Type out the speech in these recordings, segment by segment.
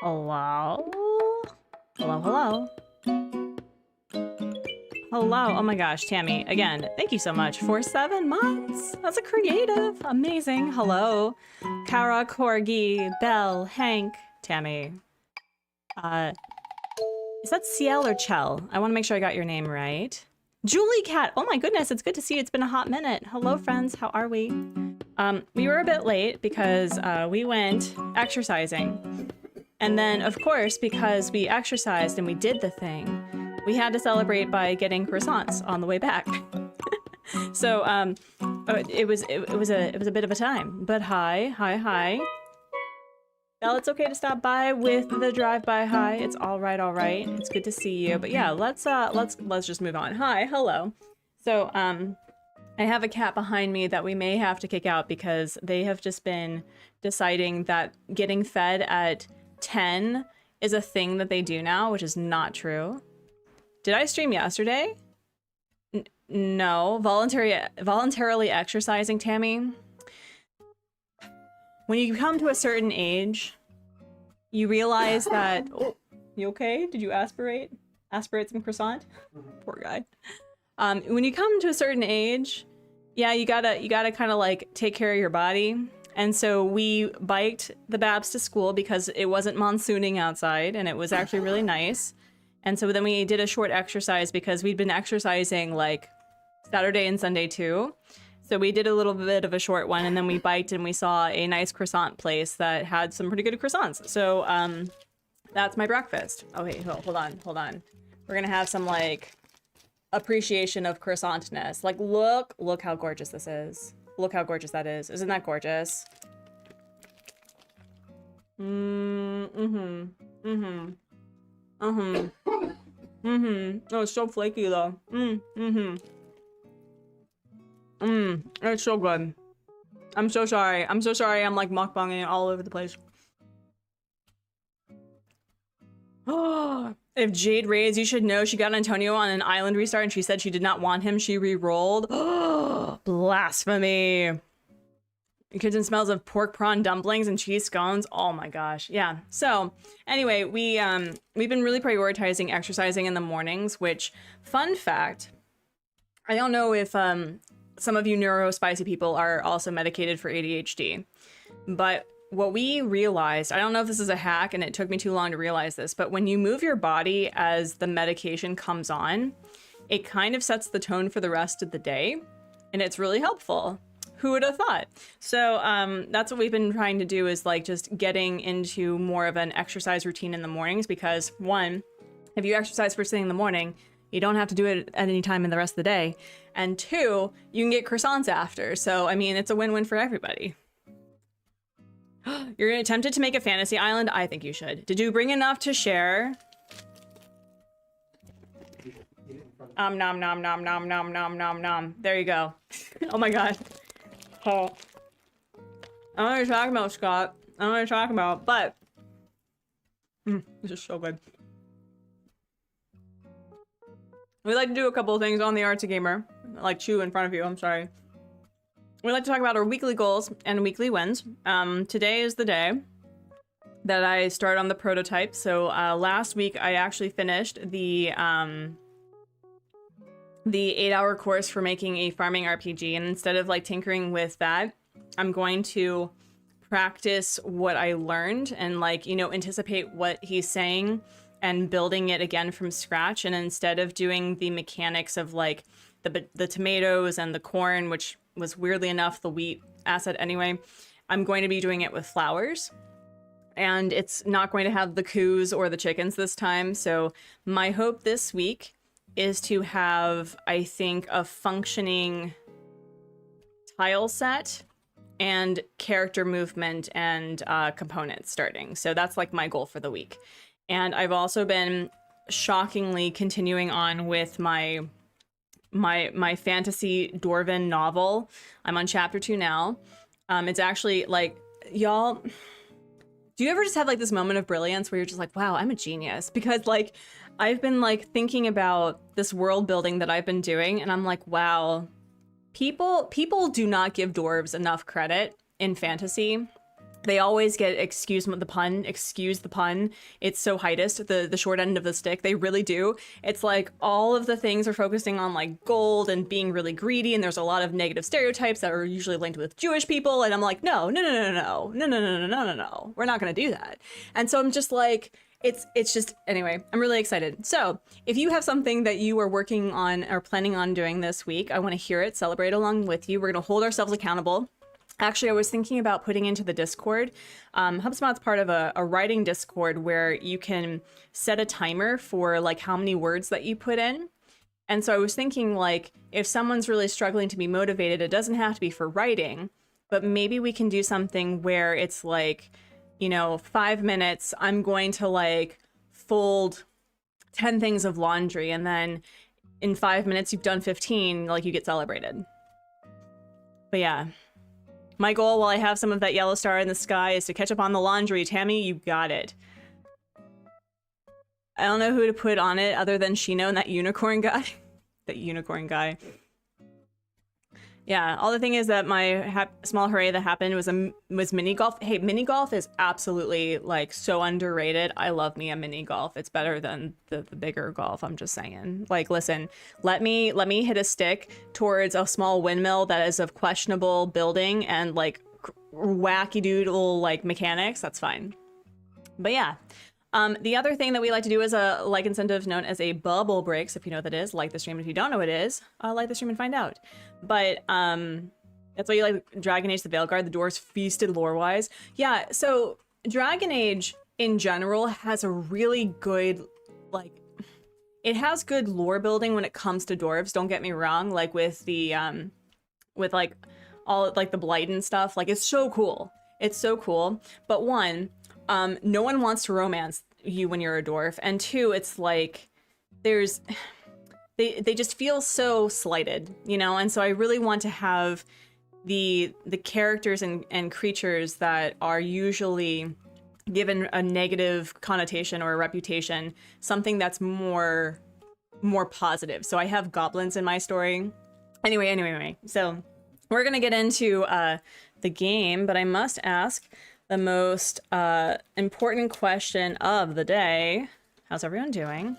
Hello? Hello, hello. Hello. Oh my gosh, Tammy, again, thank you so much for 7 months. That's a creative. Amazing. Hello. Kara, Corgi, Belle, Hank, Tammy. Is that Ciel or Chell? I want to make sure I got your name right. Julie Cat. Oh my goodness, it's good to see you. It's been a hot minute. Hello, friends. How are we? We were a bit late because we went exercising. And then, of course, because we exercised and we did the thing, we had to celebrate by getting croissants on the way back. So it was a bit of a time. But hi. Belle, it's okay to stop by with the drive-by hi. It's all right. It's good to see you. But yeah, let's just move on. Hi, hello. So I have a cat behind me that we may have to kick out because they have just been deciding that getting fed at 10 is a thing that they do now, which is not true. Did I stream yesterday? No. Voluntarily exercising, Tammy. When you come to a certain age, you realize that... Oh, you okay? Did you aspirate? Aspirate some croissant? Poor guy. When you come to a certain age, yeah, you gotta kind of like take care of your body. And so we biked the Babs to school because it wasn't monsooning outside and it was actually really nice. And so then we did a short exercise because we'd been exercising like Saturday and Sunday too. So we did a little bit of a short one and then we biked and we saw a nice croissant place that had some pretty good croissants. So that's my breakfast. Oh, wait, hold on. We're gonna have some like appreciation of croissantness. Like, look how gorgeous this is. Look how gorgeous that is. Isn't that gorgeous? Mm-hmm. Mm-hmm. Uh-huh. Mm-hmm. Oh, it's so flaky though. Mm-hmm. It's so good. I'm so sorry. I'm so sorry I'm like mukbanging all over the place. If Jade raids, you should know she got Antonio on an island restart and she said she did not want him. She re-rolled. Blasphemy. Kitchen smells of pork prawn dumplings and cheese scones. Oh my gosh. Yeah. So anyway, we've been really prioritizing exercising in the mornings, which, fun fact, I don't know if some of you neurospicy people are also medicated for ADHD, but what we realized, I don't know if this is a hack and it took me too long to realize this, but when you move your body as the medication comes on, it kind of sets the tone for the rest of the day, and it's really helpful. Who would have thought? So that's what we've been trying to do, is like just getting into more of an exercise routine in the mornings, because one, if you exercise first thing in the morning, you don't have to do it at any time in the rest of the day. And two, you can get croissants after. So, I mean, it's a win-win for everybody. You're tempted to make a fantasy island? I think you should. Did you bring enough to share? Nom nom nom nom nom nom nom nom. There you go. Oh my god. Oh. I don't know what you're talking about, Scott. I don't know what you're talking about, but this is so good. We like to do a couple of things on the Artsy Gamer. Like chew in front of you, I'm sorry. We like to talk about our weekly goals and weekly wins. Today is the day that I start on the prototype. So last week I actually finished the 8-hour course for making a farming RPG, and instead of like tinkering with that, I'm going to practice what I learned and, like, you know, anticipate what he's saying and building it again from scratch. And instead of doing the mechanics of like the tomatoes and the corn, which was weirdly enough the wheat asset anyway, I'm going to be doing it with flowers. And it's not going to have the coos or the chickens this time. So my hope this week is to have, I think, a functioning tile set and character movement and components starting. So that's like my goal for the week. And I've also been shockingly continuing on with my fantasy Dwarven novel. I'm on chapter 2 now. It's actually like, y'all, do you ever just have like this moment of brilliance where you're just like, wow, I'm a genius? Because like, I've been like thinking about this world building that I've been doing, and I'm like, wow, people do not give dwarves enough credit in fantasy. They always get, excuse the pun, it's so heightest, the short end of the stick. They really do. It's like all of the things are focusing on like gold and being really greedy, and there's a lot of negative stereotypes that are usually linked with Jewish people, and I'm like, no, we're not gonna do that. And so I'm just like, it's just, anyway, I'm really excited. So if you have something that you are working on or planning on doing this week, I want to hear it, celebrate along with you. We're gonna hold ourselves accountable. Actually, I was thinking about putting into the Discord. HubSpot's part of a writing Discord where you can set a timer for like how many words that you put in. And so I was thinking, like, if someone's really struggling to be motivated, it doesn't have to be for writing, but maybe we can do something where it's like, you know, 5 minutes, I'm going to like fold 10 things of laundry, and then in 5 minutes you've done 15, like you get celebrated. But yeah. My goal, while I have some of that yellow star in the sky, is to catch up on the laundry. Tammy, you got it. I don't know who to put on it other than Shino and that unicorn guy. That unicorn guy. Yeah, all the thing is that my small hooray that happened was mini golf. Hey, mini golf is absolutely like so underrated. I love me a mini golf. It's better than the bigger golf. I'm just saying. Like, listen, let me hit a stick towards a small windmill that is of questionable building and like wacky doodle like mechanics. That's fine. But yeah. The other thing that we like to do is a like incentive known as a bubble breaks. If you know what that is, like the stream. If you don't know what it is, like the stream and find out. But that's why you like Dragon Age the Veilguard. The doors feasted lore-wise. Yeah, so Dragon Age in general has a really good, like, it has good lore building when it comes to dwarves. Don't get me wrong. Like with the with like all like the blight and stuff. Like it's so cool. It's so cool. But one, no one wants to romance you when you're a dwarf, and two, it's like there's they just feel so slighted, you know. And so I really want to have the characters and creatures that are usually given a negative connotation or a reputation, something that's more positive. So I have goblins in my story. Anyway, so we're gonna get into the game, but I must ask the most important question of the day. How's everyone doing?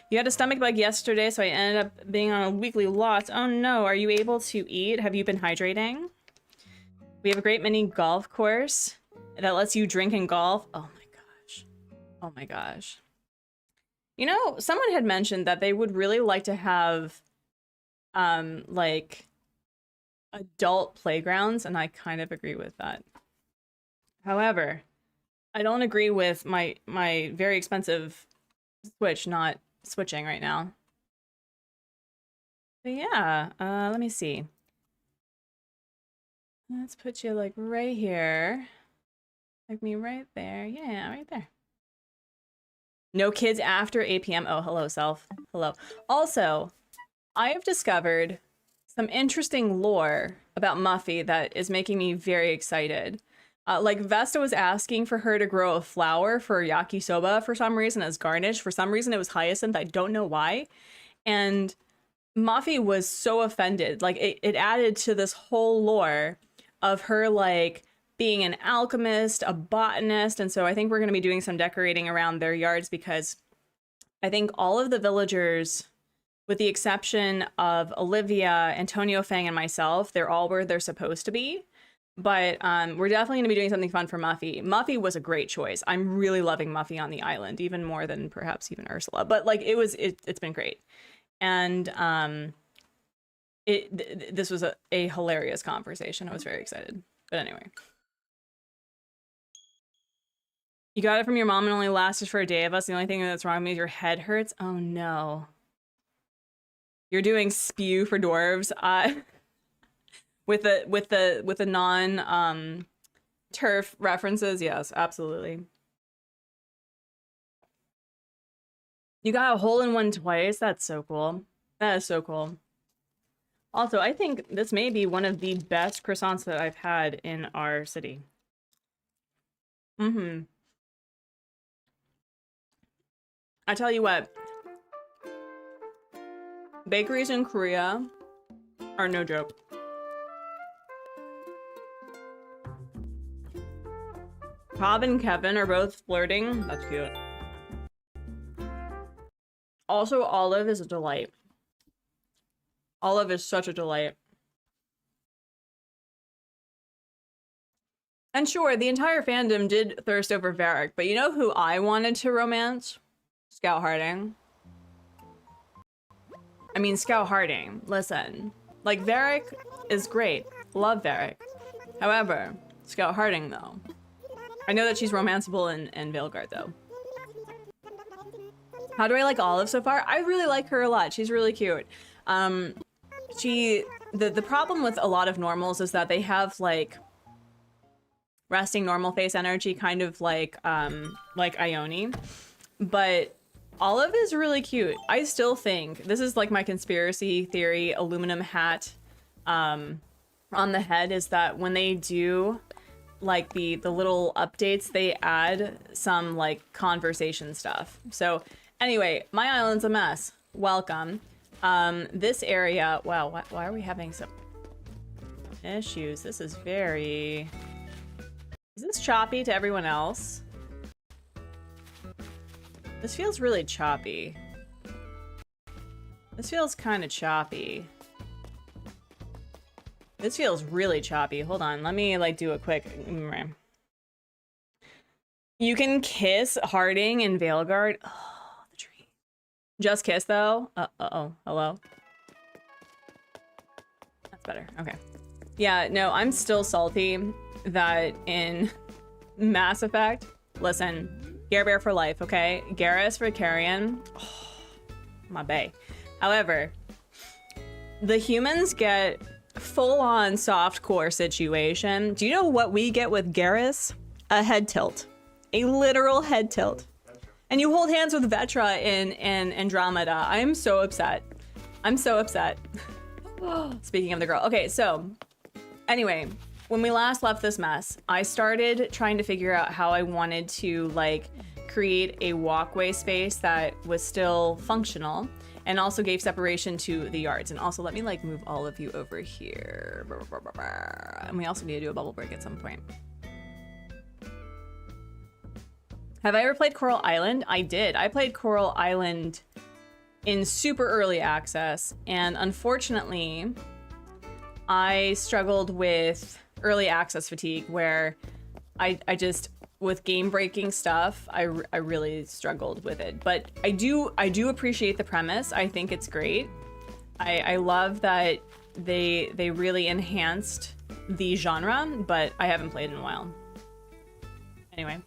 You had a stomach bug yesterday, so I ended up being on a weekly loss. Oh no, are you able to eat? Have you been hydrating? We have a great mini golf course that lets you drink and golf. Oh my gosh. Oh my gosh. You know, someone had mentioned that they would really like to have like adult playgrounds, and I kind of agree with that. However, I don't agree with my very expensive Switch not switching right now. But yeah, let me see. Let's put you like right here. Like me right there. Yeah, right there. No kids after 8 p.m. Oh, hello, self. Hello. Also, I have discovered some interesting lore about Muffy that is making me very excited. Like Vesta was asking for her to grow a flower for yakisoba for some reason as garnish. For some reason it was hyacinth. I don't know why. And Muffy was so offended. Like it added to this whole lore of her like being an alchemist, a botanist. And so I think we're going to be doing some decorating around their yards because I think all of the villagers, with the exception of Olivia, Antonio, Fang, and myself, they're all where they're supposed to be. But we're definitely going to be doing something fun for Muffy. Muffy was a great choice. I'm really loving Muffy on the island, even more than perhaps even Ursula. But like it's been great. And this was a hilarious conversation. I was very excited. But anyway. You got it from your mom and only lasted for a day of us. The only thing that's wrong with me is your head hurts. Oh no. You're doing spew for dwarves. With the non turf references, yes, absolutely. You got a hole in one twice. That's so cool. That is so cool. Also, I think this may be one of the best croissants that I've had in our city. Mm-hmm. I tell you what, bakeries in Korea are no joke. Cobb and Kevin are both flirting. That's cute. Also, Olive is a delight. Olive is such a delight. And sure, the entire fandom did thirst over Varric, but you know who I wanted to romance? Scout Harding. I mean, Scout Harding, listen. Like, Varric is great. Love Varric. However, Scout Harding, though. I know that she's romanceable in Veilguard, though. How do I like Olive so far? I really like her a lot. She's really cute. The problem with a lot of normals is that they have, like, resting normal face energy, kind of like Ione. But Olive is really cute. I still think, this is like my conspiracy theory aluminum hat on the head, is that when they do like the little updates, they add some like conversation stuff. So anyway, my island's a mess. Welcome. This area, wow, why are we having some issues? This is very... Is this choppy to everyone else? This feels really choppy. This feels kind of choppy. This feels really choppy. Hold on, let me like do a quick... You can kiss Harding in Veilguard. Oh, the tree. Just kiss though? Uh-oh, hello? That's better, okay. Yeah, no, I'm still salty that in Mass Effect, listen, Gare Bear for life, okay? Garrus for Carrion, oh, my bae. However, the humans get full-on soft core situation. Do you know what we get with Garrus? A head tilt. A literal head tilt. And you hold hands with Vetra in Andromeda. I'm so upset. I'm so upset. Speaking of the girl. Okay, so anyway, when we last left this mess, I started trying to figure out how I wanted to like create a walkway space that was still functional and also gave separation to the yards. And also let me like move all of you over here. And we also need to do a bubble break at some point. Have I ever played Coral Island? I did. I played Coral Island in super early access, and unfortunately, I struggled with early access fatigue, where I just, with game-breaking stuff, I really struggled with it. But I do appreciate the premise. I think it's great. I love that they really enhanced the genre, but I haven't played in a while. Anyway.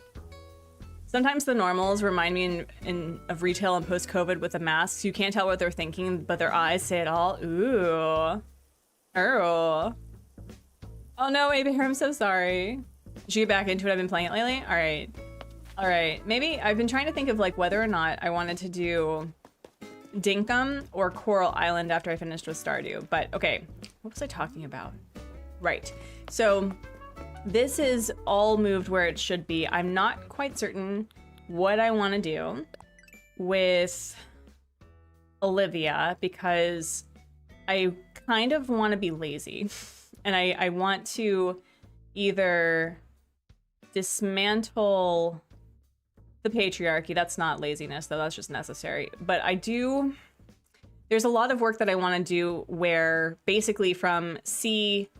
Sometimes the normals remind me of retail and post-COVID with the masks. You can't tell what they're thinking, but their eyes say it all. Ooh. Oh no, Abe, I'm so sorry. Did you get back into it? I've been playing it lately? All right. All right. Maybe I've been trying to think of like whether or not I wanted to do Dinkum or Coral Island after I finished with Stardew. But okay, what was I talking about? Right. So this is all moved where it should be. I'm not quite certain what I want to do with Olivia because I kind of want to be lazy. And I want to either dismantle the patriarchy. That's not laziness, though. That's just necessary. But there's a lot of work that I want to do where basically from C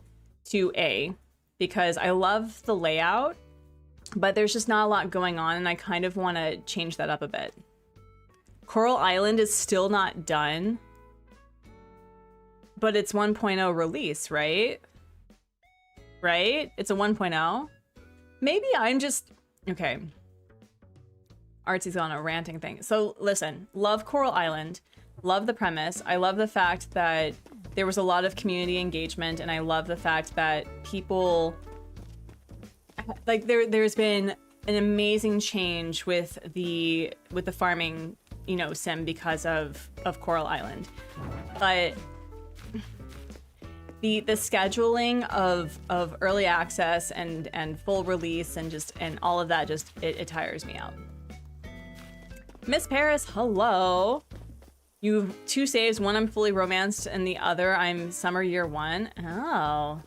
to A, because I love the layout, but there's just not a lot going on, and I kind of want to change that up a bit. Coral Island is still not done, but it's 1.0 release, right? Right? It's a 1.0? Maybe I'm just... Okay. Artsy's on a ranting thing. So listen, love Coral Island, love the premise. I love the fact that there was a lot of community engagement, and I love the fact that people, like there's been an amazing change with the farming, you know, sim because of Coral Island. But the scheduling of early access and full release and all of that just it tires me out. Miss Paris, hello. You have 2 saves, one I'm fully romanced and the other I'm summer year 1. Oh.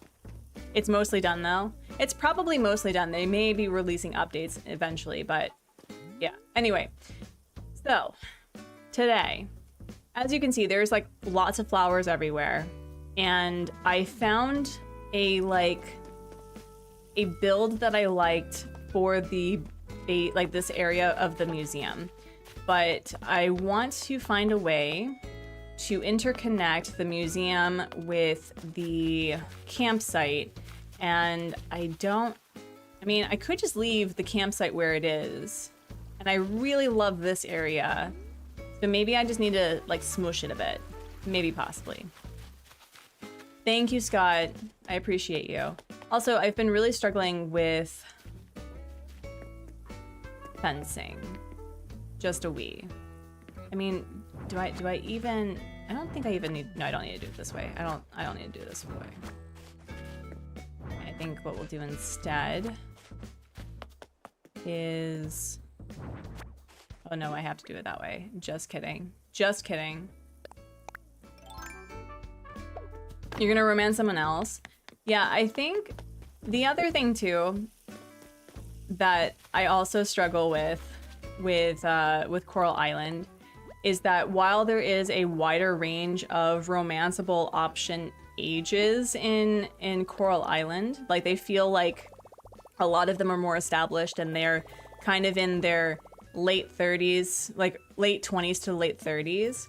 It's mostly done though. It's probably mostly done. They may be releasing updates eventually, but yeah. Anyway, so today, as you can see, there's like lots of flowers everywhere. And I found a build that I liked for this area of the museum. But I want to find a way to interconnect the museum with the campsite. And I could just leave the campsite where it is. And I really love this area. So maybe I just need to like smoosh it a bit. Maybe possibly. Thank you, Scott. I appreciate you. Also, I've been really struggling with fencing. Just a wee. I mean, do I even... I don't think I even need... No, I don't need to do it this way. I don't need to do it this way. I think what we'll do instead is... Oh no, I have to do it that way. Just kidding. Just kidding. You're gonna romance someone else? Yeah, I think the other thing too that I also struggle with Coral Island is that while there is a wider range of romanceable option ages in Coral Island, like they feel like a lot of them are more established and they're kind of in their late 30s, like late 20s to late 30s.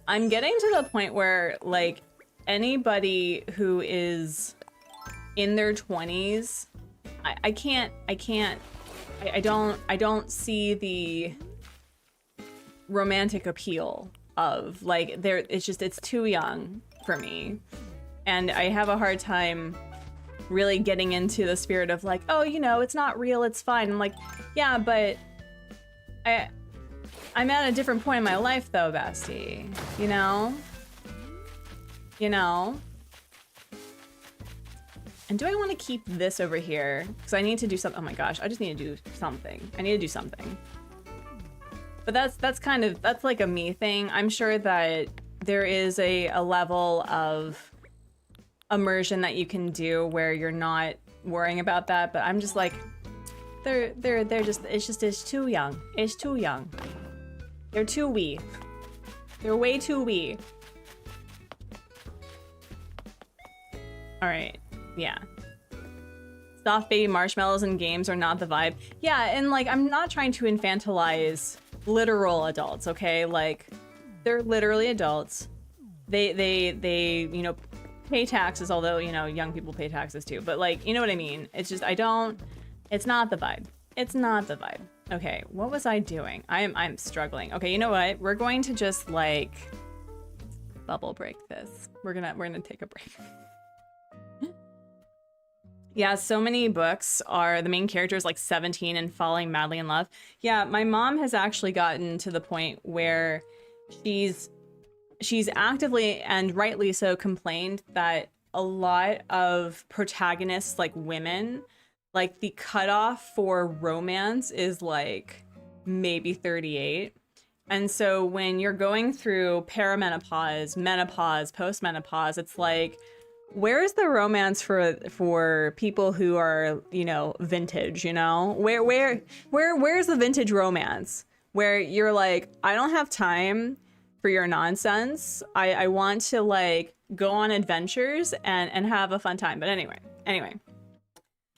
I'm getting to the point where like anybody who is in their 20s, I don't see the romantic appeal of like it's too young for me. And I have a hard time really getting into the spirit of like, oh, you know, it's not real, it's fine. I'm like, yeah, but I'm at a different point in my life though, bestie. You know? You know? And do I want to keep this over here? Because I need to do something. Oh my gosh, I just need to do something. I need to do something. But that's like a me thing. I'm sure that there is a level of immersion that you can do where you're not worrying about that. But I'm just like, they're just, it's too young. It's too young. They're too wee. They're way too wee. All right, yeah. Soft baby marshmallows in games are not the vibe. Yeah, and like, I'm not trying to infantilize literal adults, okay? Like, they're literally adults. They, you know, pay taxes, although, you know, young people pay taxes too. But like, you know what I mean? It's just, it's not the vibe. It's not the vibe. Okay, what was I doing? I'm struggling. Okay, you know what? We're going to just like bubble break this. We're gonna take a break. Yeah, so many books are the main character is like 17 and falling madly in love. Yeah, my mom has actually gotten to the point where she's actively and rightly so complained that a lot of protagonists, like women, like the cutoff for romance is like maybe 38. And so when you're going through perimenopause, menopause, postmenopause, it's like, where's the romance for people who are, you know, vintage, you know? Where's the vintage romance? Where you're like, I don't have time for your nonsense. I want to like go on adventures and have a fun time. But anyway,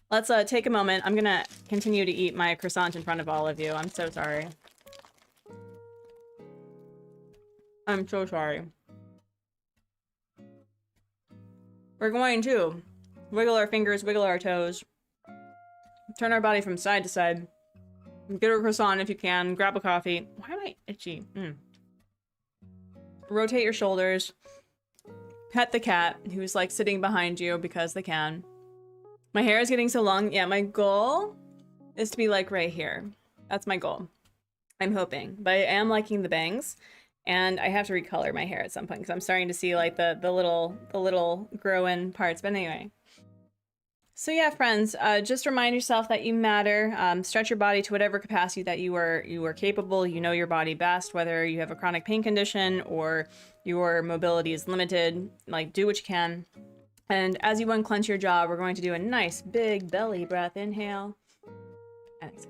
let's take a moment. I'm gonna continue to eat my croissant in front of all of you. I'm so sorry. I'm so sorry. We're going to wiggle our fingers, wiggle our toes, turn our body from side to side, get a croissant if you can, grab a coffee. Why am I itchy? Rotate your shoulders, pet the cat who's like sitting behind you because they can. My hair is getting so long. Yeah, my goal is to be like right here. That's my goal. I'm hoping, but I am liking the bangs. And I have to recolor my hair at some point because I'm starting to see like the little grow-in parts. But anyway. So yeah, friends, just remind yourself that you matter. Stretch your body to whatever capacity that you are capable. You know your body best, whether you have a chronic pain condition or your mobility is limited. Like, do what you can. And as you unclench your jaw, we're going to do a nice big belly breath. Inhale and exhale.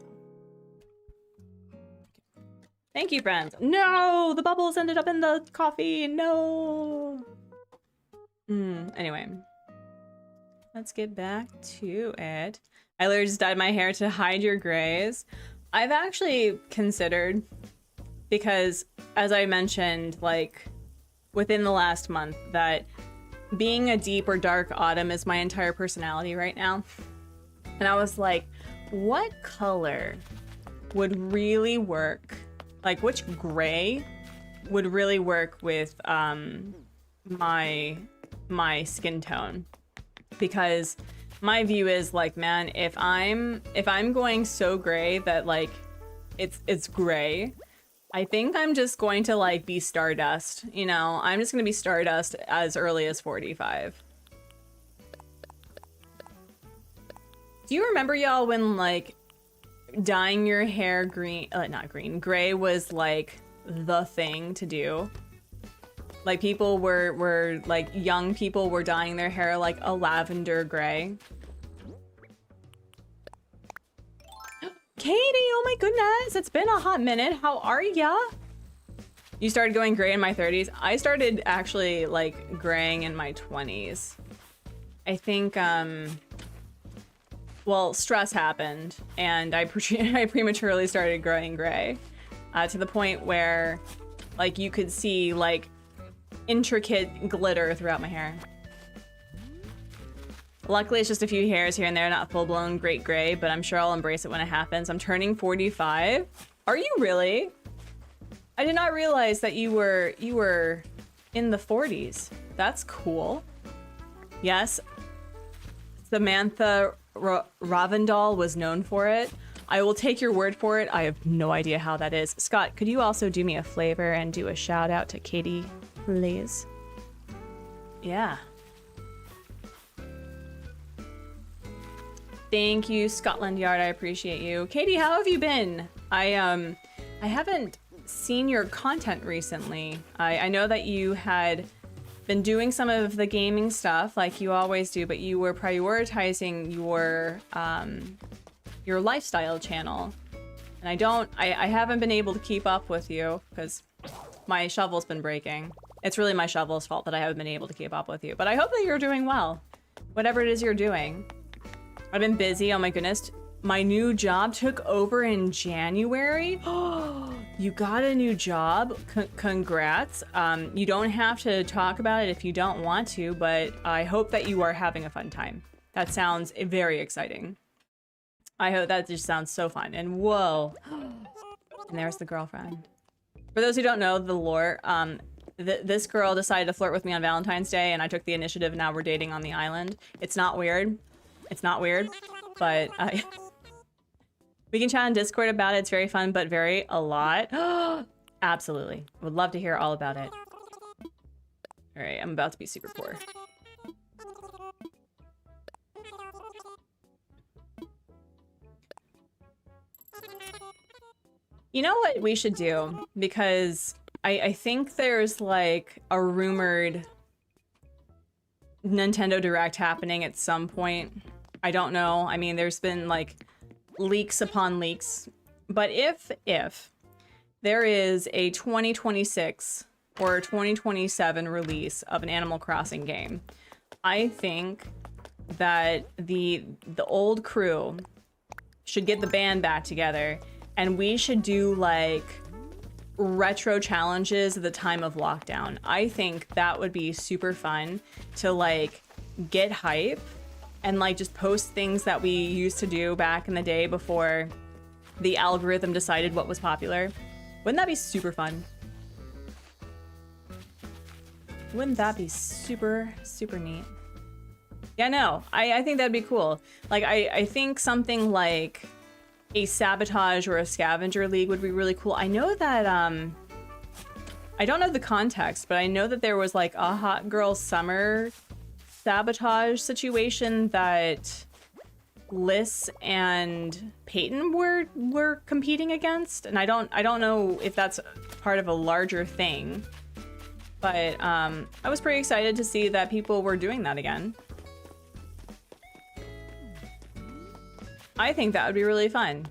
Thank you, friends. No, the bubbles ended up in the coffee. No. Anyway, let's get back to it. I literally just dyed my hair to hide your grays. I've actually considered, because as I mentioned, like within the last month, that being a deep or dark autumn is my entire personality right now. And I was like, what color would really work? Like, which gray would really work with my skin tone? Because my view is like, man, if I'm going so gray that like it's gray, I think I'm just going to like be Stardust. You know, I'm just gonna be Stardust as early as 45. Do you remember, y'all, when like dyeing your hair green, not green, gray was like the thing to do? Like people were like, young people were dyeing their hair like a lavender gray. Katie, oh my goodness, it's been a hot minute. How are ya? You started going gray in my 30s. I started actually like graying in my 20s. I think, well, stress happened and I prematurely started growing gray to the point where like you could see like intricate glitter throughout my hair. Luckily, it's just a few hairs here and there, not full-blown great gray, but I'm sure I'll embrace it when it happens. I'm turning 45. Are you really? I did not realize that you were in the 40s. That's cool. Yes. Samantha Ravindal was known for it. I will take your word for it. I have no idea how that is. Scott, could you also do me a favor and do a shout out to Katie, please? Yeah. Thank you, Scotland Yard. I appreciate you. Katie, how have you been? I haven't seen your content recently. I know that you had been doing some of the gaming stuff like you always do, but you were prioritizing your lifestyle channel. And I haven't been able to keep up with you because my shovel's been breaking. It's really my shovel's fault that I haven't been able to keep up with you, but I hope that you're doing well. Whatever it is you're doing. I've been busy, oh my goodness. My new job took over in January. Oh, you got a new job? Congrats. You don't have to talk about it if you don't want to, but I hope that you are having a fun time. That sounds very exciting. I hope that just sounds so fun. And whoa. And there's the girlfriend. For those who don't know the lore, this girl decided to flirt with me on Valentine's Day and I took the initiative and now we're dating on the island. It's not weird. It's not weird, but we can chat on Discord about it. It's very fun, but very a lot. Absolutely. Would love to hear all about it. All right, I'm about to be super poor. You know what we should do? Because I think there's like a rumored Nintendo Direct happening at some point. I don't know. I mean, there's been like leaks upon leaks. But if there is a 2026 or 2027 release of an Animal Crossing game, I think that the old crew should get the band back together and we should do like retro challenges at the time of lockdown. I think that would be super fun to like get hype and like just post things that we used to do back in the day before the algorithm decided what was popular. Wouldn't that be super fun? Wouldn't that be super, super neat? Yeah, no, I think that'd be cool. Like, I think something like a sabotage or a scavenger league would be really cool. I know that, I don't know the context, but I know that there was like a Hot Girl Summer sabotage situation that Liz and Peyton were competing against, and I don't know if that's part of a larger thing, but I was pretty excited to see that people were doing that again. I think that would be really fun.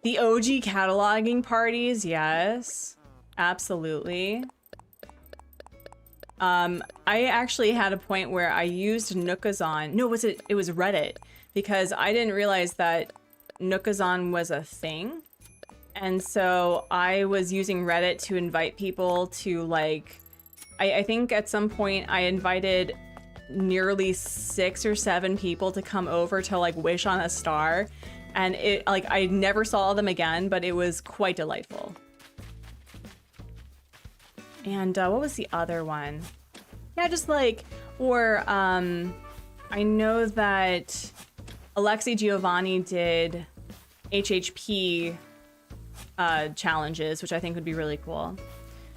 The OG cataloging parties, yes, absolutely. I actually had a point where I used Nookazon. No, it was Reddit, because I didn't realize that Nookazon was a thing. And so I was using Reddit to invite people to like, I think at some point I invited nearly 6 or 7 people to come over to like wish on a star. And it like, I never saw them again, but it was quite delightful. And what was the other one? Yeah, just like, or I know that Alexi Giovanni did HHP challenges, which I think would be really cool.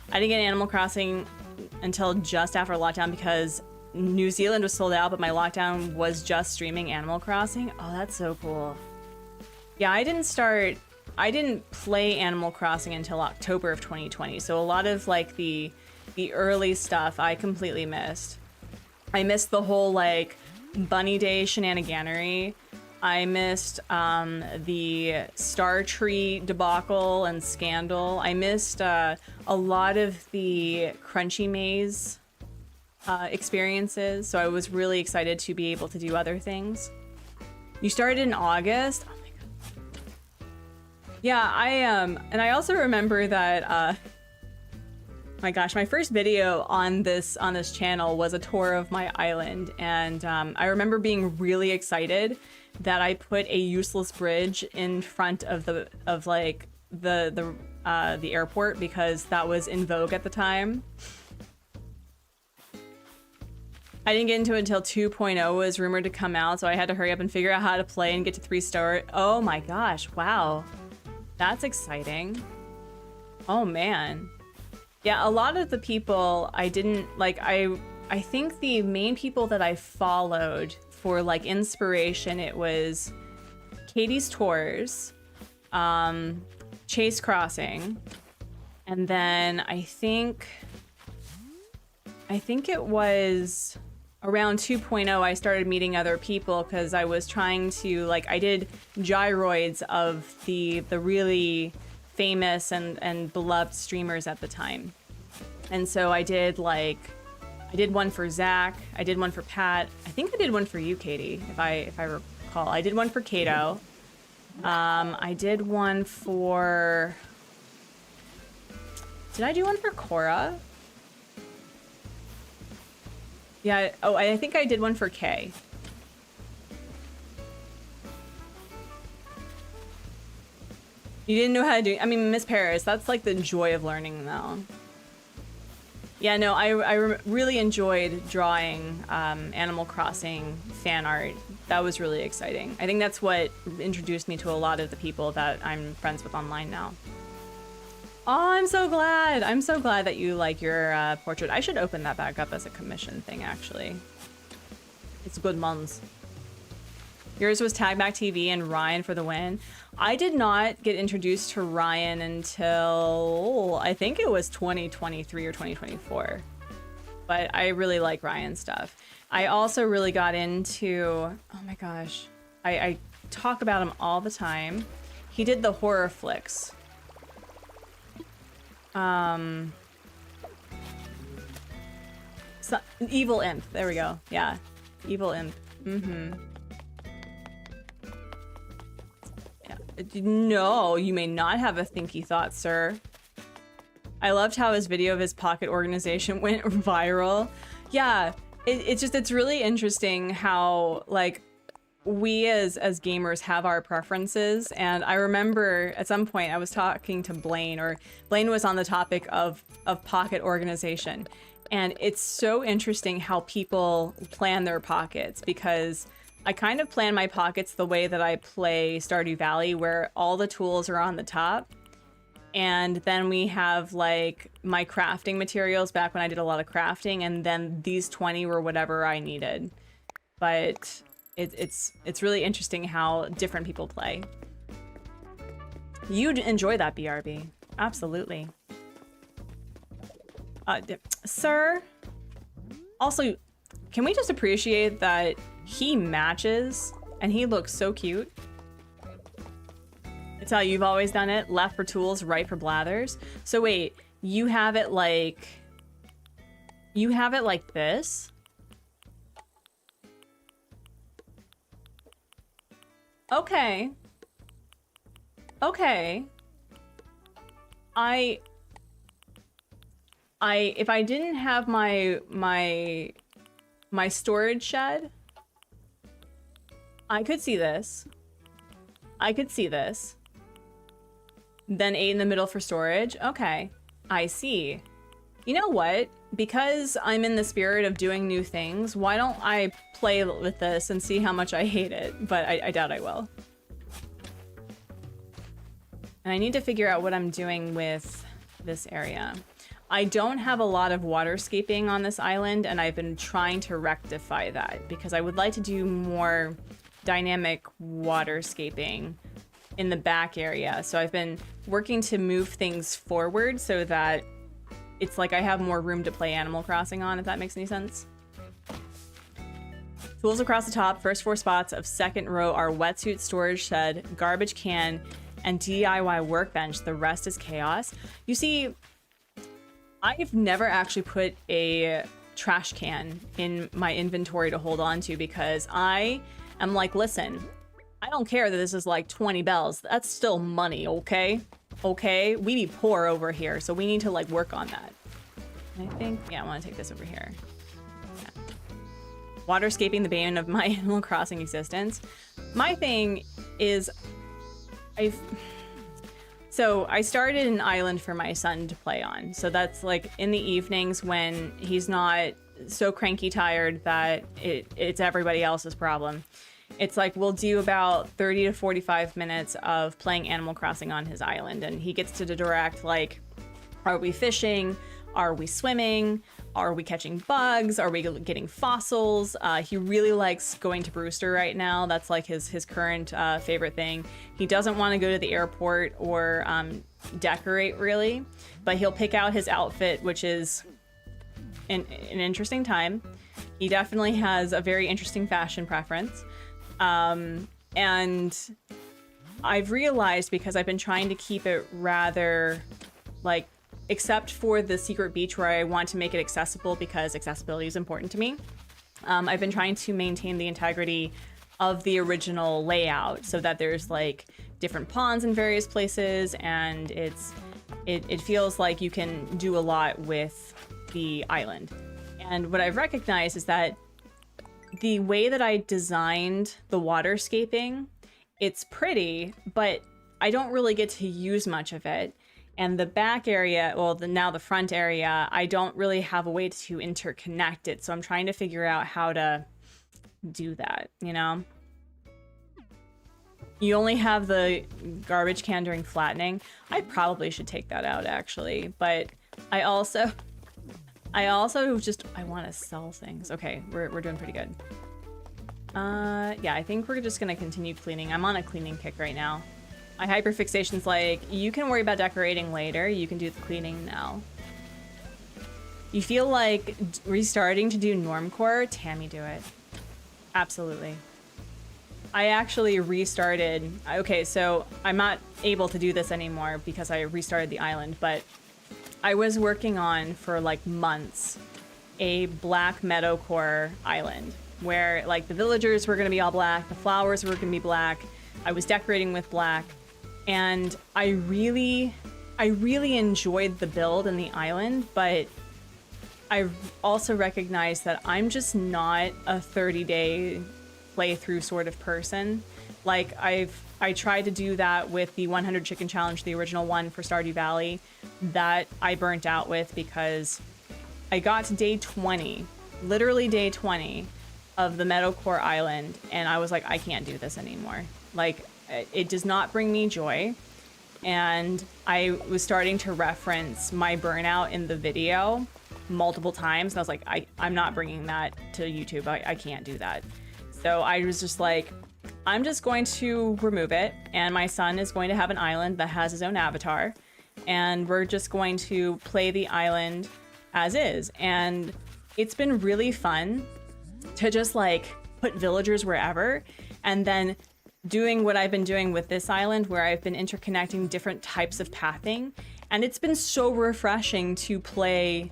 I didn't get Animal Crossing until just after lockdown because New Zealand was sold out, but my lockdown was just streaming Animal Crossing. Oh, that's so cool. Yeah, I didn't play Animal Crossing until October of 2020, so a lot of like the early stuff I completely missed. I missed the whole like Bunny Day shenaniganery. I missed the Star Tree debacle and scandal. I missed a lot of the Crunchy Maze experiences, so I was really excited to be able to do other things. You started in August? Oh my god. Yeah, and I also remember that my gosh, my first video on this channel was a tour of my island, and I remember being really excited that I put a useless bridge in front of the airport because that was in vogue at the time. I didn't get into it until 2.0 was rumored to come out, so I had to hurry up and figure out how to play and get to 3-star. Oh my gosh, wow. That's exciting. Oh man. Yeah, a lot of the people I didn't, like, I think the main people that I followed for, like, inspiration, it was Katie's Tours, Chase Crossing, and then I think it was around 2.0 I started meeting other people because I was trying to, like, I did gyroids of the really famous and beloved streamers at the time. And so I did one for Zach, I did one for Pat, I think I did one for you, Katie, if I recall. I did one for Kato. I did one for... Did I do one for Cora? Yeah, oh, I think I did one for Kay. You didn't know how to do... I mean, Miss Paris, that's like the joy of learning, though. Yeah, no, I really enjoyed drawing Animal Crossing fan art. That was really exciting. I think that's what introduced me to a lot of the people that I'm friends with online now. Oh, I'm so glad. I'm so glad that you like your portrait. I should open that back up as a commission thing, actually. It's good months. Yours was Tag Back TV and Ryan for the win. I did not get introduced to Ryan until I think it was 2023 or 2024. But I really like Ryan stuff. I also really got into, oh my gosh, I talk about him all the time. He did the horror flicks. So, Evil Imp, there we go. Yeah, Evil Imp. No, you may not have a thinky thought, sir. I loved how his video of his pocket organization went viral. Yeah, it's really interesting how, like, we as gamers have our preferences. And I remember at some point I was talking to Blaine, or Blaine was on the topic of pocket organization. And it's so interesting how people plan their pockets, because I kind of plan my pockets the way that I play Stardew Valley, where all the tools are on the top. And then we have, like, my crafting materials back when I did a lot of crafting, and then these 20 were whatever I needed. But it's really interesting how different people play. You'd enjoy that, BRB. Absolutely. Sir, also, can we just appreciate that he matches and he looks so cute? It's how you've always done it. Left for tools, right for blathers. So wait, you have it like this? Okay. Okay. If I didn't have my storage shed, I could see this. I could see this. Then 8 in the middle for storage. Okay, I see. You know what? Because I'm in the spirit of doing new things, why don't I play with this and see how much I hate it? But I doubt I will. And I need to figure out what I'm doing with this area. I don't have a lot of waterscaping on this island, and I've been trying to rectify that because I would like to do more dynamic waterscaping in the back area. So I've been working to move things forward so that it's like I have more room to play Animal Crossing on, if that makes any sense. Tools across the top. First 4 spots of second row are wetsuit, storage shed, garbage can, and DIY workbench. The rest is chaos. You see, I've never actually put a trash can in my inventory to hold on to because I am like, listen, I don't care that this is like 20 bells. That's still money, okay? Okay? We be poor over here, so we need to like work on that. And I think, yeah, I want to take this over here. Yeah. Waterscaping, the bane of my Animal Crossing existence. My thing is, so I started an island for my son to play on. So that's like in the evenings when he's not so cranky tired that it's everybody else's problem. It's like we'll do about 30 to 45 minutes of playing Animal Crossing on his island, and he gets to direct, like, are we fishing? Are we swimming? Are we catching bugs? Are we getting fossils? He really likes going to Brewster right now. That's like his current favorite thing. He doesn't want to go to the airport or decorate really, but he'll pick out his outfit, which is an interesting time. He definitely has a very interesting fashion preference. And I've realized, because I've been trying to keep it rather, like, except for the secret beach where I want to make it accessible because accessibility is important to me. I've been trying to maintain the integrity of the original layout so that there's like different ponds in various places, and it feels like you can do a lot with the island. And what I've recognized is that the way that I designed the waterscaping, it's pretty, but I don't really get to use much of it. And the back area, well, now the front area, I don't really have a way to interconnect it. So I'm trying to figure out how to do that, you know? You only have the garbage can during flattening. I probably should take that out, actually. But I also just, I want to sell things. Okay, we're doing pretty good. Yeah, I think we're just going to continue cleaning. I'm on a cleaning kick right now. My hyperfixation's like, you can worry about decorating later. You can do the cleaning now. You feel like restarting to do normcore? Tammy, do it. Absolutely. I actually restarted. Okay, so I'm not able to do this anymore because I restarted the island, but I was working on, for like months, a black meadowcore island where like the villagers were going to be all black, the flowers were going to be black. I was decorating with black. And I really enjoyed the build and the island, but I also recognized that I'm just not a 30-day playthrough sort of person. Like I tried to do that with the 100 Chicken Challenge, the original one for Stardew Valley, that I burnt out with because I got to day 20, literally day 20 of the Meadowcore Island, and I was like, I can't do this anymore. Like, it does not bring me joy. And I was starting to reference my burnout in the video multiple times. And I was like, I'm not bringing that to YouTube. I can't do that. So I was just like, I'm just going to remove it. And my son is going to have an island that has his own avatar. And we're just going to play the island as is. And it's been really fun to just like put villagers wherever. And then doing what I've been doing with this island, where I've been interconnecting different types of pathing. And it's been so refreshing to play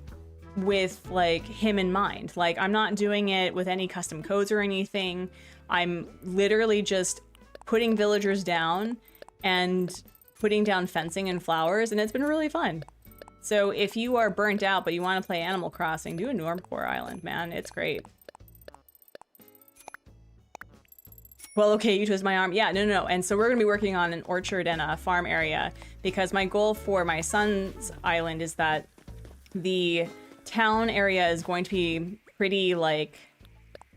with like him in mind. Like, I'm not doing it with any custom codes or anything. I'm literally just putting villagers down and putting down fencing and flowers, and it's been really fun. So if you are burnt out but you want to play Animal Crossing, do a Normcore Island, man. It's great. Well, okay, you twist my arm. Yeah, no. And so we're going to be working on an orchard and a farm area, because my goal for my son's island is that the town area is going to be pretty, like,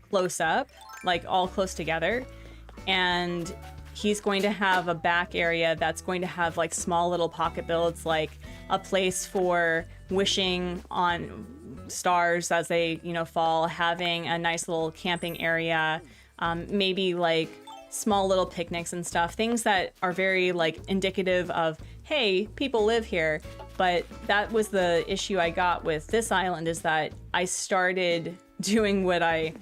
close up, like, all close together. And he's going to have a back area that's going to have, like, small little pocket builds, like a place for wishing on stars as they, you know, fall, having a nice little camping area. Maybe like small little picnics and stuff, things that are very like indicative of, hey, people live here. But that was the issue I got with this island, is that I started doing what I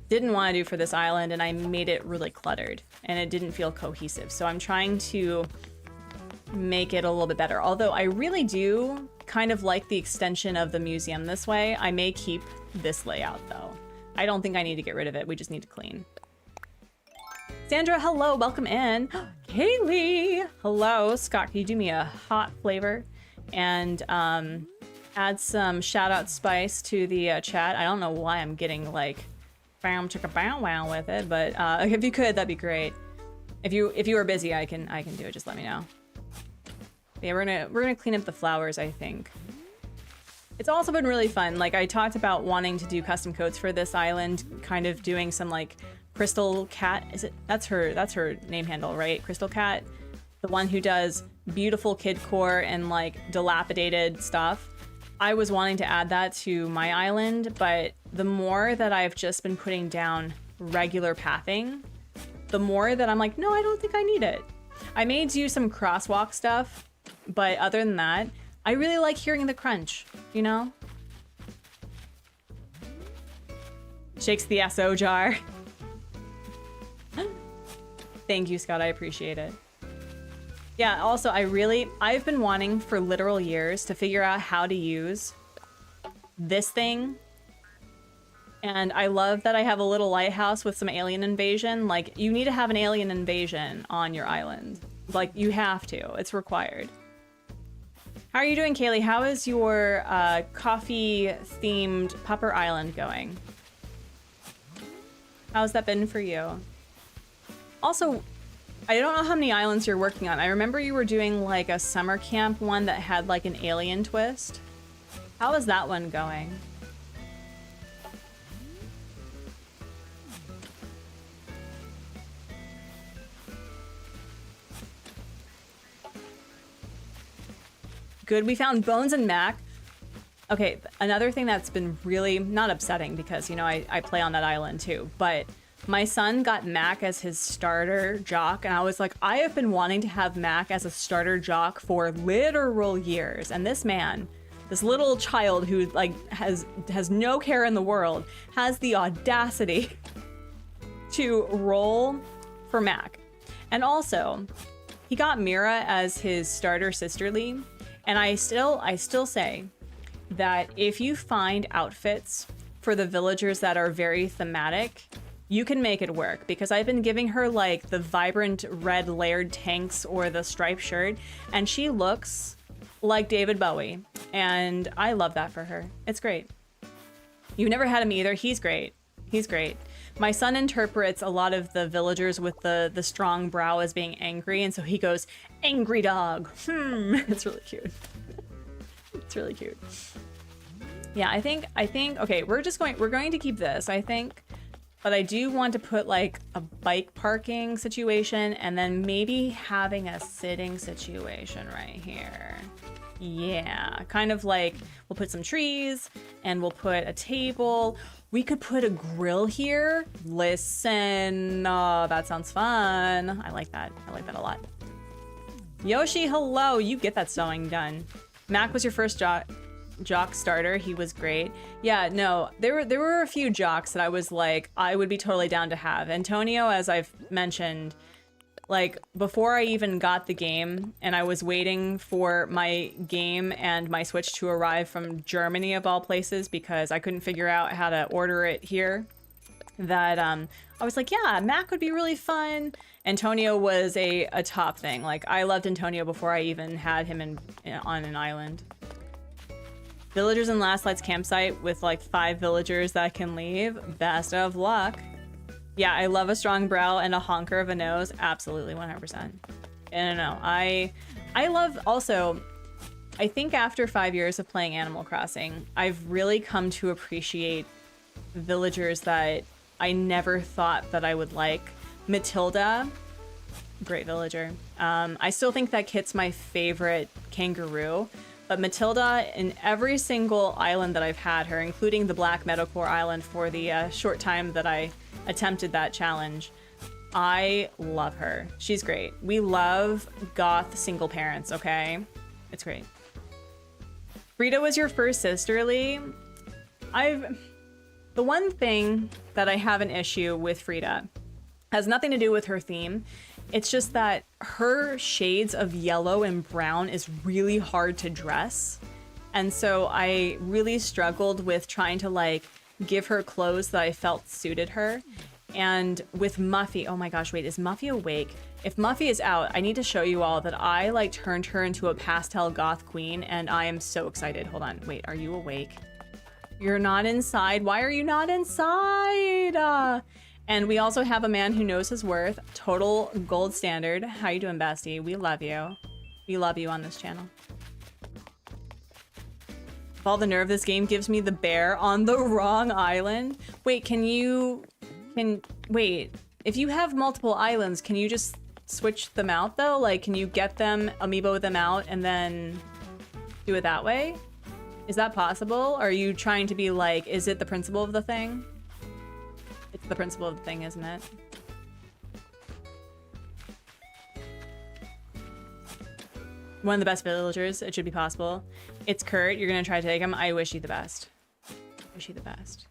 didn't want to do for this island, and I made it really cluttered and it didn't feel cohesive. So I'm trying to make it a little bit better. Although I really do kind of like the extension of the museum this way. I may keep this layout though. I don't think I need to get rid of it. We just need to clean. Sandra, hello, welcome in. Kaylee, hello. Scott, can you do me a hot flavor and add some shout out spice to the chat? I don't know why I'm getting like bam chicka bow wow with it, but if you could, that'd be great. If you are busy, I can do it. Just let me know. Yeah, we're gonna clean up the flowers, I think. It's also been really fun. Like, I talked about wanting to do custom coats for this island, kind of doing some like Crystal Cat. Is it? That's her name handle, right? Crystal Cat, the one who does beautiful kid core and like dilapidated stuff. I was wanting to add that to my island, but the more that I've just been putting down regular pathing, the more that I'm like, no, I don't think I need it. I may do some crosswalk stuff, but other than that, I really like hearing the crunch, you know? Shakes the SO jar. Thank you, Scott, I appreciate it. Yeah, also, I've been wanting for literal years to figure out how to use this thing. And I love that I have a little lighthouse with some alien invasion. Like, you need to have an alien invasion on your island. Like, you have to. It's required. How are you doing, Kaylee? How is your coffee-themed Pupper Island going? How's that been for you? Also, I don't know how many islands you're working on. I remember you were doing like a summer camp one that had like an alien twist. How is that one going? Good, we found Bones and Mac. Okay, another thing that's been really not upsetting because, you know, I play on that island too, but my son got Mac as his starter jock, and I was like, I have been wanting to have Mac as a starter jock for literal years. And this man, this little child who like has no care in the world, has the audacity to roll for Mac. And also, he got Mira as his starter sisterly, and I still say that if you find outfits for the villagers that are very thematic, you can make it work, because I've been giving her like the vibrant red layered tanks or the striped shirt, and she looks like David Bowie, and I love that for her. It's great. You've never had him either. He's great. He's great. My son interprets a lot of the villagers with the strong brow as being angry, and so he goes, angry dog. It's really cute. It's really cute. Yeah, I think, okay, we're going to keep this, I think. But I do want to put like a bike parking situation and then maybe having a sitting situation right here. Yeah, kind of like we'll put some trees and we'll put a table. We could put a grill here. Listen, that sounds fun. I like that. I like that a lot. Yoshi, hello. You get that sewing done. Mac was your first jock starter. He was great. Yeah, no, there were a few jocks that I was like, I would be totally down to have. Antonio, as I've mentioned, like before I even got the game and I was waiting for my game and my Switch to arrive from Germany of all places because I couldn't figure out how to order it here, that I was like, yeah, Mac would be really fun. Antonio was a top thing. Like I loved Antonio before I even had him on an island. Villagers in Last Light's campsite with like 5 villagers that can leave. Best of luck. Yeah, I love a strong brow and a honker of a nose. Absolutely, 100%. And no, I love also, I think after 5 years of playing Animal Crossing, I've really come to appreciate villagers that I never thought that I would like. Matilda, great villager. I still think that Kit's my favorite kangaroo. But Matilda, in every single island that I've had her, including the Black Meadowcore Island for the short time that I attempted that challenge, I love her. She's great. We love goth single parents, okay? It's great. Frida was your first sisterly. The one thing that I have an issue with Frida has nothing to do with her theme. It's just that her shades of yellow and brown is really hard to dress. And so I really struggled with trying to like give her clothes that I felt suited her. And with Muffy, oh my gosh, wait, is Muffy awake? If Muffy is out, I need to show you all that I like turned her into a pastel goth queen, and I am so excited. Hold on, wait, are you awake? You're not inside? Why are you not inside? And we also have a man who knows his worth. Total gold standard. How you doing, bestie? We love you. We love you on this channel. All the nerve, this game gives me the bear on the wrong island. Wait, wait, if you have multiple islands, can you just switch them out though? Like, can you get them, amiibo them out, and then do it that way? Is that possible? Are you trying to be like, is it the principle of the thing? It's the principle of the thing, isn't it? One of the best villagers, it should be possible. It's Kurt, you're gonna try to take him. I wish you the best. Wish you the best.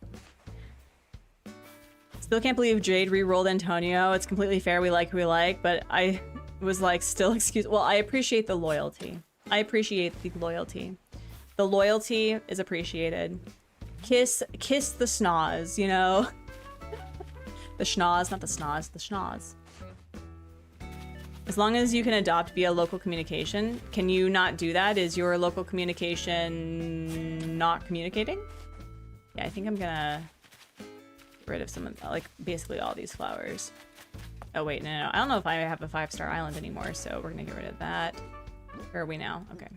Still can't believe Jade re-rolled Antonio. It's completely fair, we like who we like, but I was like, still excuse. Well, I appreciate the loyalty. I appreciate the loyalty. The loyalty is appreciated. Kiss the schnoz, you know? The schnoz, not the snoz, the schnoz. As long as you can adopt via local communication, can you not do that? Is your local communication not communicating? Yeah, I think I'm gonna get rid of some of, like, basically all these flowers. Oh wait, no. I don't know if I have a 5-star island anymore, so we're gonna get rid of that. Where are we now? Okay.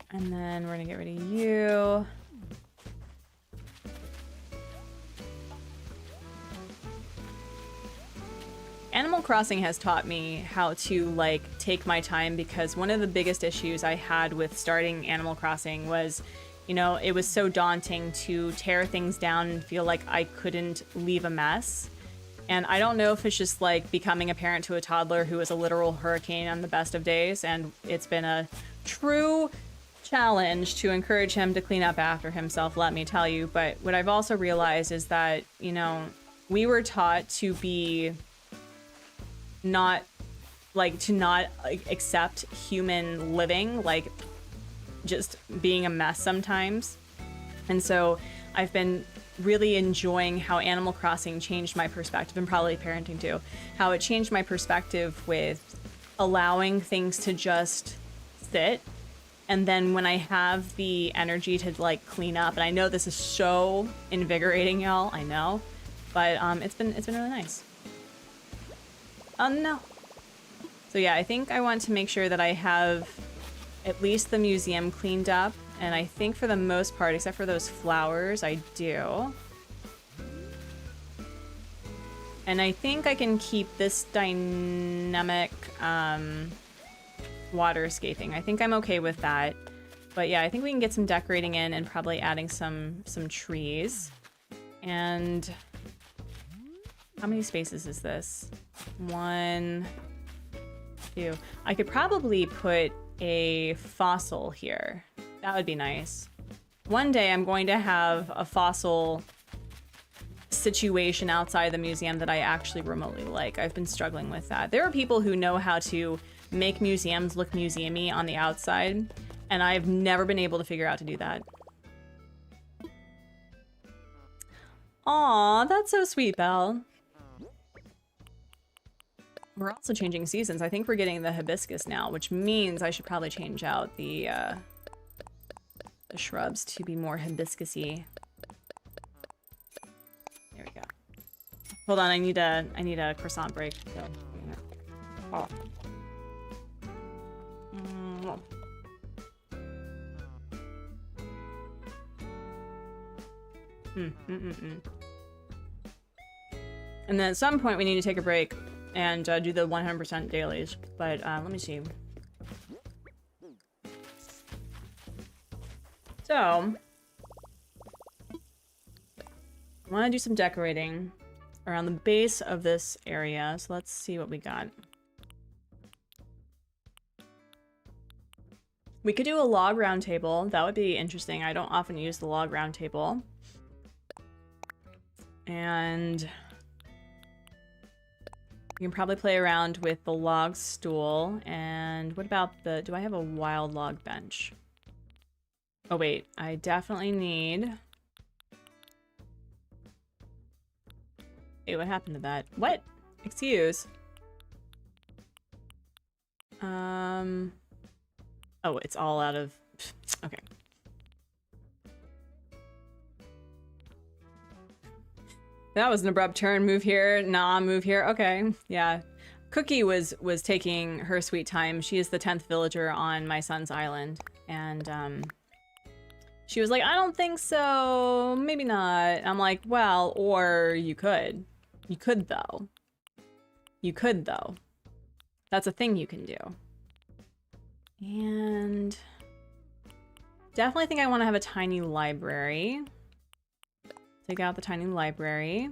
And then we're gonna get rid of you. Animal Crossing has taught me how to, like, take my time, because one of the biggest issues I had with starting Animal Crossing was, you know, it was so daunting to tear things down and feel like I couldn't leave a mess. And I don't know if it's just like becoming a parent to a toddler who is a literal hurricane on the best of days, and it's been a true challenge to encourage him to clean up after himself, let me tell you. But what I've also realized is that, you know, we were taught to be not accept human living, like just being a mess sometimes. And so I've been really enjoying how Animal Crossing changed my perspective, and probably parenting too, how it changed my perspective with allowing things to just sit. And then when I have the energy to, like, clean up, and I know this is so invigorating, y'all, I know, but it's been really nice. Oh no. So yeah, I think I want to make sure that I have at least the museum cleaned up, and I think for the most part, except for those flowers, I do. And I think I can keep this dynamic waterscaping. I think I'm okay with that. But yeah, I think we can get some decorating in and probably adding some trees. And how many spaces is this? 1, 2. I could probably put a fossil here. That would be nice. One day I'm going to have a fossil situation outside the museum that I actually remotely like. I've been struggling with that. There are people who know how to make museums look museum-y on the outside, and I've never been able to figure out to do that. Aw, that's so sweet, Belle. We're also changing seasons. I think we're getting the hibiscus now, which means I should probably change out the shrubs to be more hibiscus-y. There we go. Hold on, I need a croissant break. So, oh. And then at some point we need to take a break and do the 100% dailies. But let me see. So, I want to do some decorating around the base of this area. So let's see what we got. We could do a log round table. That would be interesting. I don't often use the log round table. And you can probably play around with the log stool. And what about the... Do I have a wild log bench? Oh, wait. I definitely need... Hey, what happened to that? What? Excuse. Oh, it's all out of... Okay. That was an abrupt turn. Move here. Nah, move here. Okay. Yeah. Cookie was taking her sweet time. She is the 10th villager on my son's island, and she was like, I don't think so, maybe not. I'm like, well, or you could. You could though. You could though. That's a thing you can do. And definitely think I want to have a tiny library. Take out the tiny library.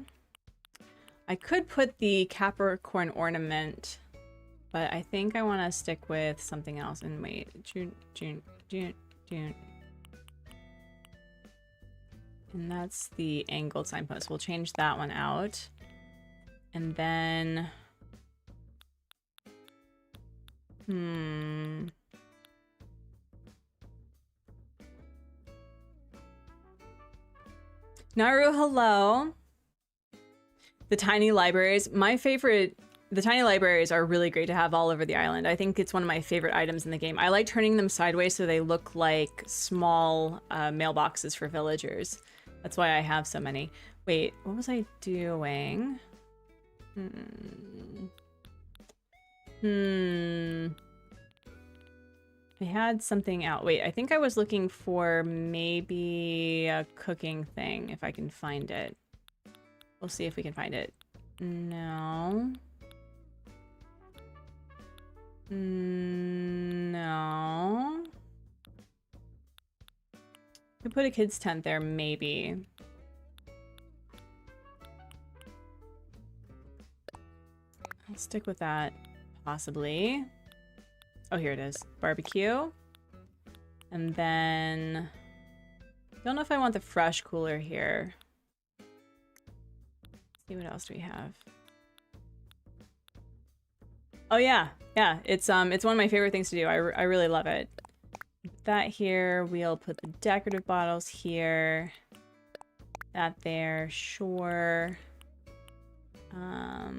I could put the Capricorn ornament, but I think I want to stick with something else. And wait, June. And that's the angled signpost. We'll change that one out. And then... Naru, hello. The tiny libraries. My favorite... The tiny libraries are really great to have all over the island. I think it's one of my favorite items in the game. I like turning them sideways so they look like small mailboxes for villagers. That's why I have so many. Wait, what was I doing? I had something out. Wait, I think I was looking for maybe a cooking thing, if I can find it. We'll see if we can find it. No. No. Could put a kid's tent there, maybe. I'll stick with that, possibly. Oh, here it is. Barbecue. And then... Don't know if I want the fresh cooler here. Let's see, what else do we have? Oh yeah, yeah. It's one of my favorite things to do. I really love it. That here. We'll put the decorative bottles here. That there. Sure. I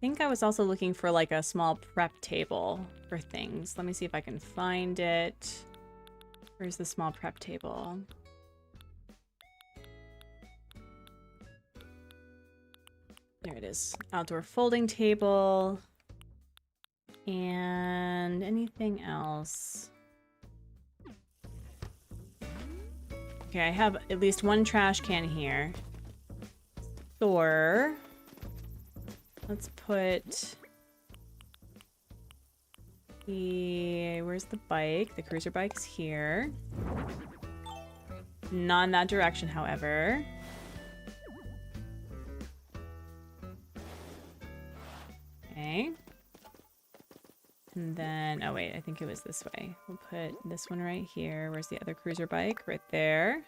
think I was also looking for like a small prep table for things. Let me see if I can find it. Where's the small prep table? There it is. Outdoor folding table. And anything else? Okay, I have at least one trash can here. Store. Let's put the... Where's the bike? The cruiser bike's here. Not in that direction, however. Okay. And then, oh wait, I think it was this way. We'll put this one right here. Where's the other cruiser bike? Right there.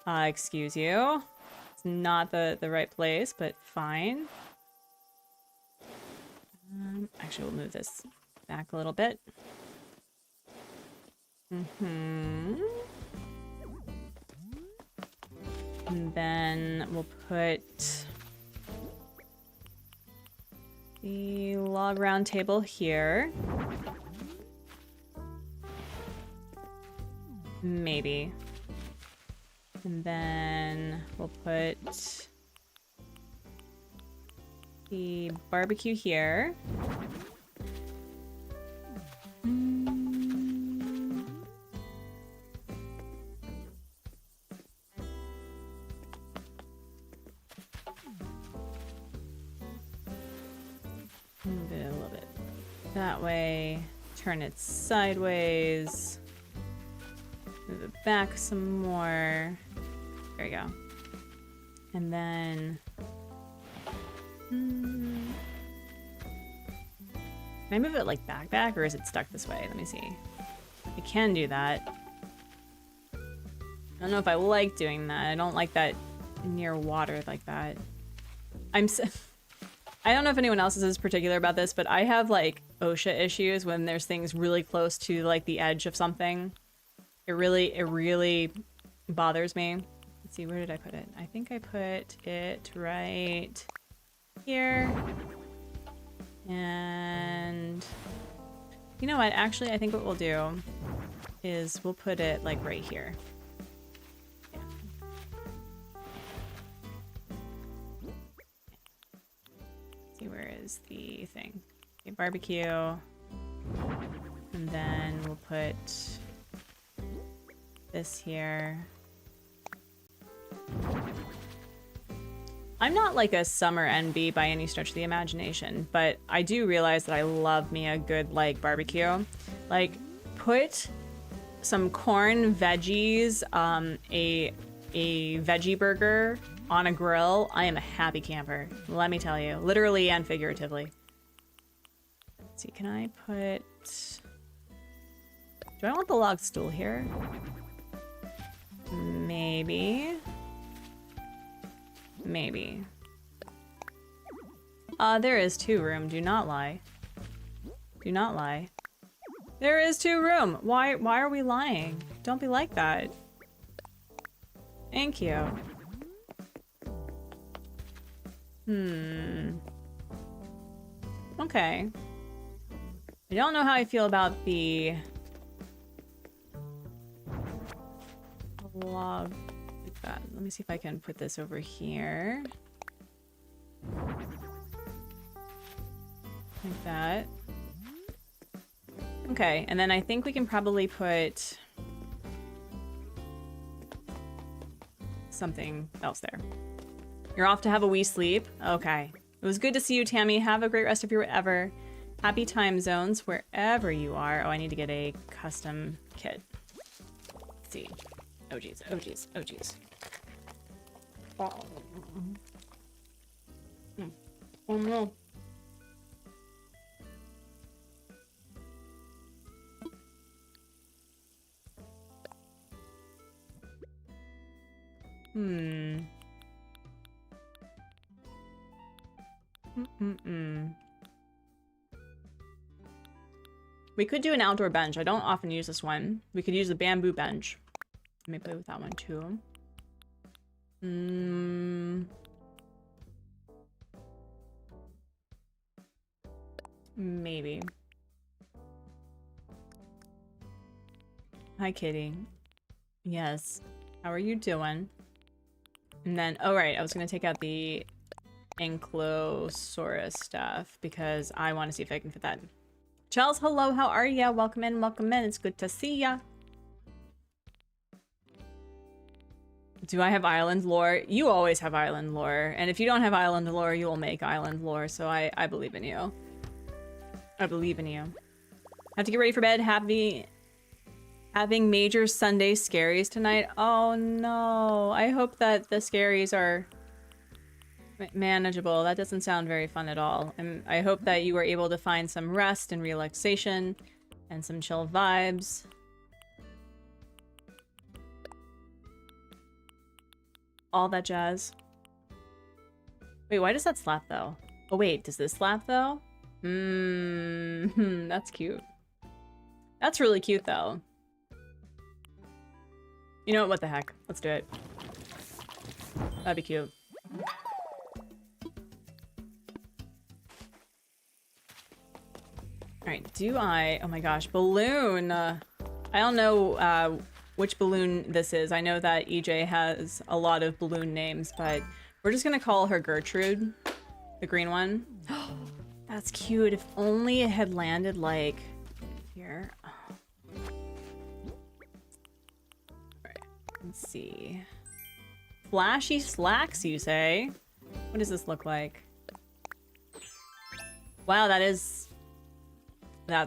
Excuse you. It's not the right place, but fine. Actually, we'll move this back a little bit. And then we'll put the log round table here. Maybe. And then we'll put the barbecue here. Move it a little bit that way. Turn it sideways. Move it back some more. There we go. And then... Can I move it like back, or is it stuck this way? Let me see. I can do that. I don't know if I like doing that. I don't like that near water like that. I don't know if anyone else is particular about this, but I have like OSHA issues when there's things really close to like the edge of something. It really bothers me. Let's see, where did I put it? I think I put it right here. And you know what? Actually, I think what we'll do is we'll put it like right here. Yeah. is the thing. Okay, barbecue. And then we'll put this here. I'm not like a summer NB by any stretch of the imagination, but I do realize that I love me a good like barbecue. Like put some corn, veggies, a veggie burger on a grill. I am a happy camper, let me tell you, literally and figuratively. Let's see, can I put... Do I want the log stool here? Maybe. Maybe. There is 2 room. Do not lie. Do not lie. There is 2 room. Why are we lying? Don't be like that. Thank you. Okay. I don't know how I feel about the log. Like that. Let me see if I can put this over here. Like that. Okay, and then I think we can probably put something else there. You're off to have a wee sleep? Okay. It was good to see you, Tammy. Have a great rest of your whatever. Happy time zones wherever you are. Oh, I need to get a custom kit. Let's see. Oh, geez. Oh, geez. Oh, geez. Oh, no. We could do an outdoor bench. I don't often use this one. We could use the bamboo bench. Let me play with that one too. Maybe. Hi, Kitty. Yes. How are you doing? And then, oh right, I was gonna take out the Ankylosaurus stuff because I want to see if I can fit that in. Charles, hello, how are ya? Welcome in, welcome in. It's good to see ya. Do I have island lore? You always have island lore. And if you don't have island lore, you will make island lore. So I believe in you. I believe in you. Have to get ready for bed. Having major Sunday scaries tonight. Oh no. I hope that the scaries are manageable. That doesn't sound very fun at all. And I hope that you are able to find some rest and relaxation and some chill vibes. All that jazz. Wait, why does that slap though? Oh wait, does this slap though? That's cute. That's really cute though. You know what the heck? Let's do it. That'd be cute. Alright, do I... Oh my gosh, balloon! I don't know which balloon this is. I know that EJ has a lot of balloon names, but we're just gonna call her Gertrude. The green one. That's cute. If only it had landed, like, here. Alright, let's see. Flashy slacks, you say? What does this look like? Wow, that's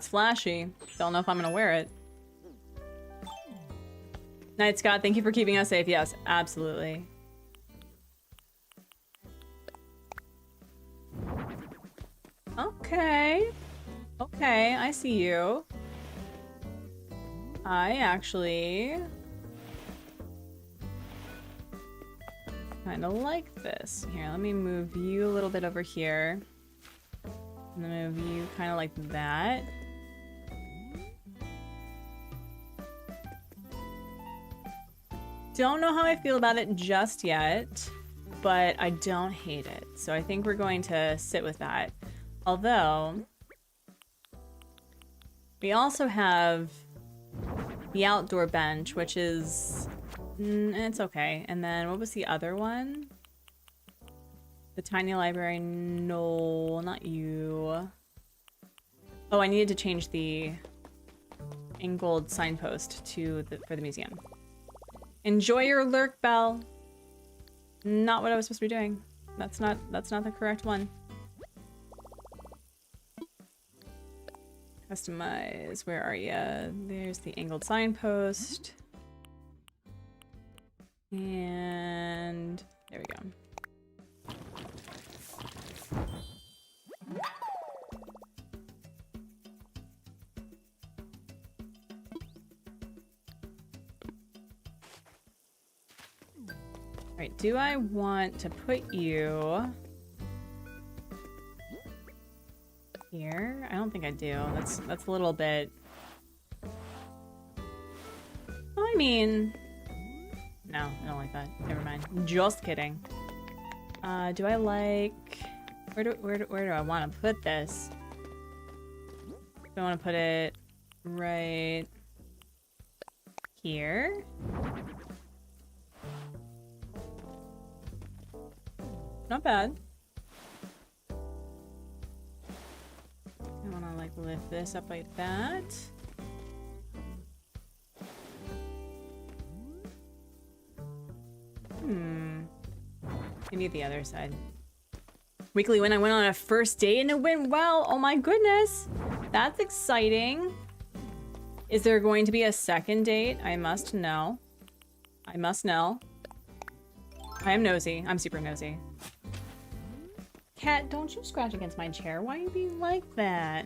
flashy. Don't know if I'm gonna wear it. Night Scott, thank you for keeping us safe. Yes, absolutely. Okay. Okay, I see you. I actually kind of like this. Here, let me move you a little bit over here. And then move you kind of like that. Don't know how I feel about it just yet, but I don't hate it. So I think we're going to sit with that. Although, we also have the outdoor bench, which is, it's okay. And then what was the other one? The tiny library, no, not you. Oh, I needed to change the angled signpost to for the museum. Enjoy your lurk, Bell. Not what I was supposed to be doing. That's not the correct one. Customize, where are ya? There's the angled signpost. And there we go. Alright, do I want to put you here? I don't think I do. That's a little bit... I mean... No, I don't like that. Never mind. Just kidding. Do I like... Where do I want to put this? Do I want to put it right here? Not bad. I want to like lift this up like that. Maybe the other side. Weekly when I went on a first date and it went well. Oh my goodness. That's exciting. Is there going to be a second date? I must know. I must know. I am nosy. I'm super nosy. Cat, don't you scratch against my chair. Why are you being like that?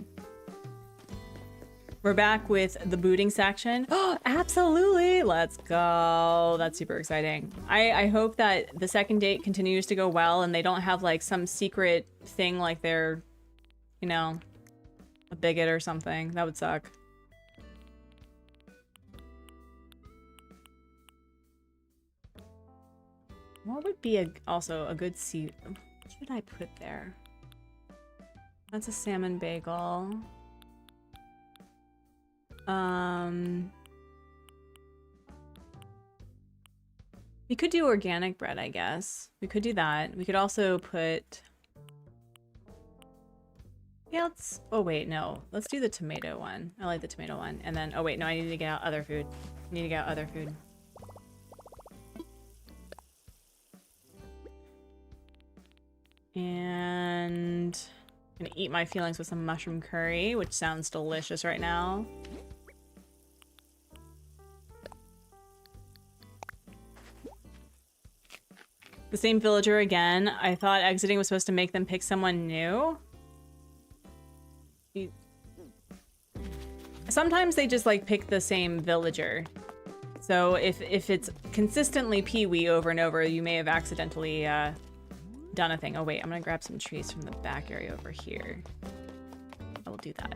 We're back with the booting section. Oh, absolutely. Let's go. That's super exciting. I hope that the second date continues to go well and they don't have like some secret thing like they're, you know, a bigot or something. That would suck. What would be also a good seat? What should I put there? That's a salmon bagel. We could do organic bread, I guess. We could do that. We could also put... Yeah, let's... Oh, wait, no. Let's do the tomato one. I like the tomato one. And then... Oh, wait, no, I need to get out other food. I need to get out other food. And... I'm gonna eat my feelings with some mushroom curry, which sounds delicious right now. The same villager again. I thought exiting was supposed to make them pick someone new. Sometimes they just like pick the same villager. So if it's consistently Pee-wee over and over, you may have accidentally done a thing. Oh wait, I'm gonna grab some trees from the back area over here. I will do that.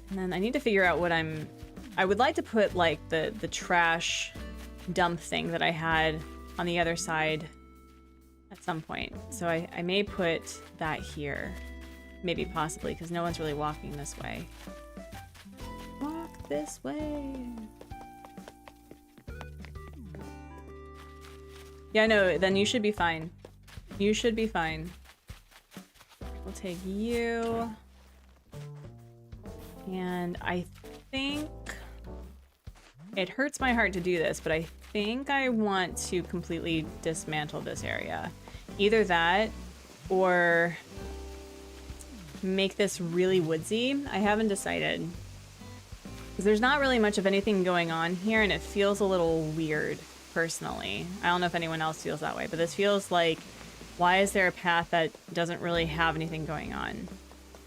And then I need to figure out what I would like to put like the trash dump thing that I had on the other side at some point. So I may put that here. Maybe possibly, because no one's really walking this way. Walk this way. Yeah, no, then you should be fine. You should be fine. We'll take you. And I think... It hurts my heart to do this, but I think I want to completely dismantle this area. Either that, or make this really woodsy. I haven't decided. Because there's not really much of anything going on here, and it feels a little weird, personally. I don't know if anyone else feels that way, but this feels like, why is there a path that doesn't really have anything going on?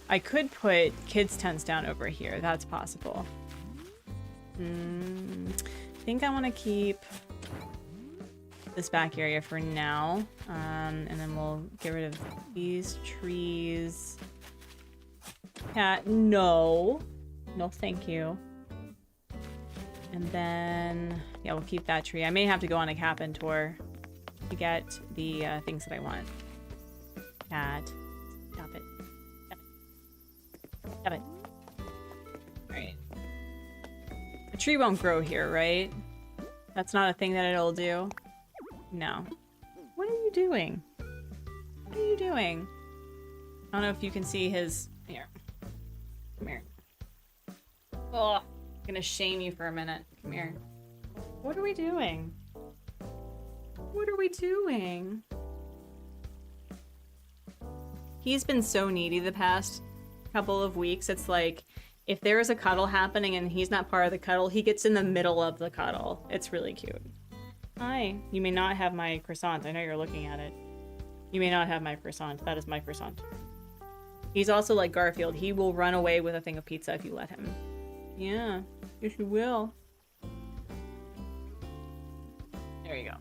I could put kids' tents down over here. That's possible. I think I want to keep this back area for now. And then we'll get rid of these trees. Cat, no. No, thank you. And then, yeah, we'll keep that tree. I may have to go on a cabin tour to get the things that I want. Cat, stop it. Stop it. Alright. A tree won't grow here, right? That's not a thing that it'll do? No. What are you doing? What are you doing? I don't know if you can see his... Here. Come here. Oh, I'm gonna shame you for a minute. Come here. What are we doing? What are we doing? He's been so needy the past couple of weeks. It's like, if there is a cuddle happening and he's not part of the cuddle, he gets in the middle of the cuddle. It's really cute. Hi. You may not have my croissant. I know you're looking at it. You may not have my croissant. That is my croissant. He's also like Garfield. He will run away with a thing of pizza if you let him. Yeah. Yes, you will. There you go.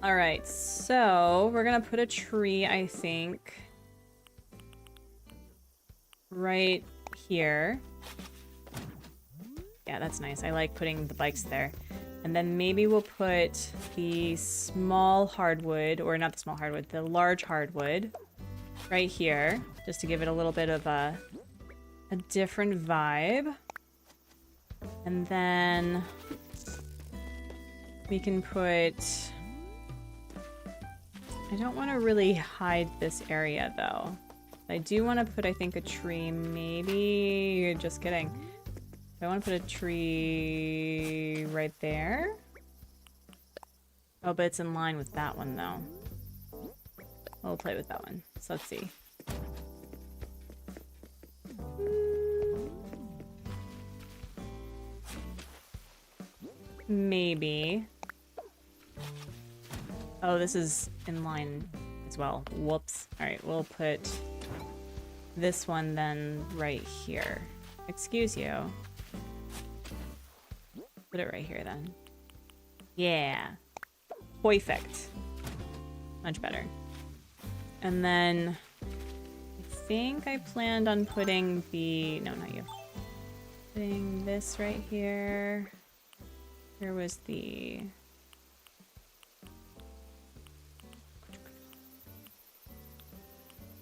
All right. So we're going to put a tree, I think, right here. Yeah, that's nice. I like putting the bikes there. And then maybe we'll put the small hardwood, or not the small hardwood, the large hardwood right here, just to give it a little bit of a different vibe. And then we can put... I don't want to really hide this area, though. I do want to put, I think, a tree, maybe... Just kidding. I want to put a tree right there. Oh, but it's in line with that one, though. We'll play with that one. So let's see. Maybe. Oh, this is in line as well. Whoops. All right, we'll put this one then right here. Excuse you. Put it right here then. Yeah. Perfect. Much better. And then I think I planned on putting the... No, not you. Putting this right here. Here was the...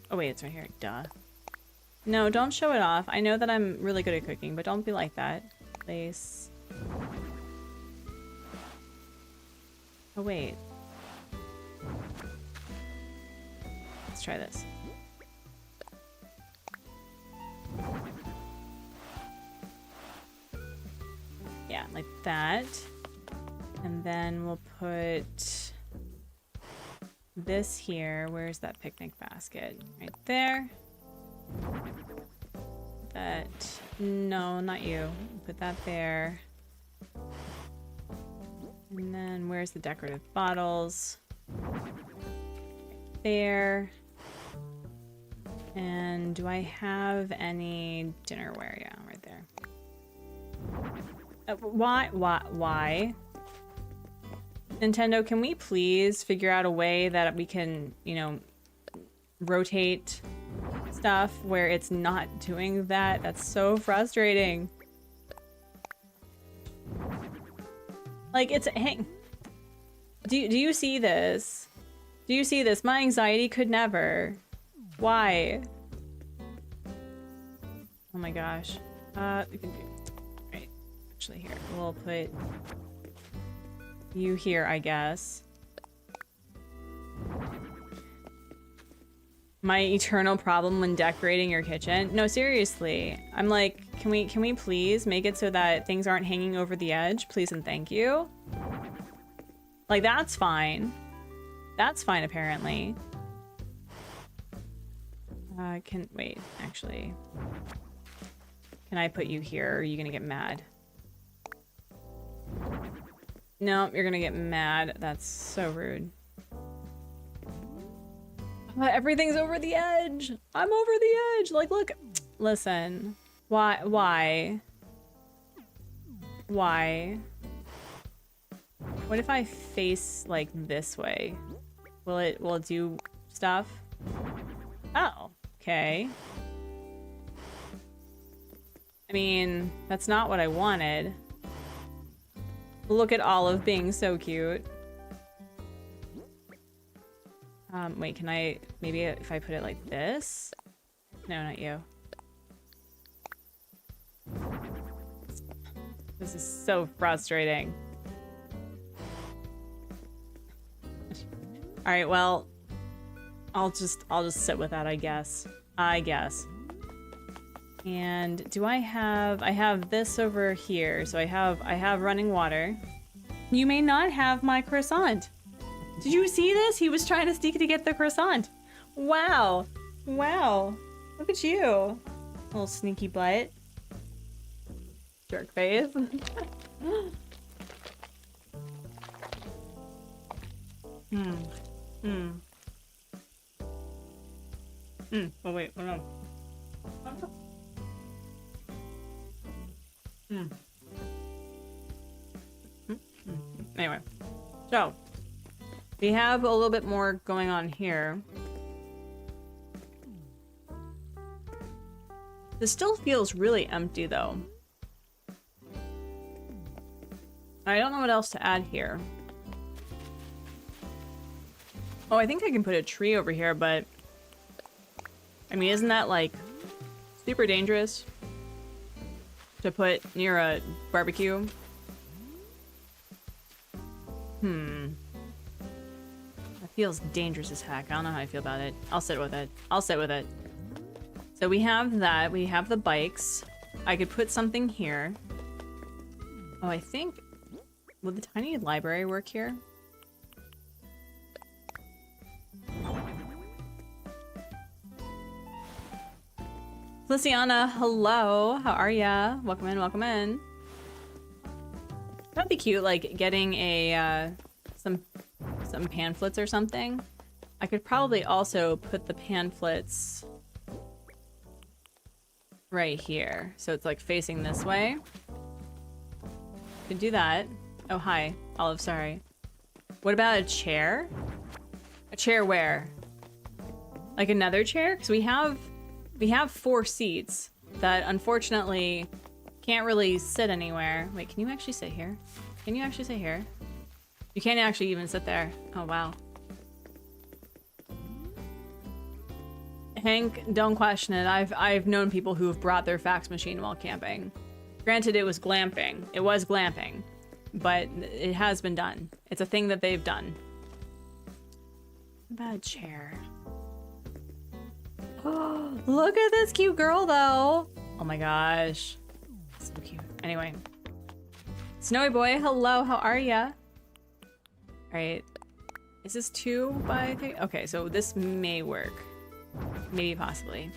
Oh wait, it's right here. Duh. No, don't show it off. I know that I'm really good at cooking, but don't be like that. Place... Oh, wait. Let's try this. Yeah, like that. And then we'll put this here. Where's that picnic basket? Right there. That... No, not you. Put that there. And then where's the decorative bottles? Right there. And do I have any dinnerware? Yeah, right there. Why? Nintendo, can we please figure out a way that we can, you know, rotate stuff where it's not doing that? That's so frustrating. Like, it's... Hang... Do you see this? Do you see this? My anxiety could never. Why? Oh my gosh. We can do... Right. Actually, here. We'll put... you here, I guess. My eternal problem when decorating your kitchen? No, seriously. I'm like, can we please make it so that things aren't hanging over the edge? Please and thank you. Like, that's fine. That's fine, apparently. Wait, actually. Can I put you here, or are you gonna get mad? No, you're gonna get mad. That's so rude. Everything's over the edge. I'm over the edge. Like, look. Listen. Why? What if I face, like, this way? Will it do stuff? Oh, okay. I mean, that's not what I wanted. Look at Olive being so cute. Wait, can I... Maybe if I put it like this? No, not you. This is so frustrating. All right, well, I'll just sit with that, I guess. And do I have this over here. So I have running water. You may not have my croissant. Did you see this? He was trying to sneak to get the croissant. Wow. Wow. Look at you. Little sneaky butt. Jerk face. Oh wait, oh no. Anyway, so we have a little bit more going on here. This still feels really empty though. I don't know what else to add here. Oh, I think I can put a tree over here, but I mean, isn't that like super dangerous to put near a barbecue? That feels dangerous as heck. I don't know how I feel about it. I'll sit with it. I'll sit with it. So we have that. We have the bikes. I could put something here. Oh, I think... Would the tiny library work here? Luciana, hello. How are ya? Welcome in, welcome in. That'd be cute, like getting a some pamphlets or something. I could probably also put the pamphlets right here, so it's like facing this way. Could do that. Oh hi, Olive. Sorry. What about a chair? A chair where? Like another chair? Because we have 4 seats that unfortunately can't really sit anywhere. Wait, can you actually sit here? Can you actually sit here? You can't actually even sit there. Oh, wow. Hank, don't question it. I've known people who have brought their fax machine while camping. Granted, it was glamping. It was glamping. But it has been done. It's a thing that they've done. Bad chair. Oh, look at this cute girl, though. Oh my gosh. So cute. Anyway. Snowy boy, hello. How are ya? Alright. Is this 2 by 3? Okay, so this may work. Maybe, possibly.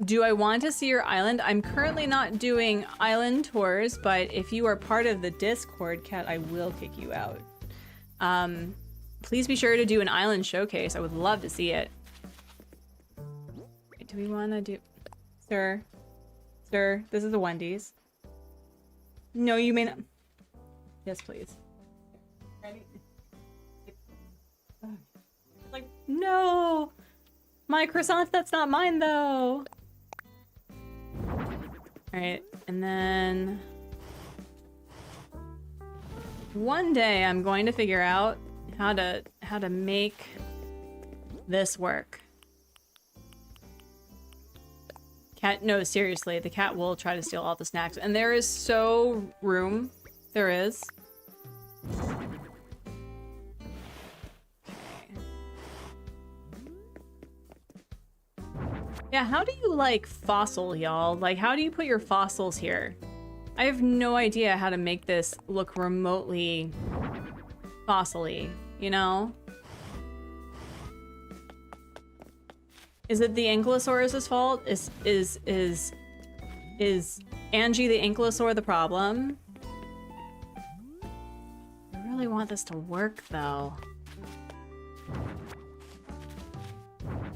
Do I want to see your island? I'm currently not doing island tours, but if you are part of the Discord, Cat, I will kick you out. Please be sure to do an island showcase. I would love to see it. Do we want to do... Sir? Sir, this is the Wendy's. No, you may not... Yes, please. Ready? Like, no! My croissant, that's not mine, though! Alright, and then... One day I'm going to figure out how to make this work. Cat, no, seriously, the cat will try to steal all the snacks. And there is so room. There is. Yeah, how do you, like, fossil, y'all? Like, how do you put your fossils here? I have no idea how to make this look remotely fossil-y, you know? Is it the Ankylosaurus's fault? Is Angie the Ankylosaur the problem? I really want this to work, though.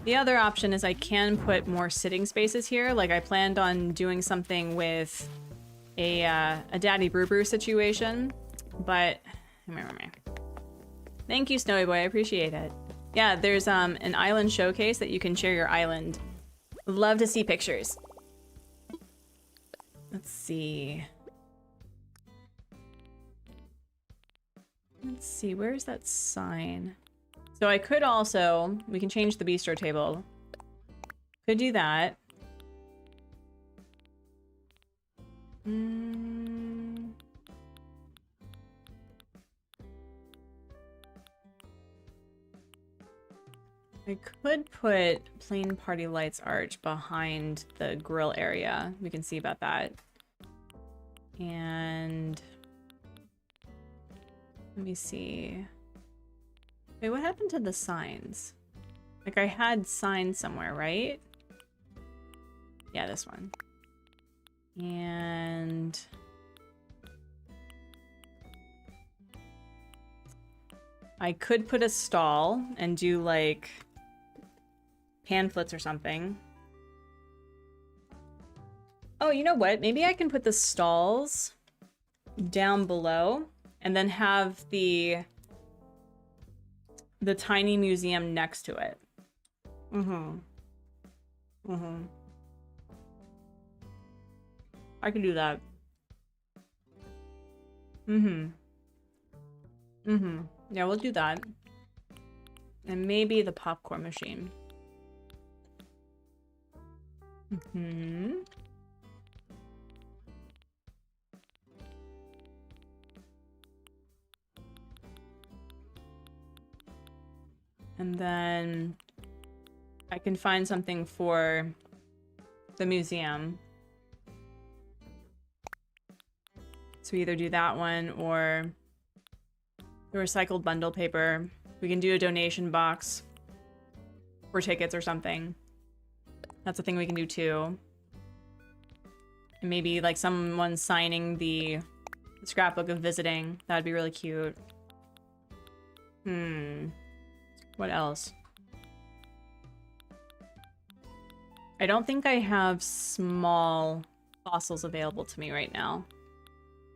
The other option is I can put more sitting spaces here. Like I planned on doing something with a Daddy Brew Brew situation, but thank you, Snowy Boy. I appreciate it. Yeah, there's an island showcase that you can share your island. Love to see pictures. Let's see. Let's see, where's that sign? So I could also, we can change the bistro table. Could do that. I could put plain party lights arch behind the grill area. We can see about that. And let me see. Wait, what happened to the signs? Like I had signs somewhere, right? Yeah, this one. And I could put a stall and do like pamphlets or something. Oh, you know what? Maybe I can put the stalls down below and then have the tiny museum next to it. I could do that. Yeah, we'll do that. And maybe the popcorn machine. And then I can find something for the museum. So we either do that one or the recycled bundle paper. We can do a donation box for tickets or something. That's a thing we can do too. And maybe like someone signing the scrapbook of visiting. That'd be really cute. What else? I don't think I have small fossils available to me right now,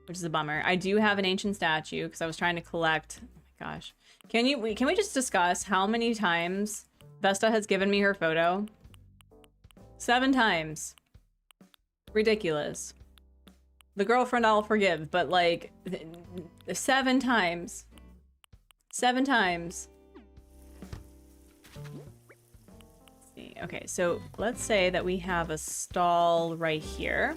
which is a bummer. I do have an ancient statue because I was trying to collect. Oh my gosh. Can we just discuss how many times Vesta has given me her photo? 7 times. Ridiculous. The girlfriend I'll forgive, but like 7 times. 7 times. Let's see. Okay, so let's say that we have a stall right here.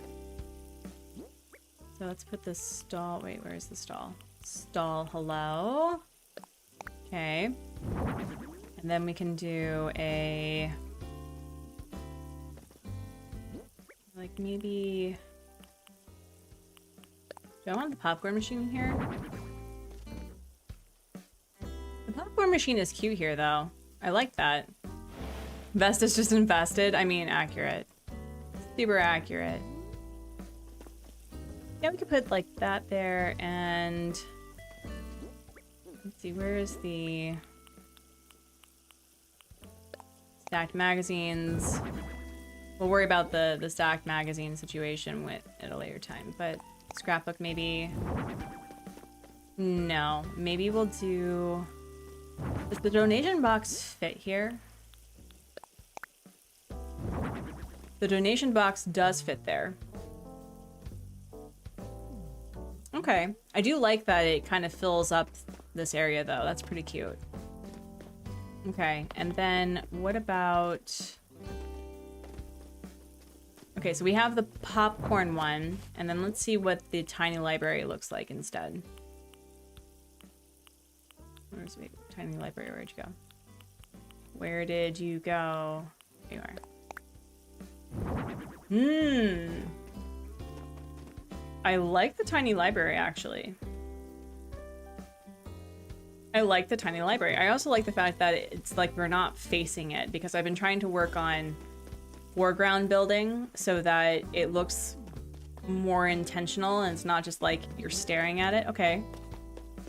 So let's put this stall. Wait, where is the stall? Stall, hello. Okay. And then we can do a... like maybe... do I want the popcorn machine here? The popcorn machine is cute here, though. I like that. Vesta's just invested. I mean, accurate. Super accurate. Yeah, we could put like that there, and let's see, where is the stacked magazines? We'll worry about the stacked magazine situation at a later time, but scrapbook maybe. No, maybe we'll do. Does the donation box fit here? The donation box does fit there. Okay. I do like that it kind of fills up this area, though. That's pretty cute. Okay, and then what about... okay, so we have the popcorn one, and then let's see what the tiny library looks like instead. Where's the tiny library? Where'd you go? Where did you go? There you are. I like the tiny library, actually. I like the tiny library. I also like the fact that it's like we're not facing it, because I've been trying to work on foreground building so that it looks more intentional and it's not just like you're staring at it. Okay.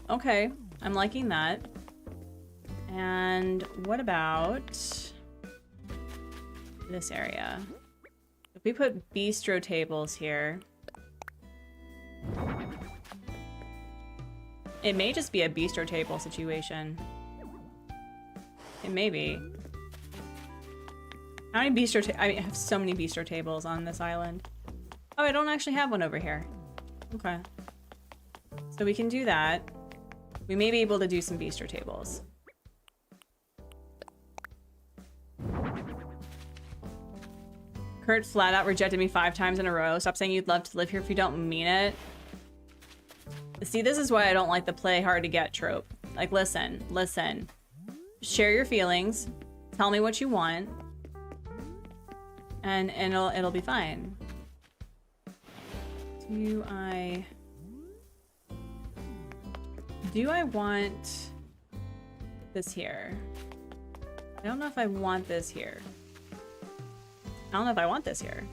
Okay. I'm liking that. And what about this area? If we put bistro tables here, it may just be a bistro table situation. It may be. How many bistro tables? I have so many bistro tables on this island. Oh, I don't actually have one over here. Okay. So we can do that. We may be able to do some bistro tables. Kurt flat out rejected me 5 times in a row. Stop saying you'd love to live here if you don't mean it. See, this is why I don't like the play hard to get trope. Like, listen. Share your feelings. Tell me what you want. And it'll be fine. Do I want this here? I don't know if I want this here. I don't know if I want this here.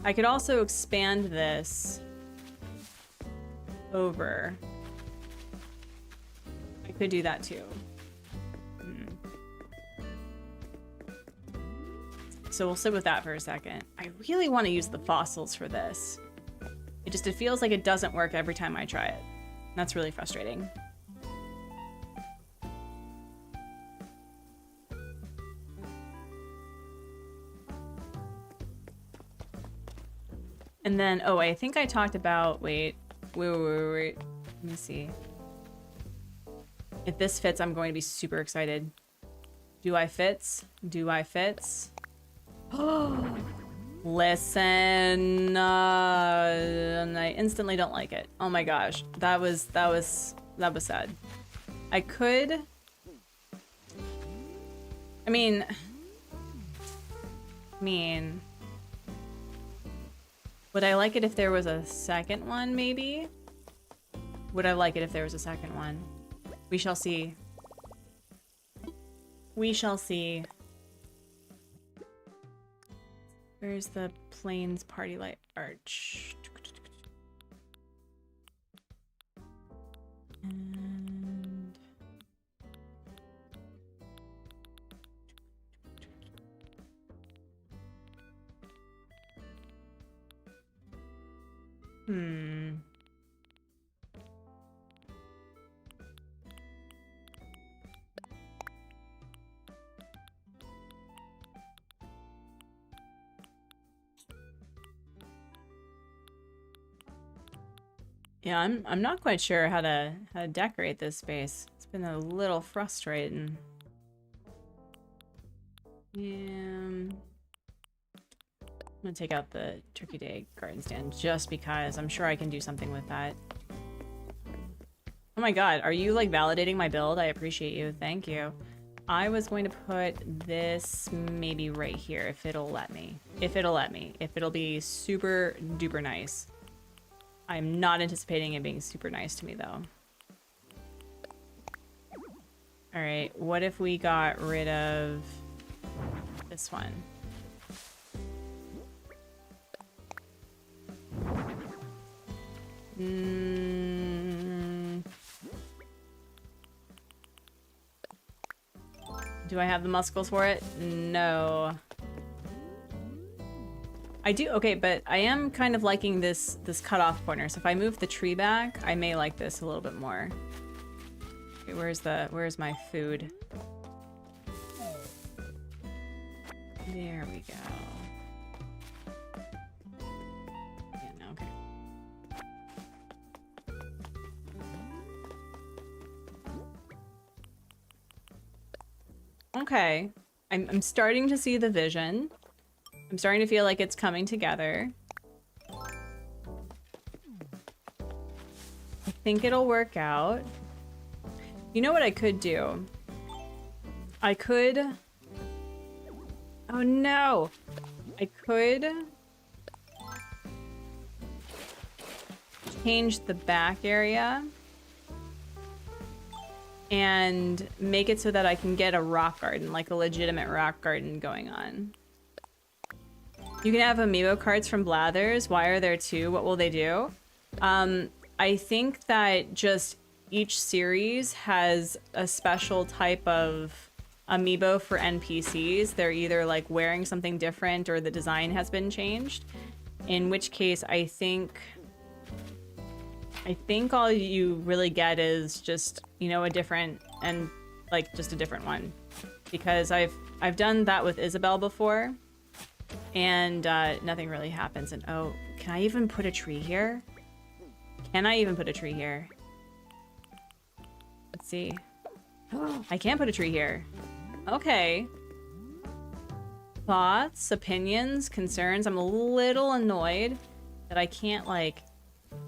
I could also expand this over. I could do that too. So we'll sit with that for a second. I really want to use the fossils for this. It feels like it doesn't work every time I try it. That's really frustrating. And then, oh, I think I talked about, wait. Let me see. If this fits, I'm going to be super excited. Do I fits? Do I fits? Oh, listen. And I instantly don't like it. Oh my gosh, that was sad. I could. I mean. Would I like it if there was a second one, maybe? Would I like it if there was a second one? We shall see. We shall see. Where's the Plains Party Light Arch? And... Yeah, I'm not quite sure how to decorate this space. It's been a little frustrating. I'm gonna take out the Turkey Day garden stand just because I'm sure I can do something with that. Oh my god, are you like validating my build? I appreciate you, thank you. I was going to put this maybe right here if it'll let me. If it'll be super duper nice. I'm not anticipating it being super nice to me, though. Alright, what if we got rid of this one? Do I have the muscles for it? No. I do, okay, but I am kind of liking this cutoff corner. So if I move the tree back, I may like this a little bit more. Okay, where's my food? There we go. Yeah, no, okay. Okay, I'm starting to see the vision. I'm starting to feel like it's coming together. I think it'll work out. You know what I could do? I could... Oh no! I could... change the back area and make it so that I can get a rock garden, like a legitimate rock garden going on. You can have amiibo cards from Blathers. Why are there two? What will they do? I think that just each series has a special type of amiibo for NPCs. They're either like wearing something different or the design has been changed. In which case, I think all you really get is just, you know, a different and like just a different one. Because I've done that with Isabel before. And nothing really happens. And oh, can I even put a tree here? Can I even put a tree here? Let's see. I can't put a tree here. Okay. Thoughts, opinions, concerns. I'm a little annoyed that I can't like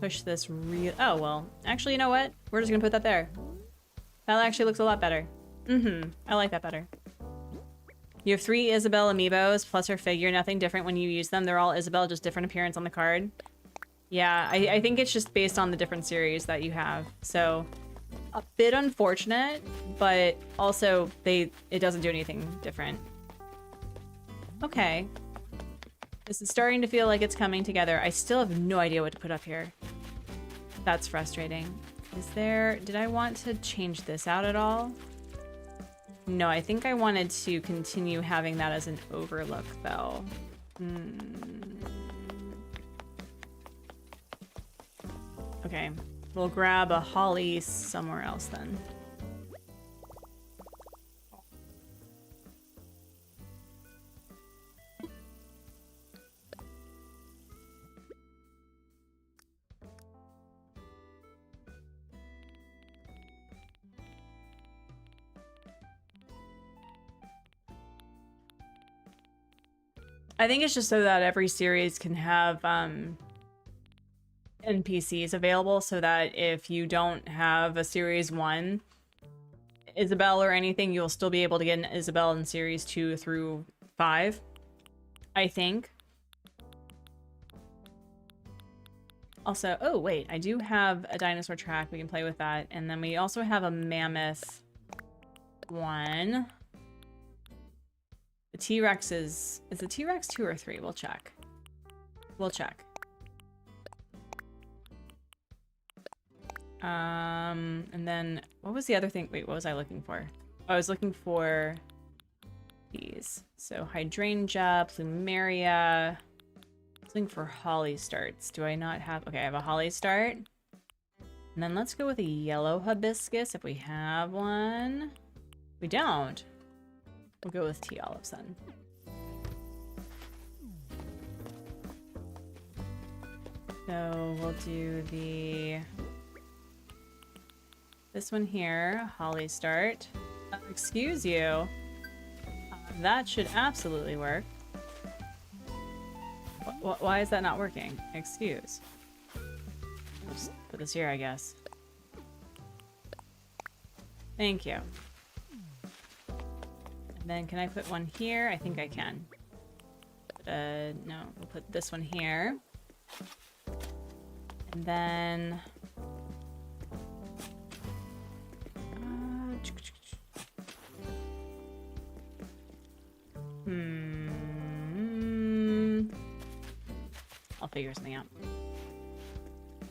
push this real. Oh, well, actually, you know what? We're just gonna put that there. That actually looks a lot better. I like that better. You have 3 Isabelle amiibos plus her figure. Nothing different when you use them. They're all Isabelle, just different appearance on the card. Yeah, I think it's just based on the different series that you have. So, a bit unfortunate, but also it doesn't do anything different. Okay. This is starting to feel like it's coming together. I still have no idea what to put up here. That's frustrating. Did I want to change this out at all? No, I think I wanted to continue having that as an overlook, though. Okay, we'll grab a holly somewhere else then. I think it's just so that every series can have NPCs available, so that if you don't have a series 1 Isabelle or anything, you'll still be able to get an Isabelle in series 2 through 5, I think. Also, oh wait, I do have a dinosaur track. We can play with that. And then we also have a mammoth one. The T-Rex is the T-Rex 2 or 3? We'll check. We'll check. And then what was the other thing? Wait, what was I looking for? Oh, I was looking for these. So hydrangea, plumeria. I was looking for holly starts. Do I not have? Okay, I have a holly start. And then let's go with a yellow hibiscus if we have one. We don't. We'll go with tea olives then. So we'll do this one here, holly start. Excuse you. That should absolutely work. Why is that not working? Excuse. I'll just put this here, I guess. Thank you. And then can I put one here? I think I can. But, no, we'll put this one here. And then... I'll figure something out.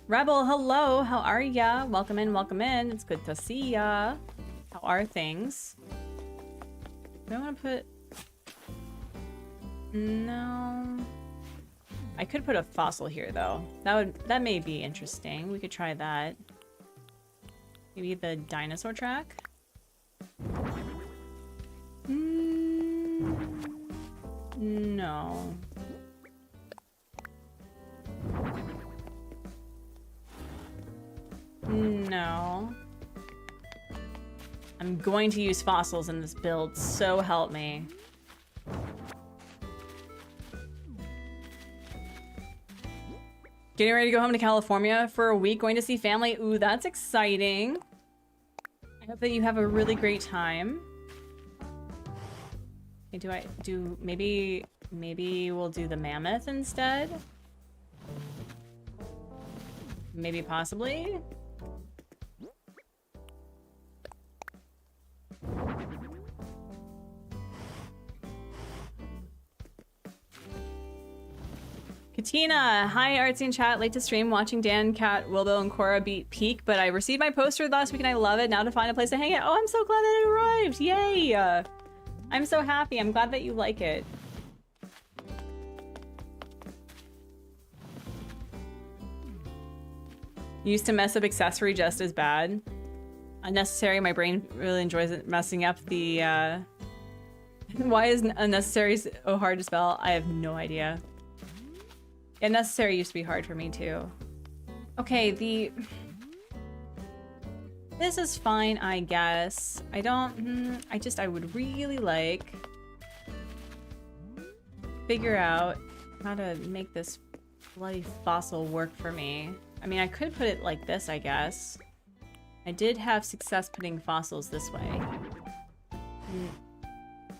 Rebel, hello. How are ya? Welcome in, welcome in. It's good to see ya. How are things? Do I want to put... No. I could put a fossil here, though. That may be interesting. We could try that. Maybe the dinosaur track? No. No. I'm going to use fossils in this build, so help me. Getting ready to go home to California for a week, going to see family. Ooh, that's exciting. I hope that you have a really great time. Okay, maybe we'll do the mammoth instead? Maybe possibly? Katina, hi Artsy and chat. Late to stream, watching Dan, Kat, Wilbo, and Cora beat Peak, but I received my poster last week and I love it. Now to find a place to hang it. Oh, I'm so glad that it arrived. Yay! I'm so happy. I'm glad that you like it. Used to mess up accessory just as bad. Unnecessary, my brain really enjoys it messing up the, Why is unnecessary so hard to spell? I have no idea. Yeah, necessary used to be hard for me too. Okay, this is fine, I guess. I would really like figure out how to make this bloody fossil work for me. I mean, I could put it like this, I guess. I did have success putting fossils this way.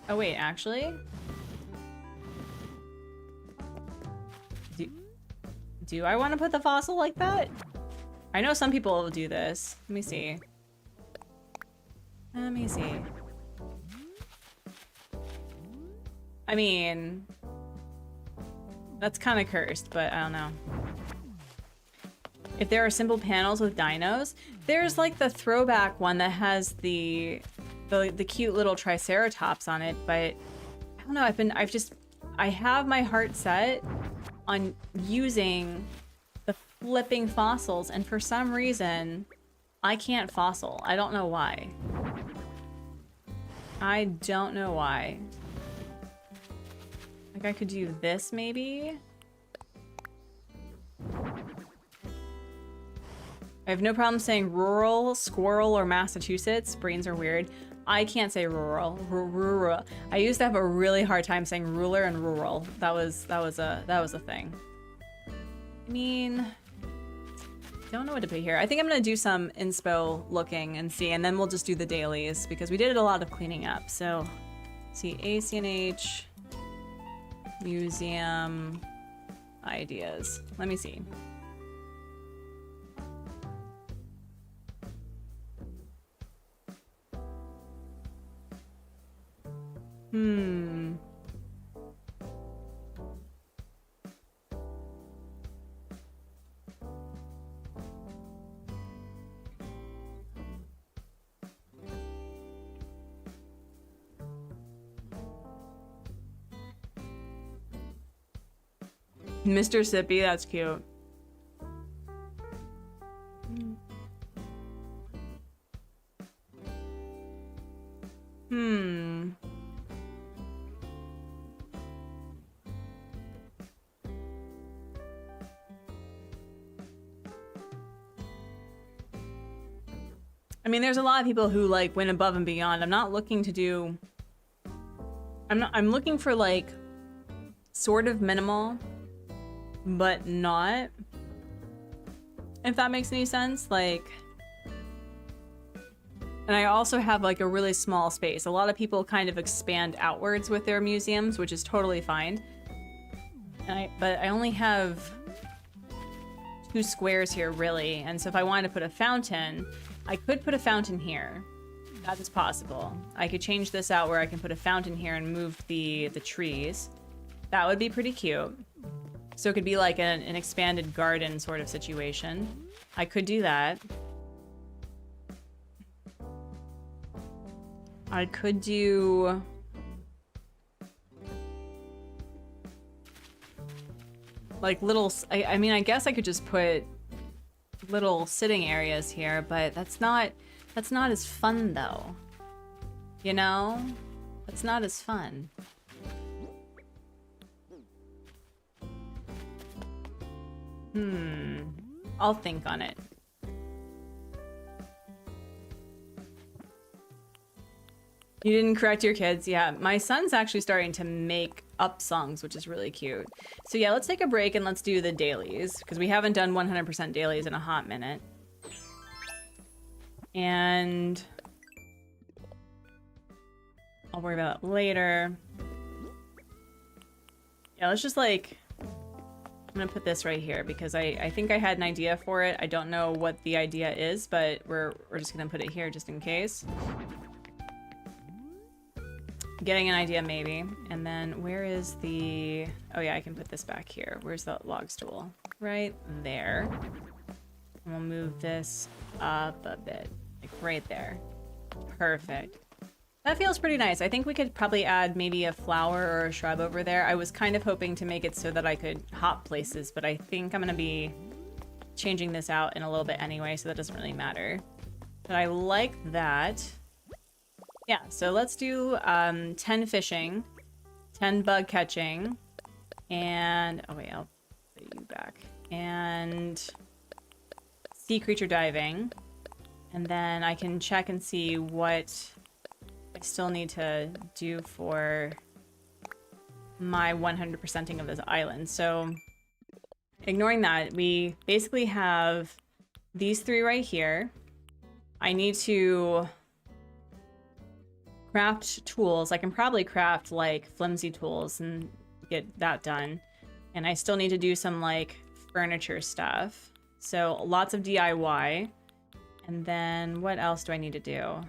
Oh wait, actually? Do I want to put the fossil like that? I know some people will do this. Let me see. Let me see. I mean, that's kind of cursed, but I don't know. If there are simple panels with dinos, there's like the throwback one that has the cute little triceratops on it, but I don't know, I have my heart set on using the flipping fossils, and for some reason, I can't fossil. I don't know why. I don't know why. Like I could do this maybe? I have no problem saying rural, squirrel, or Massachusetts. Brains are weird. I can't say rural. Rural. I used to have a really hard time saying ruler and rural. That was a thing. I mean, don't know what to put here. I think I'm gonna do some inspo looking and see, and then we'll just do the dailies because we did a lot of cleaning up. So, see, ACNH, museum, ideas. Let me see. Mr. Sippy, that's cute. I mean, there's a lot of people who like went above and beyond. I'm not looking to do... I'm looking for like sort of minimal, but not, if that makes any sense. Like, and I also have like a really small space. A lot of people kind of expand outwards with their museums, which is totally fine. But I only have 2 squares here really, and so if I wanted to put a fountain, I could put a fountain here. That is possible. I could change this out where I can put a fountain here and move the trees. That would be pretty cute. So it could be like an expanded garden sort of situation. I could do that. I could do... like little... I mean, I guess I could just put little sitting areas here, but that's not as fun though. You know? That's not as fun. I'll think on it. You didn't correct your kids? Yeah, my son's actually starting to make up songs, which is really cute. So yeah, let's take a break and let's do the dailies, because we haven't done 100% dailies in a hot minute. And I'll worry about it later. Yeah, let's just like... I'm gonna put this right here because I think I had an idea for it. I don't know what the idea is, but we're just gonna put it here just in case. Getting an idea maybe. And then where is the... oh yeah, I can put this back here. Where's the log stool? Right there. And we'll move this up a bit. Like right there. Perfect. That feels pretty nice. I think we could probably add maybe a flower or a shrub over there. I was kind of hoping to make it so that I could hop places, but I think I'm gonna be changing this out in a little bit anyway, so that doesn't really matter. But I like that. Yeah, so let's do 10 fishing, 10 bug catching, and... oh wait, I'll put you back. And sea creature diving. And then I can check and see what I still need to do for my 100%ing of this island. So ignoring that, we basically have these 3 right here. I need to craft tools. I can probably craft like flimsy tools and get that done. And I still need to do some like furniture stuff. So lots of DIY. And then what else do I need to do?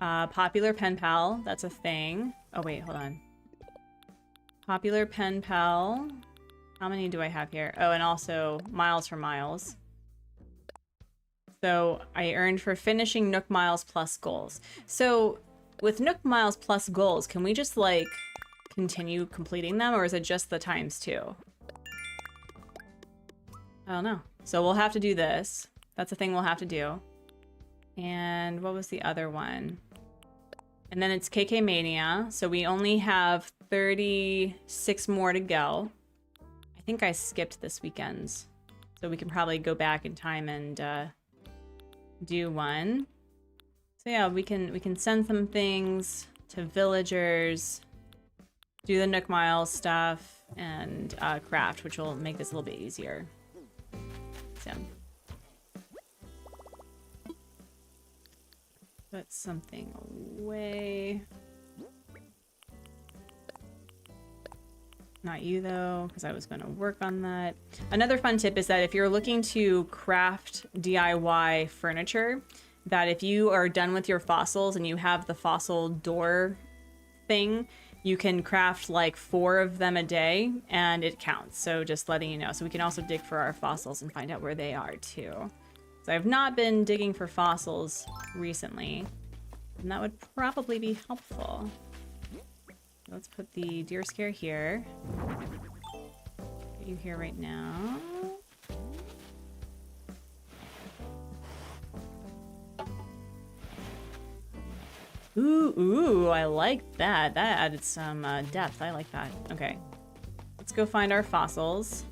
Popular pen pal, that's a thing. Oh wait, hold on. Popular pen pal. How many do I have here? Oh, and also miles for miles. So I earned for finishing Nook Miles plus goals. So with Nook Miles plus goals, can we just like continue completing them, or is it just the ×2? I don't know. So we'll have to do this. That's a thing we'll have to do. And what was the other one? And then it's KK Mania. So we only have 36 more to go. I think I skipped this weekend's. So we can probably go back in time and do one. So yeah, we can send some things to villagers, do the Nook Miles stuff, and craft, which will make this a little bit easier. So put something away. Not you though, because I was going to work on that. Another fun tip is that if you're looking to craft DIY furniture, that if you are done with your fossils and you have the fossil door thing, you can craft like 4 of them a day and it counts. So just letting you know. So we can also dig for our fossils and find out where they are too. So I've not been digging for fossils recently, and that would probably be helpful. Let's put the deer scare here. Put you here right now. Ooh, I like that. That added some depth. I like that. Okay. Let's go find our fossils.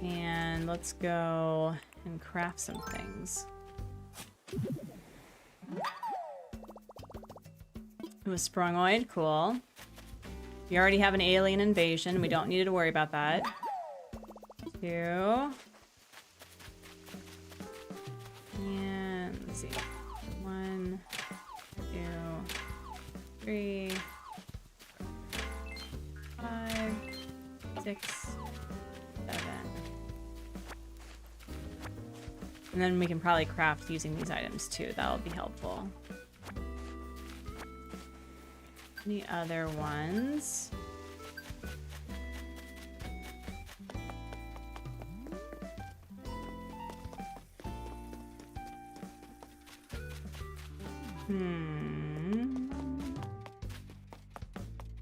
And let's go and craft some things. It was Sprungoid, cool. We already have an alien invasion. We don't need to worry about that. 2. And let's see. 1, 2, 3, 5, 6, 7. And then we can probably craft using these items too. That'll be helpful. Any other ones?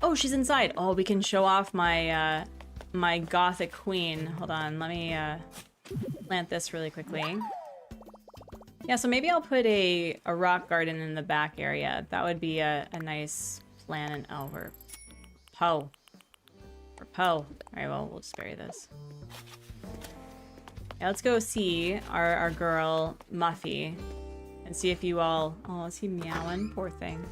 Oh, she's inside. Oh, we can show off my my gothic queen. Hold on, let me plant this really quickly. Yeah, so maybe I'll put a rock garden in the back area. That would be a nice plan. And over Poe. For Poe. Alright, well, we'll just bury this. Yeah, let's go see our girl, Muffy, and see if you all... Oh, is he meowing? Poor thing.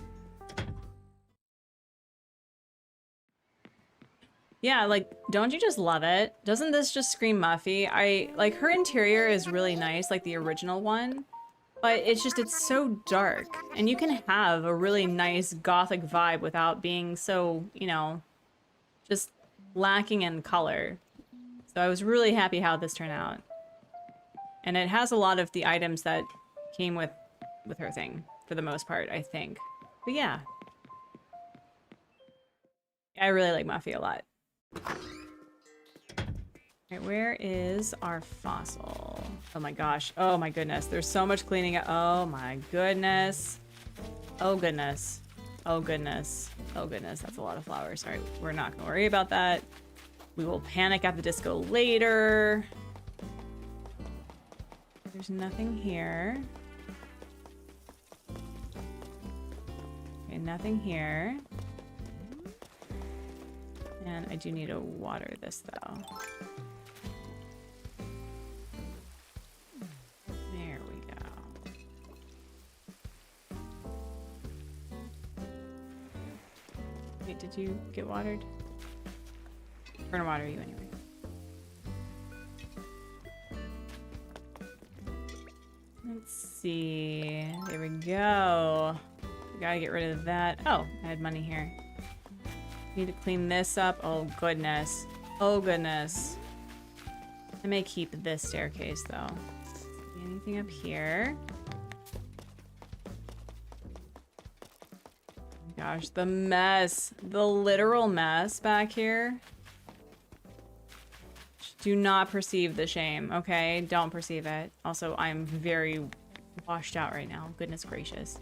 Yeah, like, don't you just love it? Doesn't this just scream Muffy? Like, her interior is really nice, like the original one. But it's just, it's so dark. And you can have a really nice gothic vibe without being so, you know, just lacking in color. So I was really happy how this turned out. And it has a lot of the items that came with her thing, for the most part, I think. But yeah. I really like Muffy a lot. Alright, where is our fossil? Oh my gosh. Oh my goodness. There's so much cleaning up. Oh my goodness. Oh goodness. Oh goodness. Oh goodness. That's a lot of flowers. Alright, we're not gonna worry about that. We will panic at the disco later. There's nothing here. Okay, nothing here. And I do need to water this though. There we go. Wait, did you get watered? We're gonna water you anyway. Let's see. There we go. We gotta get rid of that. Oh, I had money here. Need to clean this up. Oh, goodness. Oh, goodness. I may keep this staircase, though. Anything up here? Gosh, the mess. The literal mess back here. Do not perceive the shame, okay? Don't perceive it. Also, I'm very washed out right now. Goodness gracious.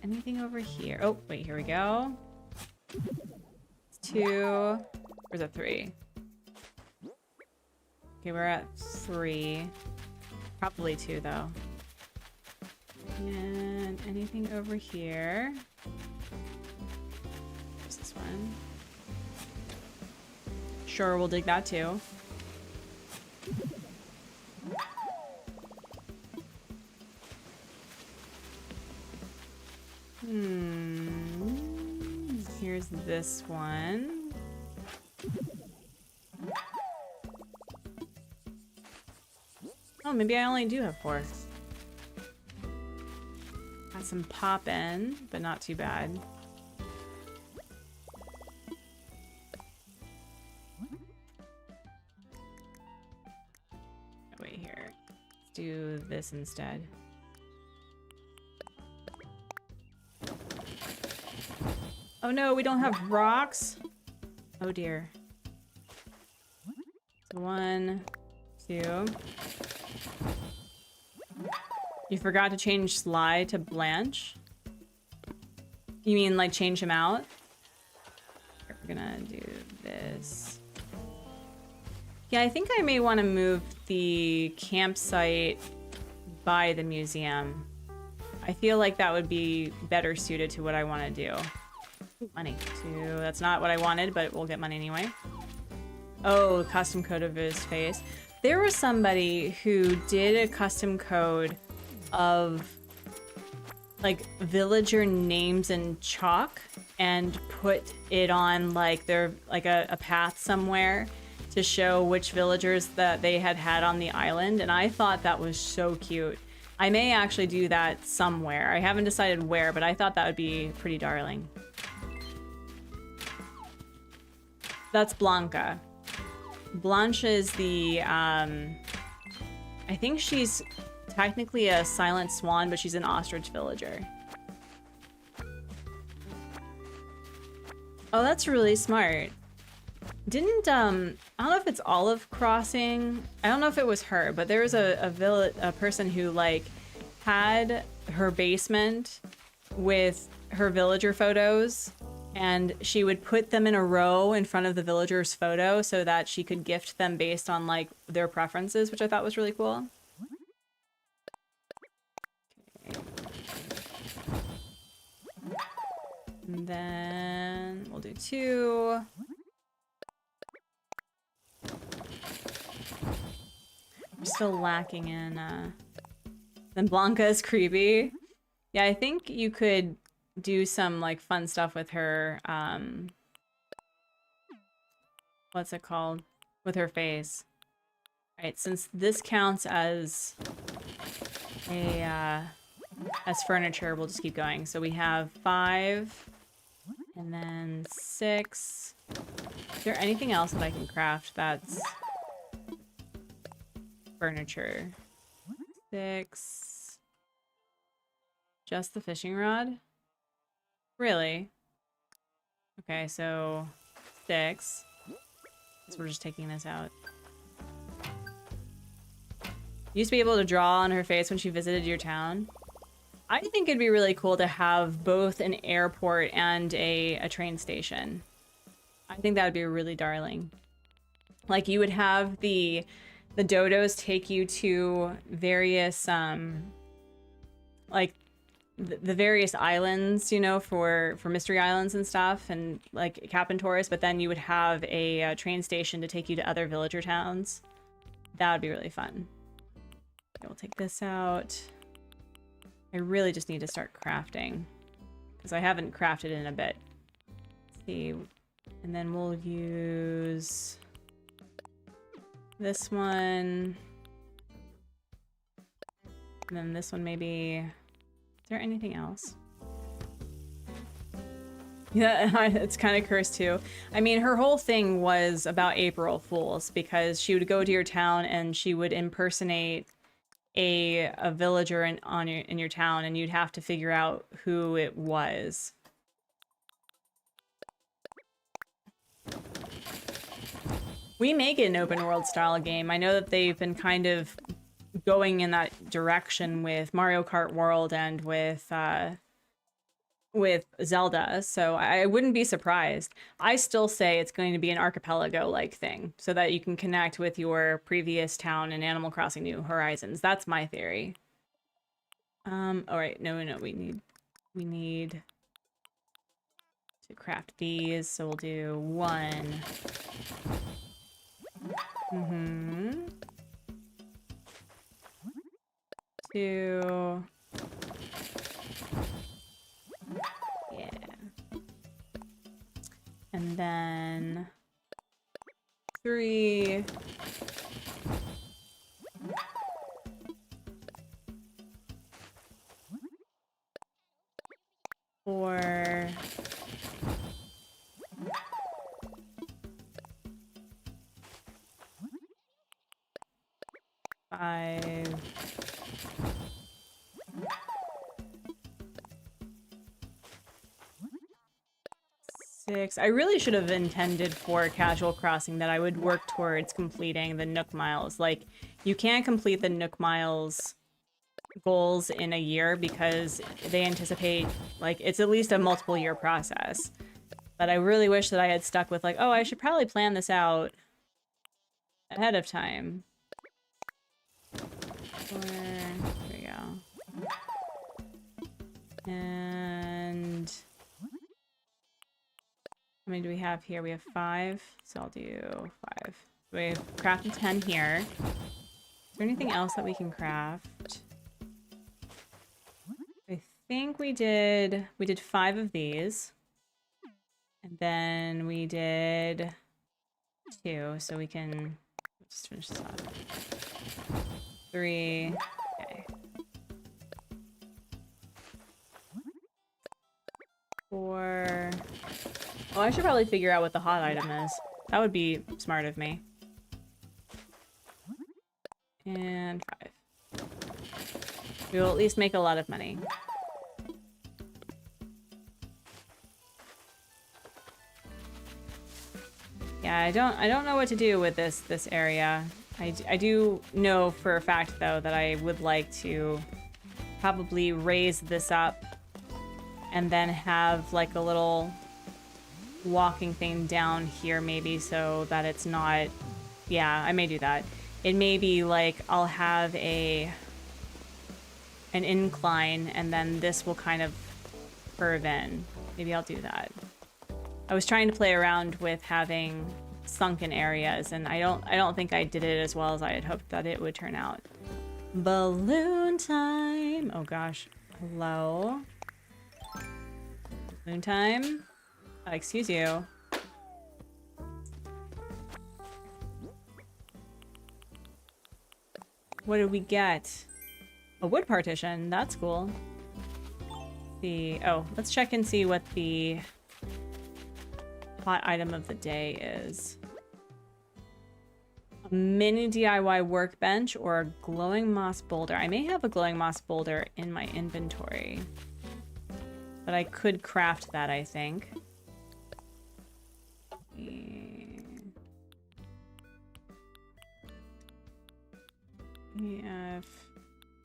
Anything over here? Oh, wait, here we go. It's 2. Or is it 3? Okay, we're at 3. Probably 2, though. And anything over here? Where's this one? Sure, we'll dig that too. Here's this one. Oh, maybe I only do have 4. Got some pop in, but not too bad. Wait here. Let's do this instead. Oh no, we don't have rocks. Oh dear. So 1, 2. You forgot to change Sly to Blanche? You mean like change him out? Here, we're gonna do this. Yeah, I think I may want to move the campsite by the museum. I feel like that would be better suited to what I want to do. Ooh, money. 2. That's not what I wanted, but we'll get money anyway. Oh, custom code of his face. There was somebody who did a custom code of like villager names in chalk and put it on like their a path somewhere to show which villagers that they had on the island, and I thought that was so cute. I may actually do that somewhere. I haven't decided where, but I thought that would be pretty darling. That's Blanca. Blanche is the I think she's technically a silent swan, but she's an ostrich villager. Oh, that's really smart. Didn't I don't know if it's Olive Crossing. I don't know if it was her, but there was a person who like had her basement with her villager photos, and she would put them in a row in front of the villager's photo so that she could gift them based on like their preferences, which I thought was really cool. Okay. And then we'll do 2. We're still lacking in, then Blanca is creepy. Yeah, I think you could do some, like, fun stuff with her, what's it called? With her face. Alright, since this counts as as furniture, we'll just keep going. So we have 5, and then 6. Is there anything else that I can craft that's furniture? 6. Just the fishing rod? Really? Okay, so 6. So we're just taking this out. Used to be able to draw on her face when she visited your town. I think it'd be really cool to have both an airport and a train station. I think that would be really darling. Like, you would have the dodos take you to various like the various islands, you know, for mystery islands and stuff, and like Captain Taurus, but then you would have a train station to take you to other villager towns. That would be really fun. Okay, we'll take this out. I really just need to start crafting because I haven't crafted in a bit. Let's see, and then we'll use this one. And then this one maybe... Is there anything else? Yeah, it's kind of cursed too. I mean, her whole thing was about April Fools because she would go to your town and she would impersonate a villager in your town, and you'd have to figure out who it was. We make it an open world style game. I know that they've been kind of going in that direction with Mario Kart World and with Zelda, so I wouldn't be surprised. I still say it's going to be an archipelago-like thing, so that you can connect with your previous town in Animal Crossing New Horizons. That's my theory. All right, no, we need to craft these, so we'll do one. Two. Yeah. And then 3. 4. 5. 6. I really should have intended for Casual Crossing that I would work towards completing the Nook Miles. Like, you can't complete the Nook Miles goals in a year because they anticipate, like, it's at least a multiple year process. But I really wish that I had stuck with, like, oh, I should probably plan this out ahead of time. There we go. And how many do we have here? We have 5, so I'll do 5. We've crafted 10 here. Is there anything else that we can craft? I think we did 5 of these. And then we did 2, so we can just finish this off. 3. Okay. 4. Oh, I should probably figure out what the hot item is. That would be smart of me. And 5. We will at least make a lot of money. Yeah, I don't know what to do with this area. I do know for a fact though that I would like to probably raise this up and then have like a little walking thing down here maybe so that it's not, yeah, I may do that. It may be like I'll have an incline and then this will kind of curve in. Maybe I'll do that. I was trying to play around with having sunken areas, and I don't think I did it as well as I had hoped that it would turn out. Balloon time! Oh gosh. Hello? Balloon time? Excuse you. What did we get? A wood partition. That's cool. Oh, let's check and see what the hot item of the day is. A mini DIY workbench or a glowing moss boulder. I may have a glowing moss boulder in my inventory, but I could craft that, I think. We have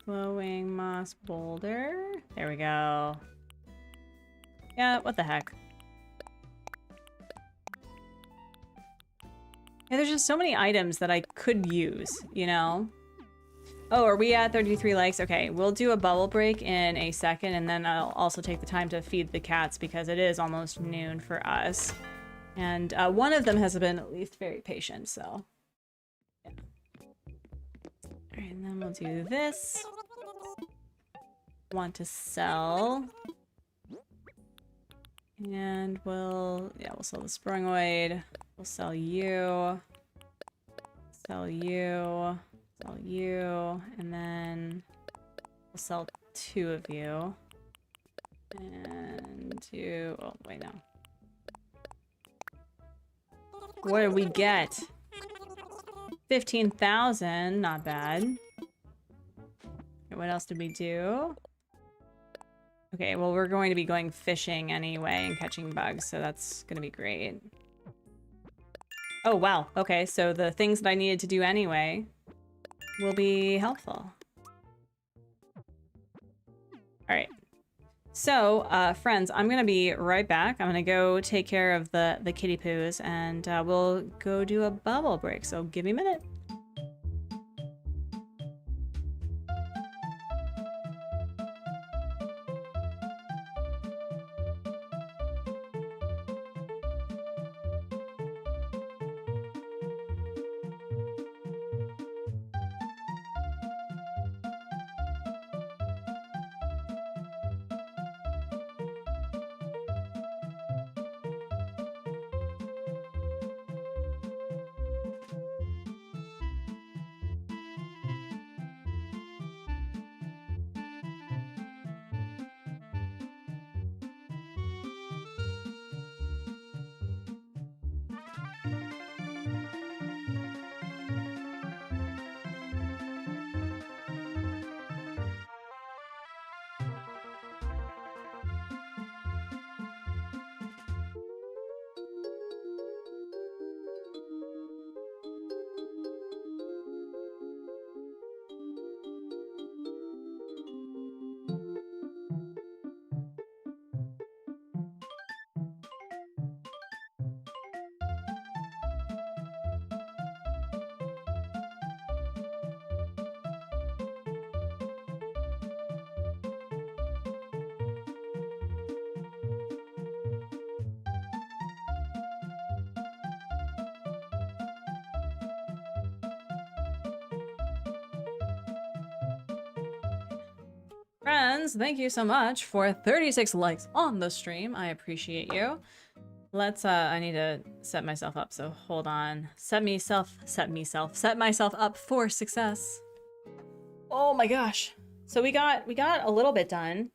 glowing moss boulder. There we go. Yeah, what the heck. Yeah, there's just so many items that I could use, you know? Oh, are we at 33 likes? Okay, we'll do a bubble break in a second, and then I'll also take the time to feed the cats because it is almost noon for us. And one of them has been at least very patient, so... yeah. Alright, and then we'll do this. Want to sell. And we'll sell the springoid. We'll sell you. Sell you. Sell you. And then We'll sell 2 of you. And 2... Oh, wait, no. What did we get? 15,000. Not bad. Okay, what else did we do? Okay, well, we're going to be going fishing anyway and catching bugs, so that's going to be great. Oh, wow. Okay, so the things that I needed to do anyway will be helpful. All right. So, friends, I'm going to be right back. I'm going to go take care of the kitty poos, and we'll go do a bubble break, so give me a minute. Friends, thank you so much for 36 likes on the stream. I appreciate you. Let's, I need to set myself up, so hold on. Set myself up for success. Oh my gosh. So we got a little bit done.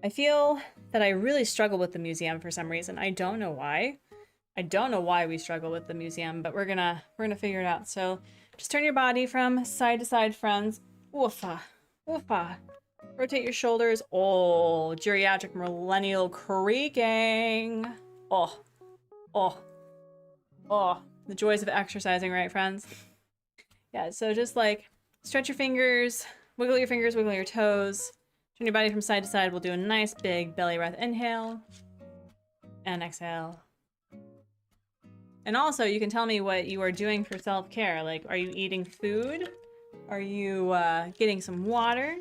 I feel that I really struggle with the museum for some reason. I don't know why. I don't know why we struggle with the museum, but we're gonna figure it out. So just turn your body from side to side, friends. Woofa. Woofa. Rotate your shoulders. Oh, geriatric millennial creaking. Oh. Oh. Oh. The joys of exercising, right, friends? Yeah, so just like stretch your fingers, wiggle your toes. Turn your body from side to side. We'll do a nice big belly breath. Inhale. And exhale. And also, you can tell me what you are doing for self-care. Like, are you eating food? Are you getting some water?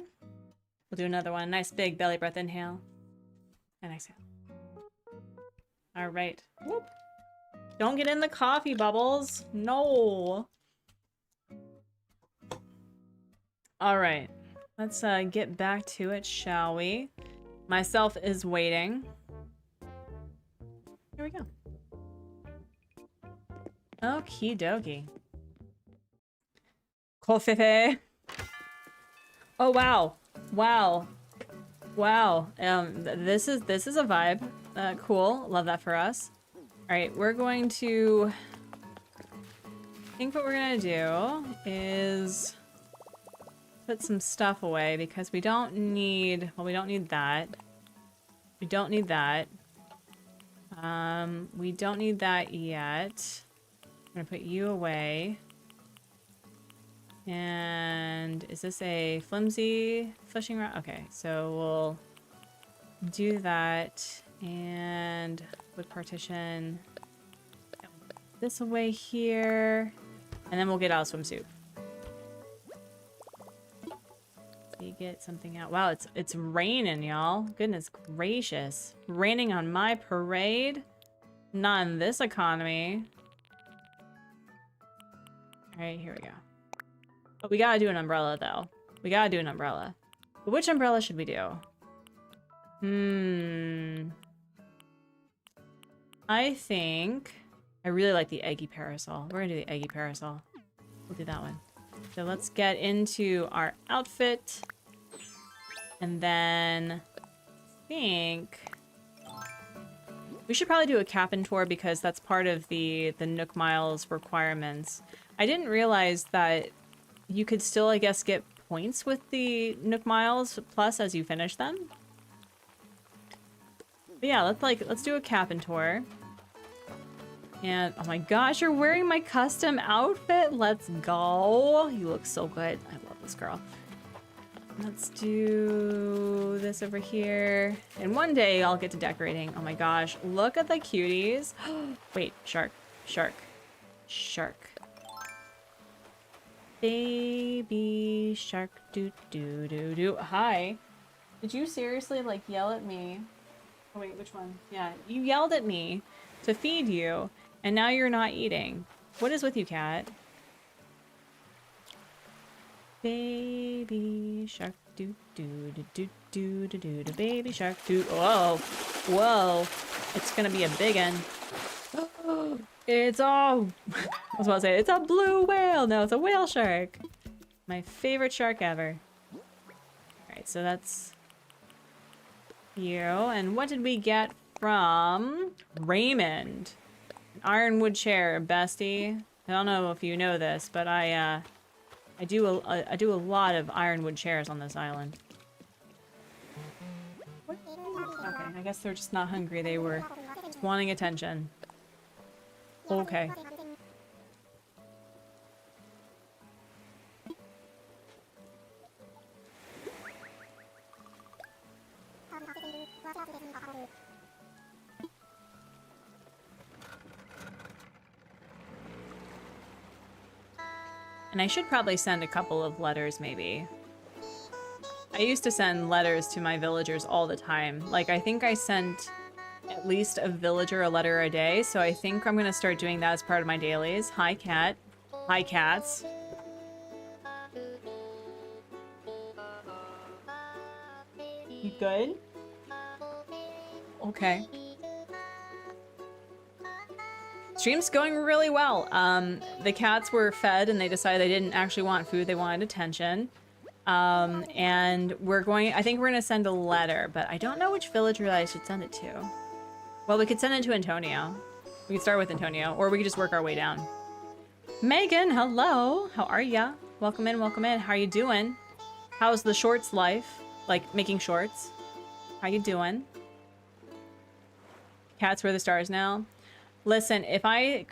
We'll do another one. Nice big belly breath. Inhale. And exhale. All right. Whoop. Don't get in the coffee bubbles. No. All right. Let's get back to it, shall we? Myself is waiting. Here we go. Okie dokie. Kofefe. Oh wow. Wow. Wow. This is a vibe. Cool. Love that for us. Alright, we're going to... I think what we're gonna do is put some stuff away because we don't need... Well, we don't need that. We don't need that. We don't need that yet. I'm gonna put you away. And is this a flimsy fishing rod? Okay, so we'll do that and wood partition this away here, and then we'll get out a swimsuit. You get something out. Wow, it's raining, y'all. Goodness gracious, raining on my parade. Not in this economy. All right, here we go. But we gotta do an umbrella, though. We gotta do an umbrella. But which umbrella should we do? I think... I really like the eggy parasol. We're gonna do the eggy parasol. We'll do that one. So let's get into our outfit. And then I think we should probably do a cabin tour because that's part of the Nook Miles requirements. I didn't realize that you could still, I guess, get points with the Nook Miles Plus as you finish them. But yeah, let's do a cabin tour. And oh my gosh, you're wearing my custom outfit. Let's go. You look so good. I love this girl. Let's do this over here. And one day I'll get to decorating. Oh my gosh, look at the cuties. Wait, shark, shark, shark. Baby shark, doo doo doo doo. Hi. Did you seriously like yell at me? Oh wait, which one? Yeah, you yelled at me to feed you, and now you're not eating. What is with you, cat? Baby shark, doo doo doo doo doo doo doo doo. Baby shark, doo. Whoa, whoa! It's gonna be a big one. It's all. I was about to say it's a blue whale. No, it's a whale shark. My favorite shark ever. All right, so that's you. And what did we get from Raymond? An ironwood chair, bestie. I don't know if you know this, but I do a lot of ironwood chairs on this island. What? Okay, I guess they're just not hungry. They were just wanting attention. Okay. And I should probably send a couple of letters, maybe. I used to send letters to my villagers all the time. Like, I think I sent at least a villager a letter a day, so I think I'm gonna start doing that as part of my dailies. Hi, cat. Hi, cats. You good? Okay. Stream's going really well. The cats were fed and they decided they didn't actually want food, they wanted attention. And I think we're gonna send a letter, but I don't know which villager I should send it to. Well, we could send it to Antonio. We could start with Antonio, or we could just work our way down. Megan, hello. How are ya? Welcome in, welcome in. How are you doing? How's the shorts life? Like, making shorts? How you doing? Cats were the stars now. Listen, if I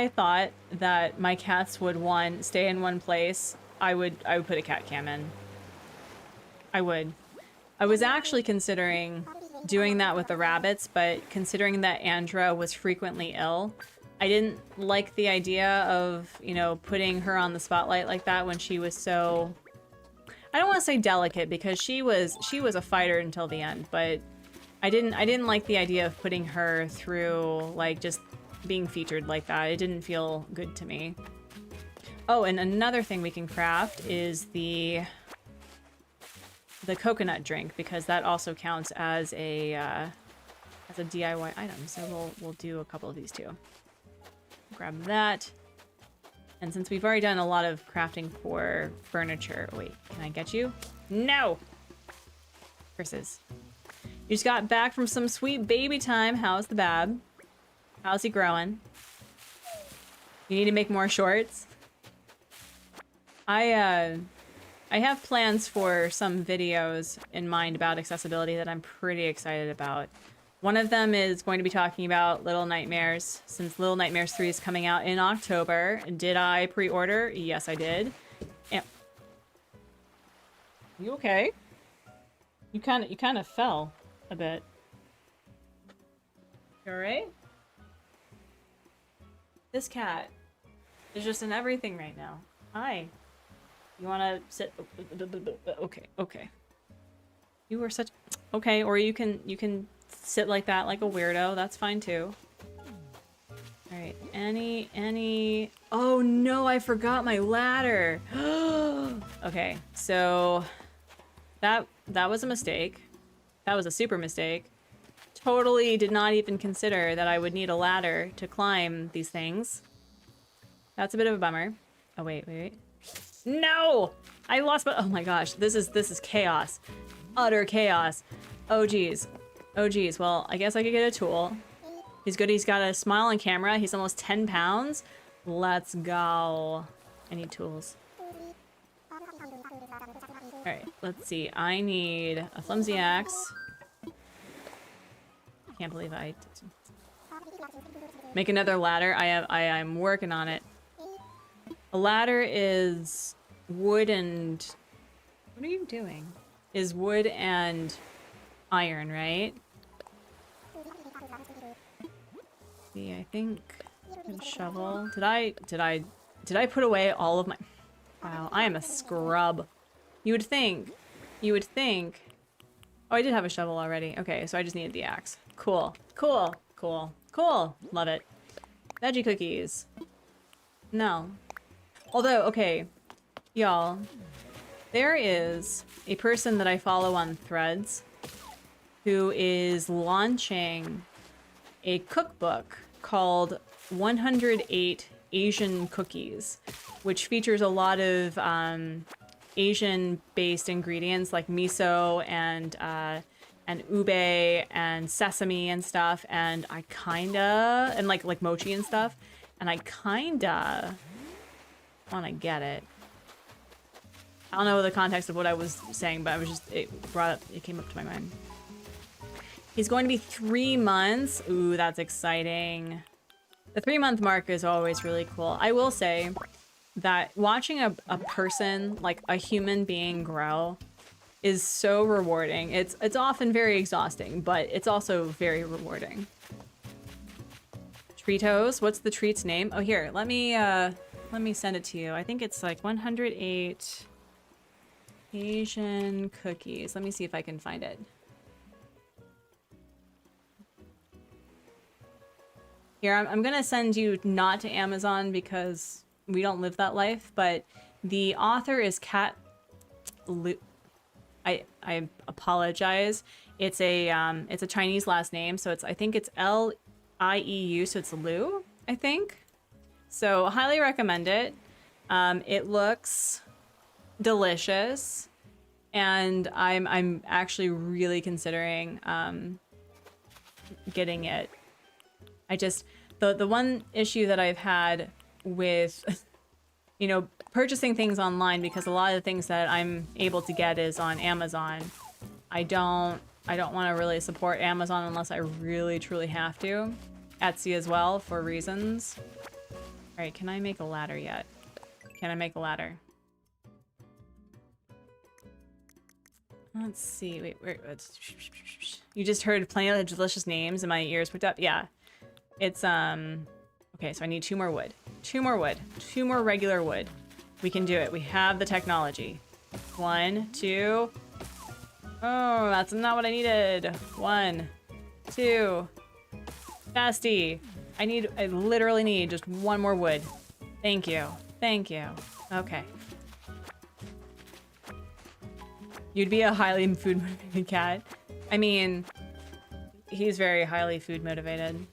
thought that my cats would stay in one place, I would put a cat cam in. I would. I was actually considering doing that with the rabbits, but considering that Andra was frequently ill, I didn't like the idea of, you know, putting her on the spotlight like that when she was so, I don't want to say delicate, because she was a fighter until the end, but I didn't like the idea of putting her through, like, just being featured like that. It didn't feel good to me. Oh, and another thing we can craft is the coconut drink, because that also counts as a DIY item. So we'll do a couple of these too. Grab that. And since we've already done a lot of crafting for furniture, wait, can I get you? No! Curses. You just got back from some sweet baby time. How's the bab? How's he growing? You need to make more shorts? I have plans for some videos in mind about accessibility that I'm pretty excited about. One of them is going to be talking about Little Nightmares, since Little Nightmares 3 is coming out in October. Did I pre-order? Yes, I did. And... You okay? You kind of fell a bit. You alright? This cat is just in everything right now. Hi. You wanna sit? Okay, okay. You were such... Okay, or you can sit like that like a weirdo. That's fine too. Alright, any... Oh no, I forgot my ladder! Okay, so... That was a mistake. That was a super mistake. Totally did not even consider that I would need a ladder to climb these things. That's a bit of a bummer. Oh, wait. No! I lost my... Oh my gosh, this is chaos. utter chaos. Oh geez. Oh geez. Well, I guess I could get a tool. He's good. He's got a smile on camera. He's almost 10 pounds. Let's go. I need tools. Alright, let's see. I need a flimsy axe. Can't believe I make another ladder. I'm working on it. A ladder is wood and... What are you doing? Is wood and iron, right? See, I think shovel. Did I put away all of my... Wow, I am a scrub. You would think. Oh, I did have a shovel already. Okay, so I just needed the axe. Cool. Love it. Veggie cookies. No. Although, okay, y'all, there is a person that I follow on Threads who is launching a cookbook called 108 Asian Cookies, which features a lot of Asian-based ingredients like miso and ube and sesame and stuff, and I kinda and like mochi and stuff, and I kinda want to get it. I don't know the context of what I was saying, but I was just it came up to my mind. He's going to be 3 months. Ooh, that's exciting. The 3-month mark is always really cool. I will say that watching a person, like a human being, grow is so rewarding. It's often very exhausting, but it's also very rewarding. Treatos, what's the treat's name? Oh, here, let me send it to you. I think it's like 108 Asian cookies. Let me see if I can find it. Here, I'm gonna send you not to Amazon because we don't live that life, but the author is Kat Lu. I apologize. It's a Chinese last name, so I think it's L-I-E-U, so it's Lu, I think. So highly recommend it. It looks delicious, and I'm actually really considering getting it. I just the one issue that I've had with purchasing things online, because a lot of the things that I'm able to get is on Amazon. I don't want to really support Amazon unless I really truly have to. Etsy as well, for reasons. All right, can I make a ladder yet? Can I make a ladder? Let's see. Wait. You just heard plenty of delicious names and my ears picked up. Yeah. It's okay, so I need 2 more wood. 2 more wood. 2 more regular wood. We can do it. We have the technology. 1, 2. Oh, that's not what I needed. 1, 2. Fasty. I literally need just 1 more wood. Thank you. Okay. You'd be a highly food motivated cat. I mean, he's very highly food motivated.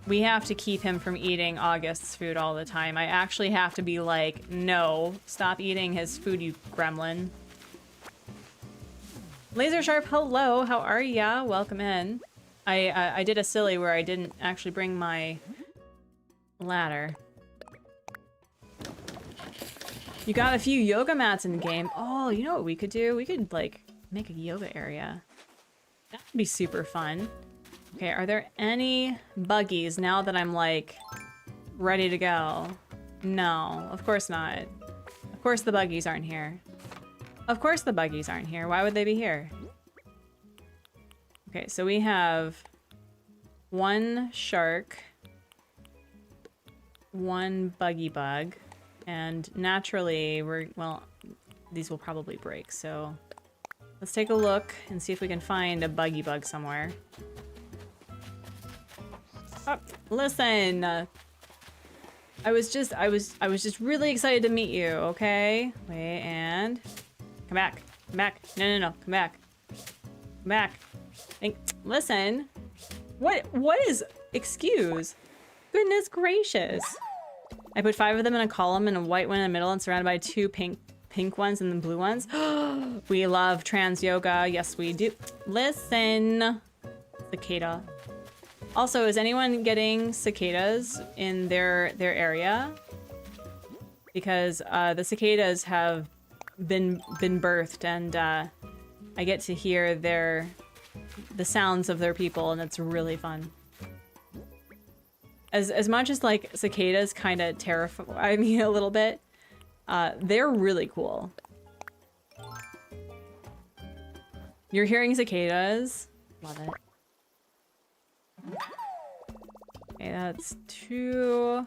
We have to keep him from eating August's food all the time. I actually have to be like, no, stop eating his food, you gremlin. Laser Sharp, hello, how are ya? Welcome in. I did a silly where I didn't actually bring my ladder. You got a few yoga mats in the game. Oh, you know what we could do? We could like make a yoga area. That would be super fun. Okay, are there any buggies now that I'm like ready to go? No, of course not. Of course the buggies aren't here. Of course the buggies aren't here. Why would they be here? Okay, so we have 1 shark, 1 buggy bug, and naturally well, these will probably break, so let's take a look and see if we can find a buggy bug somewhere. Oh, listen, I was just really excited to meet you, okay? Wait, and come back. No, come back. Listen, what is, excuse? Goodness gracious. I put 5 of them in a column and a white one in the middle and surrounded by 2 pink pink ones and the blue ones. We love trans yoga. Yes, we do. Listen, cicada. Also, is anyone getting cicadas in their area? Because the cicadas have been birthed, and I get to hear the sounds of their people, and it's really fun. As much as like cicadas kind of terrify me a little bit, they're really cool. You're hearing cicadas. Love it. Okay, that's 2.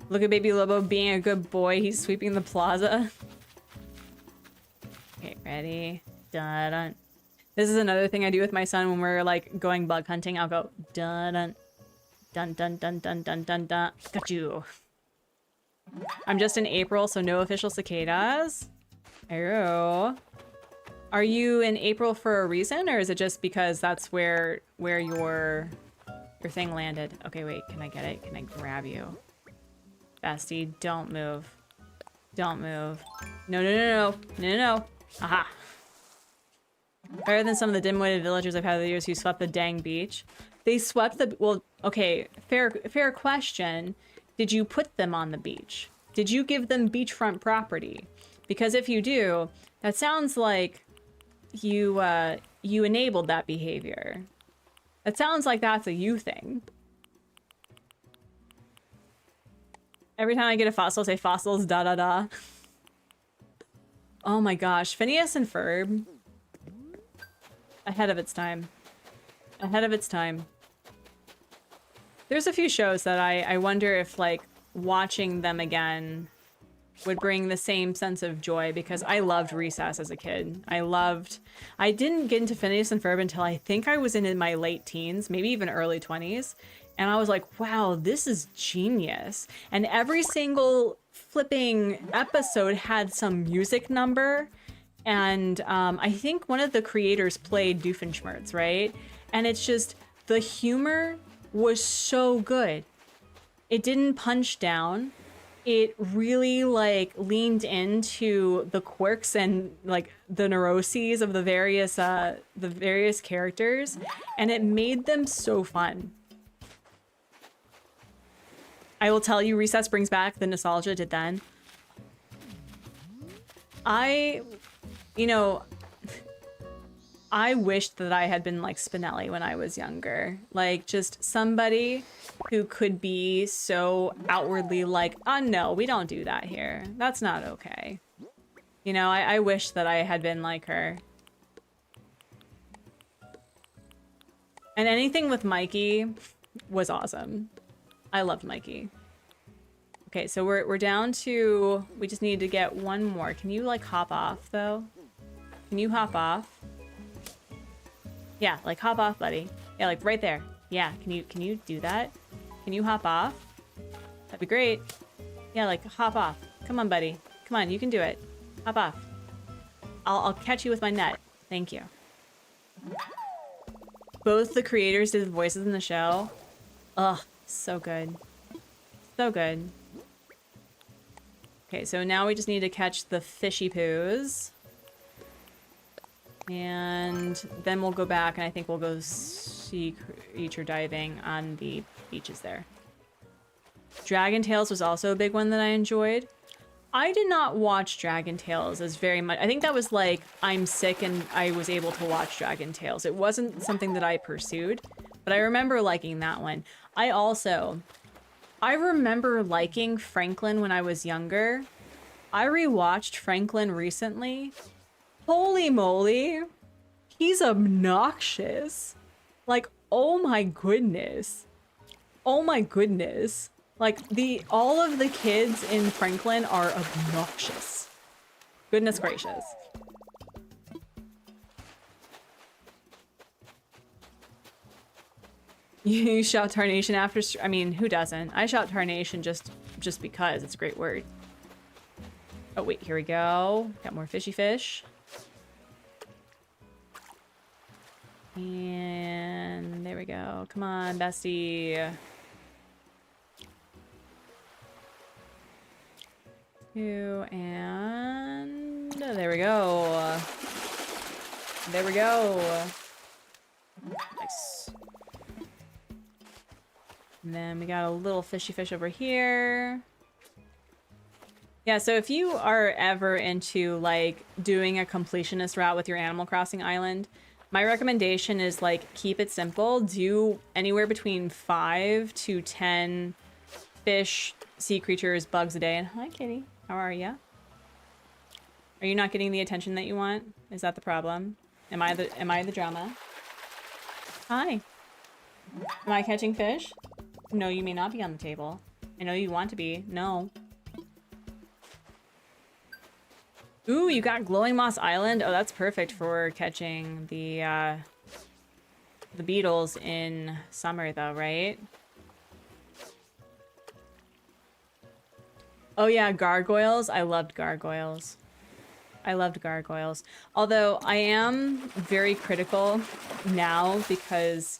Look at Baby Lobo being a good boy. He's sweeping the plaza. Okay, ready? Dun dun. This is another thing I do with my son when we're like going bug hunting. I'll go dun dun dun dun dun dun dun dun dun. Got you. I'm just in April, so no official cicadas. Oh. Are you in April for a reason, or is it just because that's where your thing landed? Okay, wait, can I get it? Can I grab you? Bestie, don't move. Don't move. No, no, no, no, no, no, no. Aha. Better than some of the dim-witted villagers I've had over the years who swept the dang beach. They swept the, well, okay, fair question. Did you put them on the beach? Did you give them beachfront property? Because if you do, that sounds like you enabled that behavior. That sounds like that's a you thing. Every time I get a fossil, I'll say fossils, da da da. Oh my gosh, Phineas and Ferb. Ahead of its time. Ahead of its time. There's a few shows that I wonder if, like, watching them again would bring the same sense of joy, because I loved Recess as a kid. I didn't get into Phineas and Ferb until I think I was in my late teens, maybe even early 20s. And I was like, wow, this is genius. And every single flipping episode had some music number. And I think one of the creators played Doofenshmirtz, right? And it's just, the humor was so good. It didn't punch down. It really like leaned into the quirks and like the neuroses of the various characters, and it made them so fun. I will tell you, Recess brings back the nostalgia it did then. You know, I wished that I had been like Spinelli when I was younger. Like, just somebody who could be so outwardly like, oh no, we don't do that here. That's not okay. You know, I wish that I had been like her. And anything with Mikey was awesome. I loved Mikey. Okay, so we're down to, we just need to get one more. Can you like hop off though? Can you hop off? Yeah, like hop off, buddy. Yeah, like right there. Yeah, can you do that? Can you hop off? That'd be great. Yeah, like hop off. Come on, buddy. Come on, you can do it. Hop off. I'll catch you with my net. Thank you. Both the creators did the voices in the show. Ugh, so good. So good. Okay, so now we just need to catch the fishy poos. And then we'll go back, and I think we'll go sea creature diving on the beaches there. Dragon Tales was also a big one that I enjoyed. I did not watch Dragon Tales as very much. I think that was like, I'm sick and I was able to watch Dragon Tales. It wasn't something that I pursued, but I remember liking that one. I remember liking Franklin when I was younger. I rewatched Franklin recently. Holy moly, he's obnoxious. Like, oh my goodness. Oh my goodness. Like, all of the kids in Franklin are obnoxious. Goodness gracious. You shout Tarnation after, I mean, who doesn't? I shout Tarnation just because it's a great word. Oh wait, here we go. Got more fishy fish. And there we go. Come on, bestie. 2, and there we go. There we go. Nice. And then we got a little fishy fish over here. Yeah, so if you are ever into like doing a completionist route with your Animal Crossing island, my recommendation is like keep it simple. Do anywhere between 5 to 10 fish, sea creatures, bugs a day. And hi, Kitty. How are you? Are you not getting the attention that you want? Is that the problem? Am I the drama? Hi. Am I catching fish? No, you may not be on the table. I know you want to be. No. Ooh, you got Glowing Moss Island. Oh, that's perfect for catching the beetles in summer, though, right? Oh yeah, gargoyles. I loved gargoyles. I loved gargoyles. Although I am very critical now because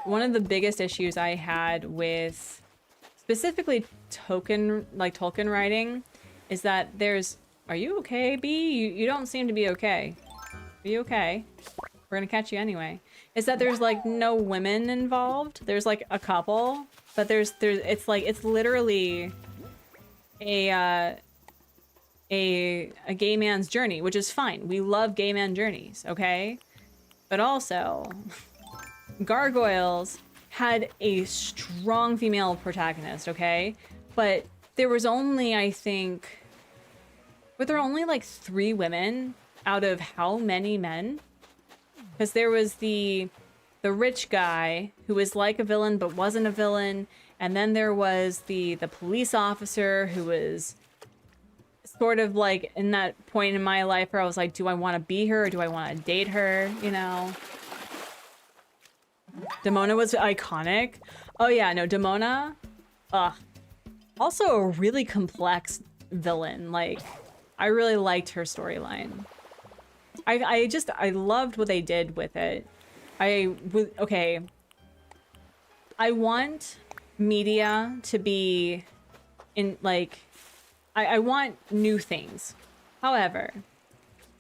one of the biggest issues I had with specifically Tolkien writing is that there's... Are you okay, B? You don't seem to be okay. Are you okay? We're gonna catch you anyway. Is that there's like no women involved. There's like a couple, but it's like it's literally a gay man's journey, which is fine. We love gay man journeys, okay? But also, gargoyles had a strong female protagonist, okay? But there was only, I think, were there only like 3 women out of how many men? Because there was the rich guy who was like a villain but wasn't a villain, and then there was the police officer who was sort of like in that point in my life where I was like, do I want to be her or do I want to date her? You know? Demona was iconic. Oh yeah, no, Demona. Also a really complex villain. Like, I really liked her storyline. I loved what they did with it. Okay. I want media to be in like, I want new things. However,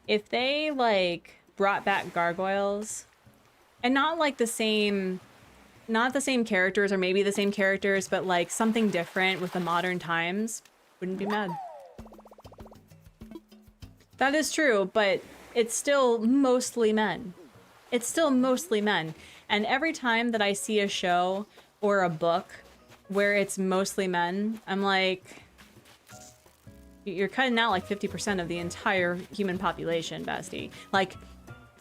if they like brought back gargoyles and not like not the same characters or maybe the same characters, but like something different with the modern times, wouldn't be mad. That is true, but it's still mostly men. It's still mostly men. And every time that I see a show or a book where it's mostly men, I'm like, you're cutting out like 50% of the entire human population, bestie. Like,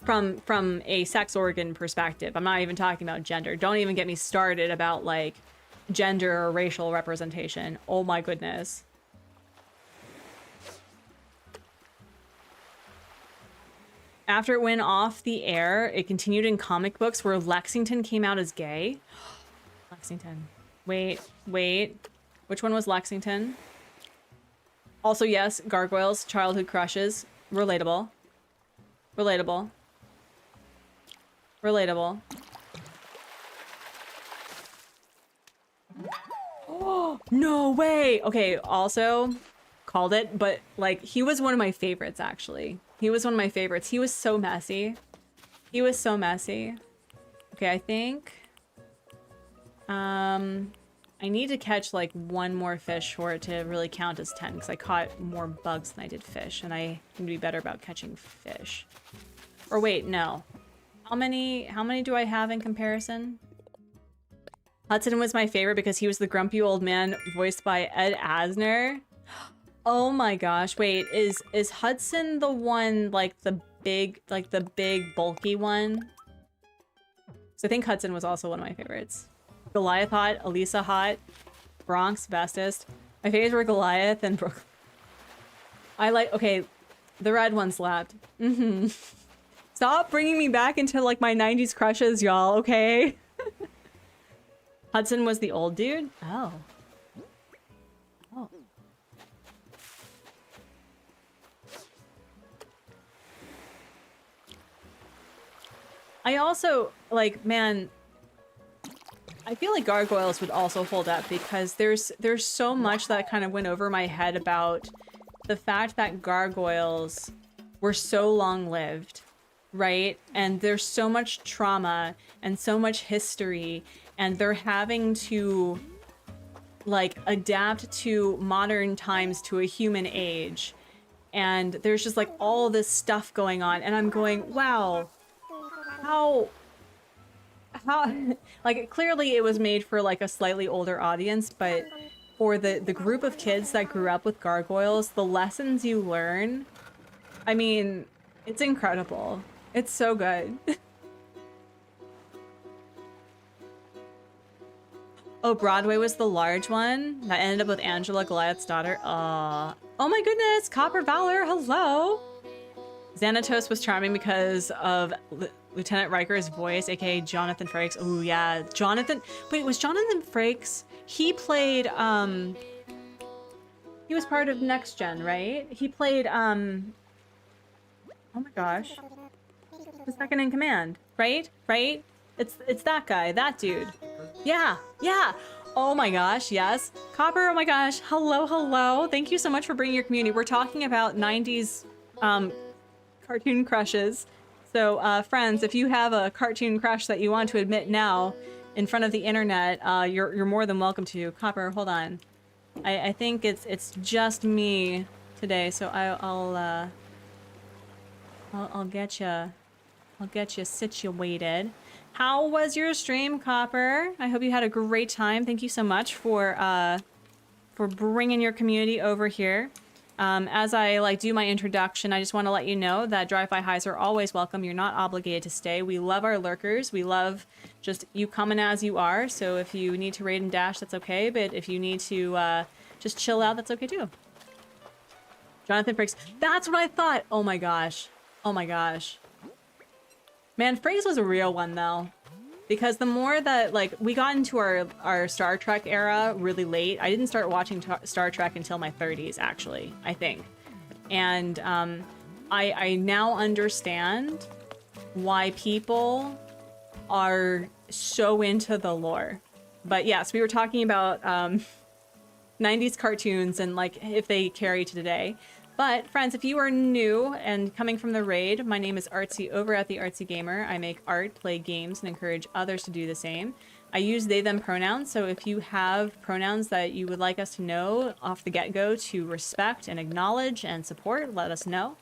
from a sex organ perspective. I'm not even talking about gender. Don't even get me started about like gender or racial representation. Oh my goodness. After it went off the air, it continued in comic books where Lexington came out as gay. Lexington. Wait. Which one was Lexington? Also, yes, gargoyles, childhood crushes. Relatable. Oh, no way. Okay, also called it, but like he was one of my favorites actually. He was one of my favorites. He was so messy. Okay, I think I need to catch like one more fish for it to really count as 10 because I caught more bugs than I did fish, and I need to be better about catching fish. Or wait, no. How many do I have in comparison? Hudson was my favorite because he was the grumpy old man voiced by Ed Asner. Oh my gosh, wait, is Hudson the one like the big bulky one? So I think Hudson was also one of my favorites. Goliath hot, Elisa hot, Bronx bestest. My favorites were Goliath and Brooklyn. Okay, the red one slapped. Stop bringing me back into like my 90s crushes, y'all, okay? Hudson was the old dude? Oh. I also, like, man, I feel like gargoyles would also hold up because there's so much that kind of went over my head about the fact that gargoyles were so long-lived, right? And there's so much trauma and so much history, and they're having to like adapt to modern times, to a human age. And there's just like all this stuff going on, and I'm going, wow, how like clearly it was made for like a slightly older audience, but for the group of kids that grew up with gargoyles, the lessons you learn, I mean, it's incredible. It's so good. Oh, Broadway was the large one that ended up with Angela, Goliath's daughter. Oh my goodness, Copper Valor, hello. Xanatos was charming because of Lieutenant Riker's voice, aka Jonathan Frakes. Oh yeah, Jonathan. Wait, was Jonathan Frakes? He played, he was part of Next Gen, right? He played, oh my gosh. The second in command, right? Right? It's that guy, that dude. Yeah, yeah. Oh my gosh, yes. Copper, oh my gosh. Hello, hello. Thank you so much for bringing your community. We're talking about 90s cartoon crushes. So friends, if you have a cartoon crush that you want to admit now in front of the internet, you're more than welcome to. Copper, hold on. I think it's just me today, so I'll get you situated. How was your stream, Copper? I hope you had a great time. Thank you so much for bringing your community over here. As I like do my introduction, I just want to let you know that drive-by highs are always welcome. You're not obligated to stay. We love our lurkers. We love just you coming as you are. So if you need to raid and dash, that's okay. But if you need to just chill out, that's okay too. Jonathan Frakes. That's what I thought. Oh my gosh. Oh my gosh. Man, Frakes was a real one though. Because the more that, like, we got into our Star Trek era really late. I didn't start watching Star Trek until my 30s, actually, I think. And I now understand why people are so into the lore. But yes, we were talking about 90s cartoons and, like, if they carry to today. But, friends, if you are new and coming from the raid, my name is Artsy over at the Artsy Gamer. I make art, play games, and encourage others to do the same. I use they, them pronouns, so if you have pronouns that you would like us to know off the get-go to respect and acknowledge and support, let us know.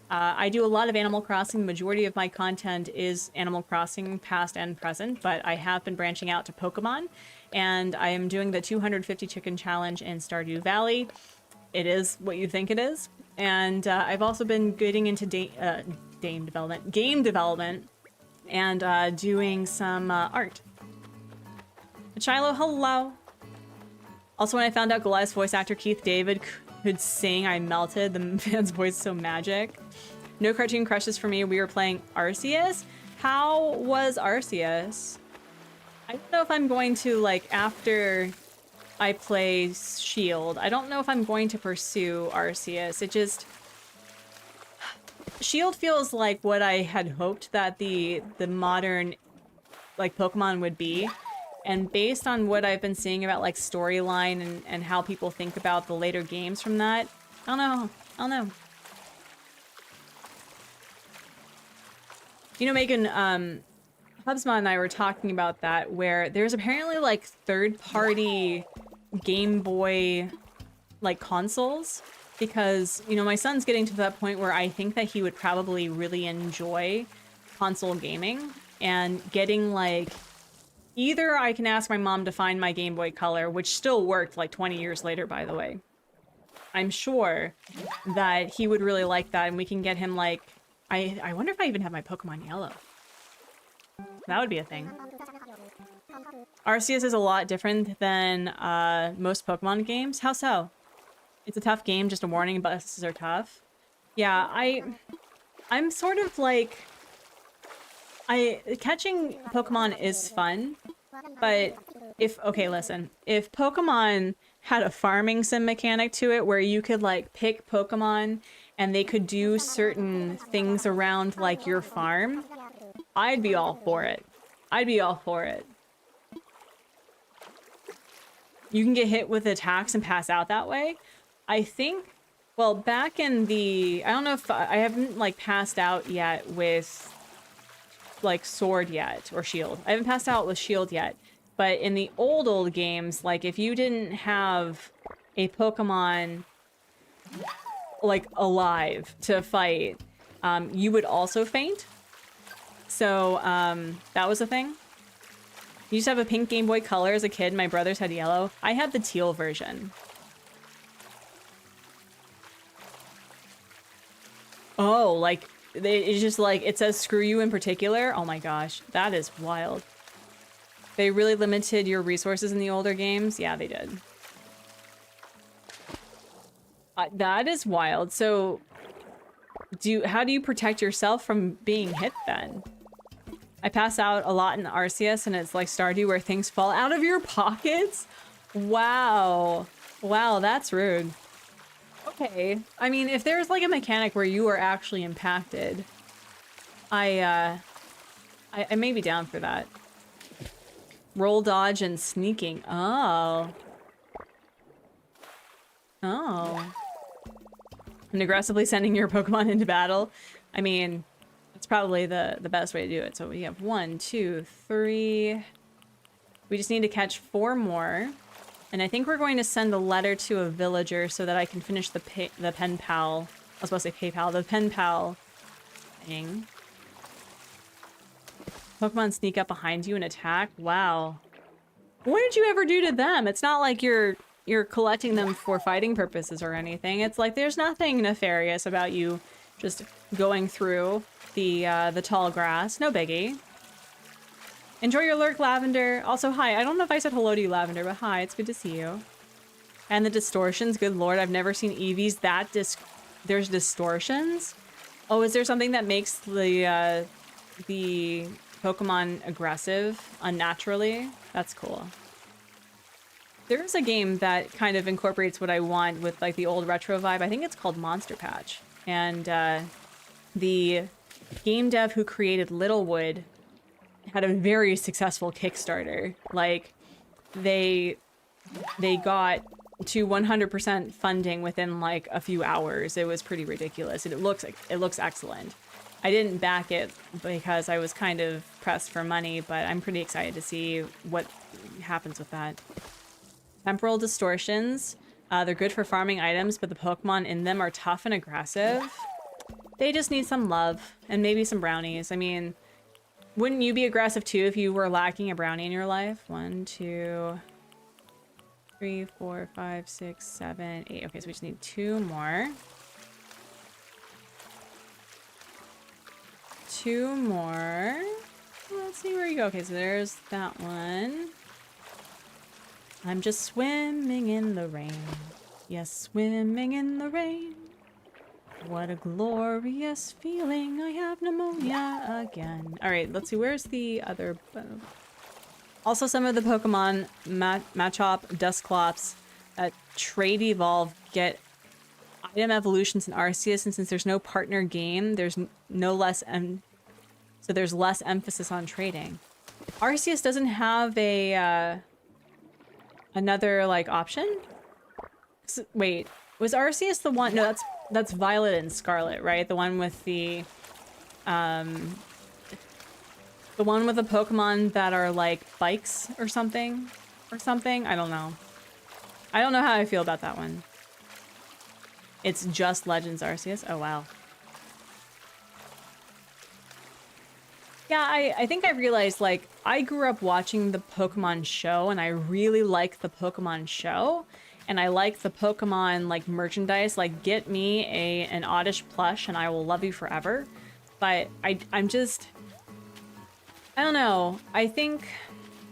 I do a lot of Animal Crossing. The majority of my content is Animal Crossing, past and present, but I have been branching out to Pokemon, and I am doing the 250 Chicken Challenge in Stardew Valley. It is what you think it is. And I've also been getting into game development, and doing some art. Shiloh, hello. Also, when I found out Goliath's voice actor Keith David could sing, I melted. The man's voice is so magic. No cartoon crushes for me. We were playing Arceus. How was Arceus? I don't know if I'm going to, like, after I play Shield, I don't know if I'm going to pursue Arceus. It just... Shield feels like what I had hoped that the modern, like, Pokemon would be. And based on what I've been seeing about, like, storyline and how people think about the later games from that, I don't know. You know, Megan, Hubsma and I were talking about that, where there's apparently, like, third-party Game Boy, like, consoles, because, you know, my son's getting to that point where I think that he would probably really enjoy console gaming, and getting, like, either I can ask my mom to find my Game Boy Color, which still worked, like, 20 years later, by the way. I'm sure that he would really like that, and we can get him, like, I wonder if I even have my Pokemon Yellow. That would be a thing. Arceus is a lot different than most Pokemon games. How so? It's a tough game, just a warning, bosses are tough. Yeah, I'm sort of like... Catching Pokemon is fun, but okay, listen. If Pokemon had a farming sim mechanic to it where you could, like, pick Pokemon and they could do certain things around, like, your farm, I'd be all for it. I'd be all for it. you can get hit with attacks and pass out that way. I think, well, back in the, I don't know if I haven't like passed out yet with like sword yet or shield. I haven't passed out with shield yet, but in the old games, like if you didn't have a Pokemon like alive to fight, you would also faint. So that was a thing. You used to have a pink Game Boy Color as a kid. My brothers had yellow. I had the teal version. Oh, like it's just like it says screw you in particular. Oh my gosh, that is wild. They really limited your resources in the older games. Yeah, they did. That is wild. So how do you protect yourself from being hit then? I pass out a lot in Arceus and it's like Stardew where things fall out of your pockets. Wow. Wow, that's rude. Okay. I mean, if there's like a mechanic where you are actually impacted, I may be down for that. Roll, dodge, and sneaking. Oh. Oh. And aggressively sending your Pokemon into battle. I mean, it's probably the best way to do it. So we have 1, 2, 3. We just need to catch 4 more. And I think we're going to send a letter to a villager so that I can finish the pen pal. I was supposed to say PayPal. The pen pal thing. Pokemon sneak up behind you and attack. Wow. What did you ever do to them? It's not like you're collecting them for fighting purposes or anything. It's like there's nothing nefarious about you just going through the tall grass. No biggie. Enjoy your lurk, Lavender. Also, hi. I don't know if I said hello to you, Lavender, but hi. It's good to see you. And the distortions. Good lord, I've never seen Eevees that there's distortions? Oh, is there something that makes the Pokemon aggressive unnaturally? That's cool. There is a game that kind of incorporates what I want with like the old retro vibe. I think it's called Monster Patch. And the game dev who created Littlewood had a very successful Kickstarter. Like they got to 100% funding within like a few hours. It was pretty ridiculous. It looks excellent. I didn't back it because I was kind of pressed for money, but I'm pretty excited to see what happens with that. Temporal distortions. They're good for farming items, but the Pokemon in them are tough and aggressive. They just need some love and maybe some brownies. I mean, wouldn't you be aggressive too if you were lacking a brownie in your life? 1, 2, 3, 4, 5, 6, 7, 8. Okay, so we just need 2 more. 2 more. Let's see where you go. Okay, so there's that one. I'm just swimming in the rain. Yes, swimming in the rain. What a glorious feeling. I have pneumonia again. All right, let's see. Where's the other? Also, some of the Pokemon, Machop, Dusclops, Trade Evolve get item evolutions in Arceus, and since there's no partner game, there's so there's less emphasis on trading. Arceus doesn't have a another like option. Wait, was Arceus the one? No, that's Violet and Scarlet, right? The one with the one with the Pokemon that are like bikes or something. I don't know. I don't know how I feel about that one. It's just Legends Arceus. Oh wow. Yeah, I think I realized, like, I grew up watching the Pokemon show, and I really like the Pokemon show, and I like the Pokemon, like, merchandise. Like, get me an Oddish plush, and I will love you forever. But I'm just... I don't know. I think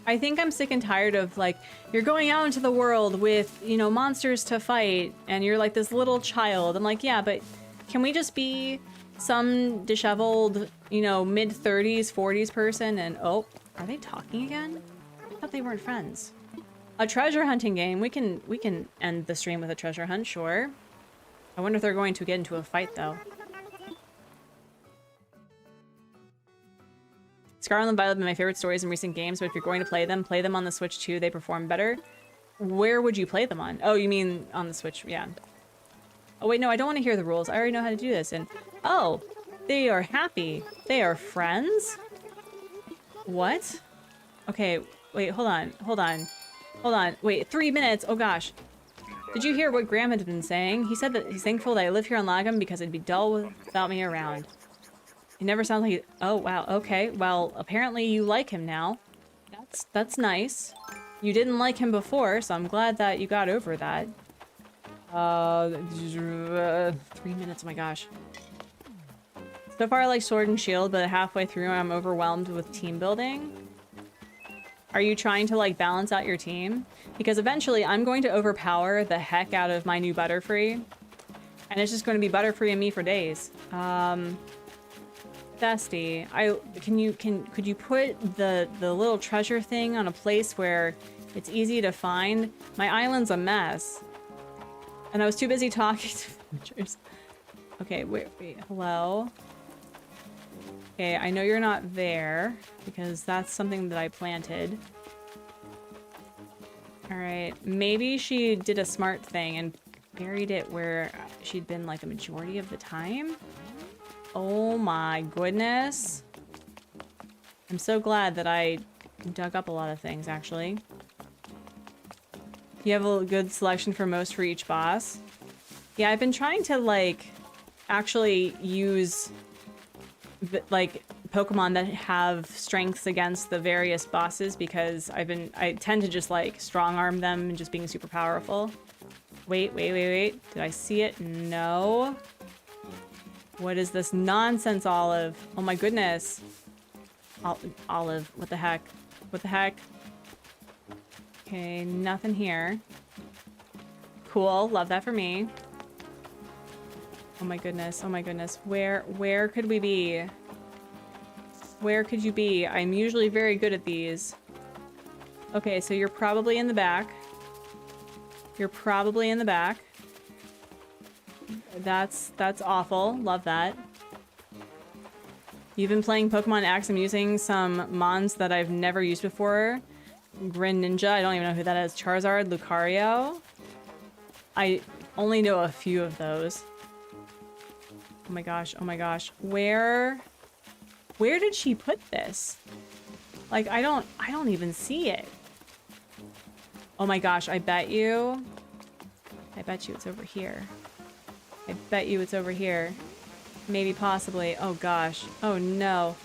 I'm sick and tired of, like, you're going out into the world with, you know, monsters to fight, and you're, like, this little child. I'm like, yeah, but can we just be some disheveled, you know, mid-30s, 40s person? And oh, are they talking again? I thought they weren't friends. A treasure hunting game. We can end the stream with a treasure hunt, sure. I wonder if they're going to get into a fight though. Scarlet and Violet have been my favorite stories in recent games, but if you're going to play them on the Switch too. They perform better. Where would you play them on? Oh, you mean on the Switch? Yeah. Oh wait, no, I don't want to hear the rules. I already know how to do this. And oh, they are happy. They are friends? What? Okay, wait, hold on, hold on. Hold on, wait, 3 minutes, oh gosh. Did you hear what Graham had been saying? He said that he's thankful that I live here on Lagom because it'd be dull without me around. He never sounds like oh wow, okay. Well, apparently you like him now. That's nice. You didn't like him before, so I'm glad that you got over that. 3 minutes, oh my gosh. So far I like Sword and Shield, but halfway through I'm overwhelmed with team building. Are you trying to like balance out your team? Because eventually I'm going to overpower the heck out of my new Butterfree. And it's just going to be Butterfree and me for days. Bestie, could you put the little treasure thing on a place where it's easy to find? My island's a mess. And I was too busy talking to villagers. Okay, wait, hello? Okay, I know you're not there because that's something that I planted. Alright, maybe she did a smart thing and buried it where she'd been like the majority of the time. Oh my goodness. I'm so glad that I dug up a lot of things, actually. You have a good selection for most for each boss. Yeah, I've been trying to, like, actually use, like, Pokemon that have strengths against the various bosses because I tend to just, like, strong-arm them and just being super powerful. Wait. Did I see it? No. What is this nonsense, Olive? Oh my goodness. Olive, what the heck? What the heck? Okay, nothing here. Cool, love that for me. Oh my goodness, oh my goodness. Where could we be? Where could you be? I'm usually very good at these. Okay, so you're probably in the back. You're probably in the back. That's awful. Love that. You've been playing Pokemon X. I'm using some mons that I've never used before. Greninja, I don't even know who that is. Charizard, Lucario. I only know a few of those. Oh my gosh, oh my gosh. Where did she put this? Like, I don't even see it. Oh my gosh, I bet you it's over here. I bet you it's over here. Maybe, possibly. Oh gosh. Oh no.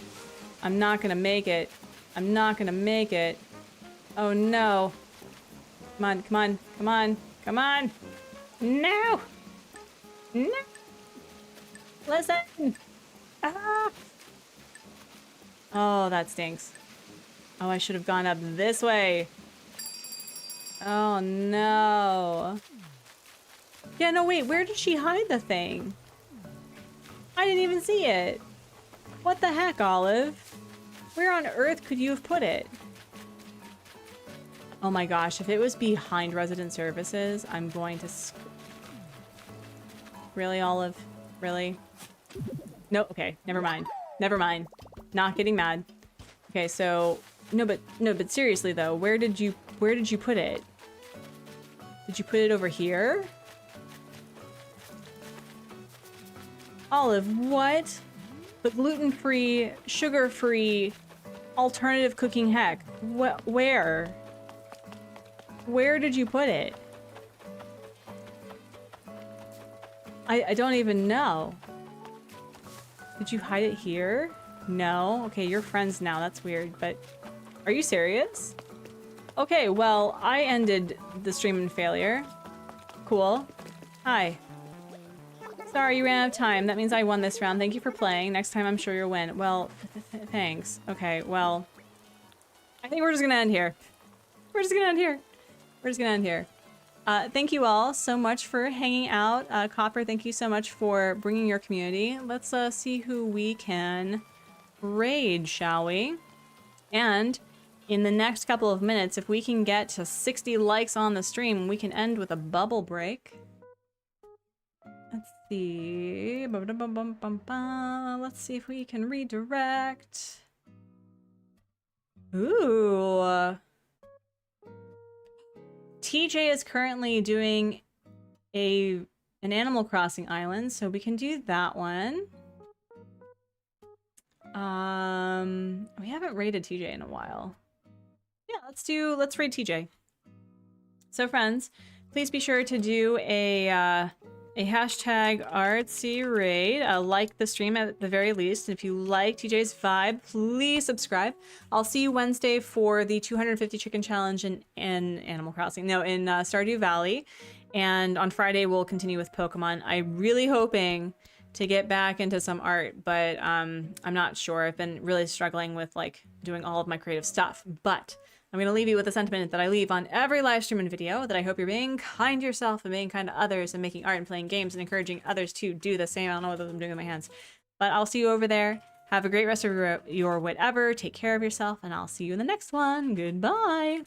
I'm not gonna make it. I'm not gonna make it. Oh no. Come on, come on, come on, come on. No! No! Listen! Ah! Oh, that stinks. Oh, I should have gone up this way. Oh no. Yeah, no, wait, where did she hide the thing? I didn't even see it. What the heck, Olive? Where on earth could you have put it? Oh my gosh, if it was behind resident services, I'm going to... Really, Olive? Really? No, okay, never mind. Never mind. Not getting mad. Okay, so... No, but seriously though, where did you put it? Did you put it over here? Olive, what? The gluten-free, sugar-free, alternative cooking heck. Where? Where did you put it? I don't even know. Did you hide it here? No? Okay, you're friends now. That's weird, but... Are you serious? Okay, well, I ended the stream in failure. Cool. Hi. Sorry, you ran out of time. That means I won this round. Thank you for playing. Next time, I'm sure you'll win. Well, thanks. Okay, well... I think we're just gonna end here. We're just gonna end here. We're just gonna end here. Thank you all so much for hanging out. Copper, thank you so much for bringing your community. Let's see who we can raid, shall we? And in the next couple of minutes, if we can get to 60 likes on the stream, we can end with a bubble break. Let's see. Let's see if we can redirect. Ooh. TJ is currently doing an Animal Crossing island, so we can do that one. We haven't raided TJ in a while. Yeah, let's raid TJ. So friends, please be sure to do a hashtag Artsy raid. Like the stream at the very least. And if you like TJ's vibe, please subscribe. I'll see you Wednesday for the 250 chicken challenge in Animal Crossing. No, in Stardew Valley. And on Friday, we'll continue with Pokemon. I'm really hoping to get back into some art, but I'm not sure. I've been really struggling with like doing all of my creative stuff. But I'm going to leave you with a sentiment that I leave on every live stream and video, that I hope you're being kind to yourself and being kind to others and making art and playing games and encouraging others to do the same. I don't know what I'm doing with my hands, but I'll see you over there. Have a great rest of your whatever. Take care of yourself, and I'll see you in the next one. Goodbye.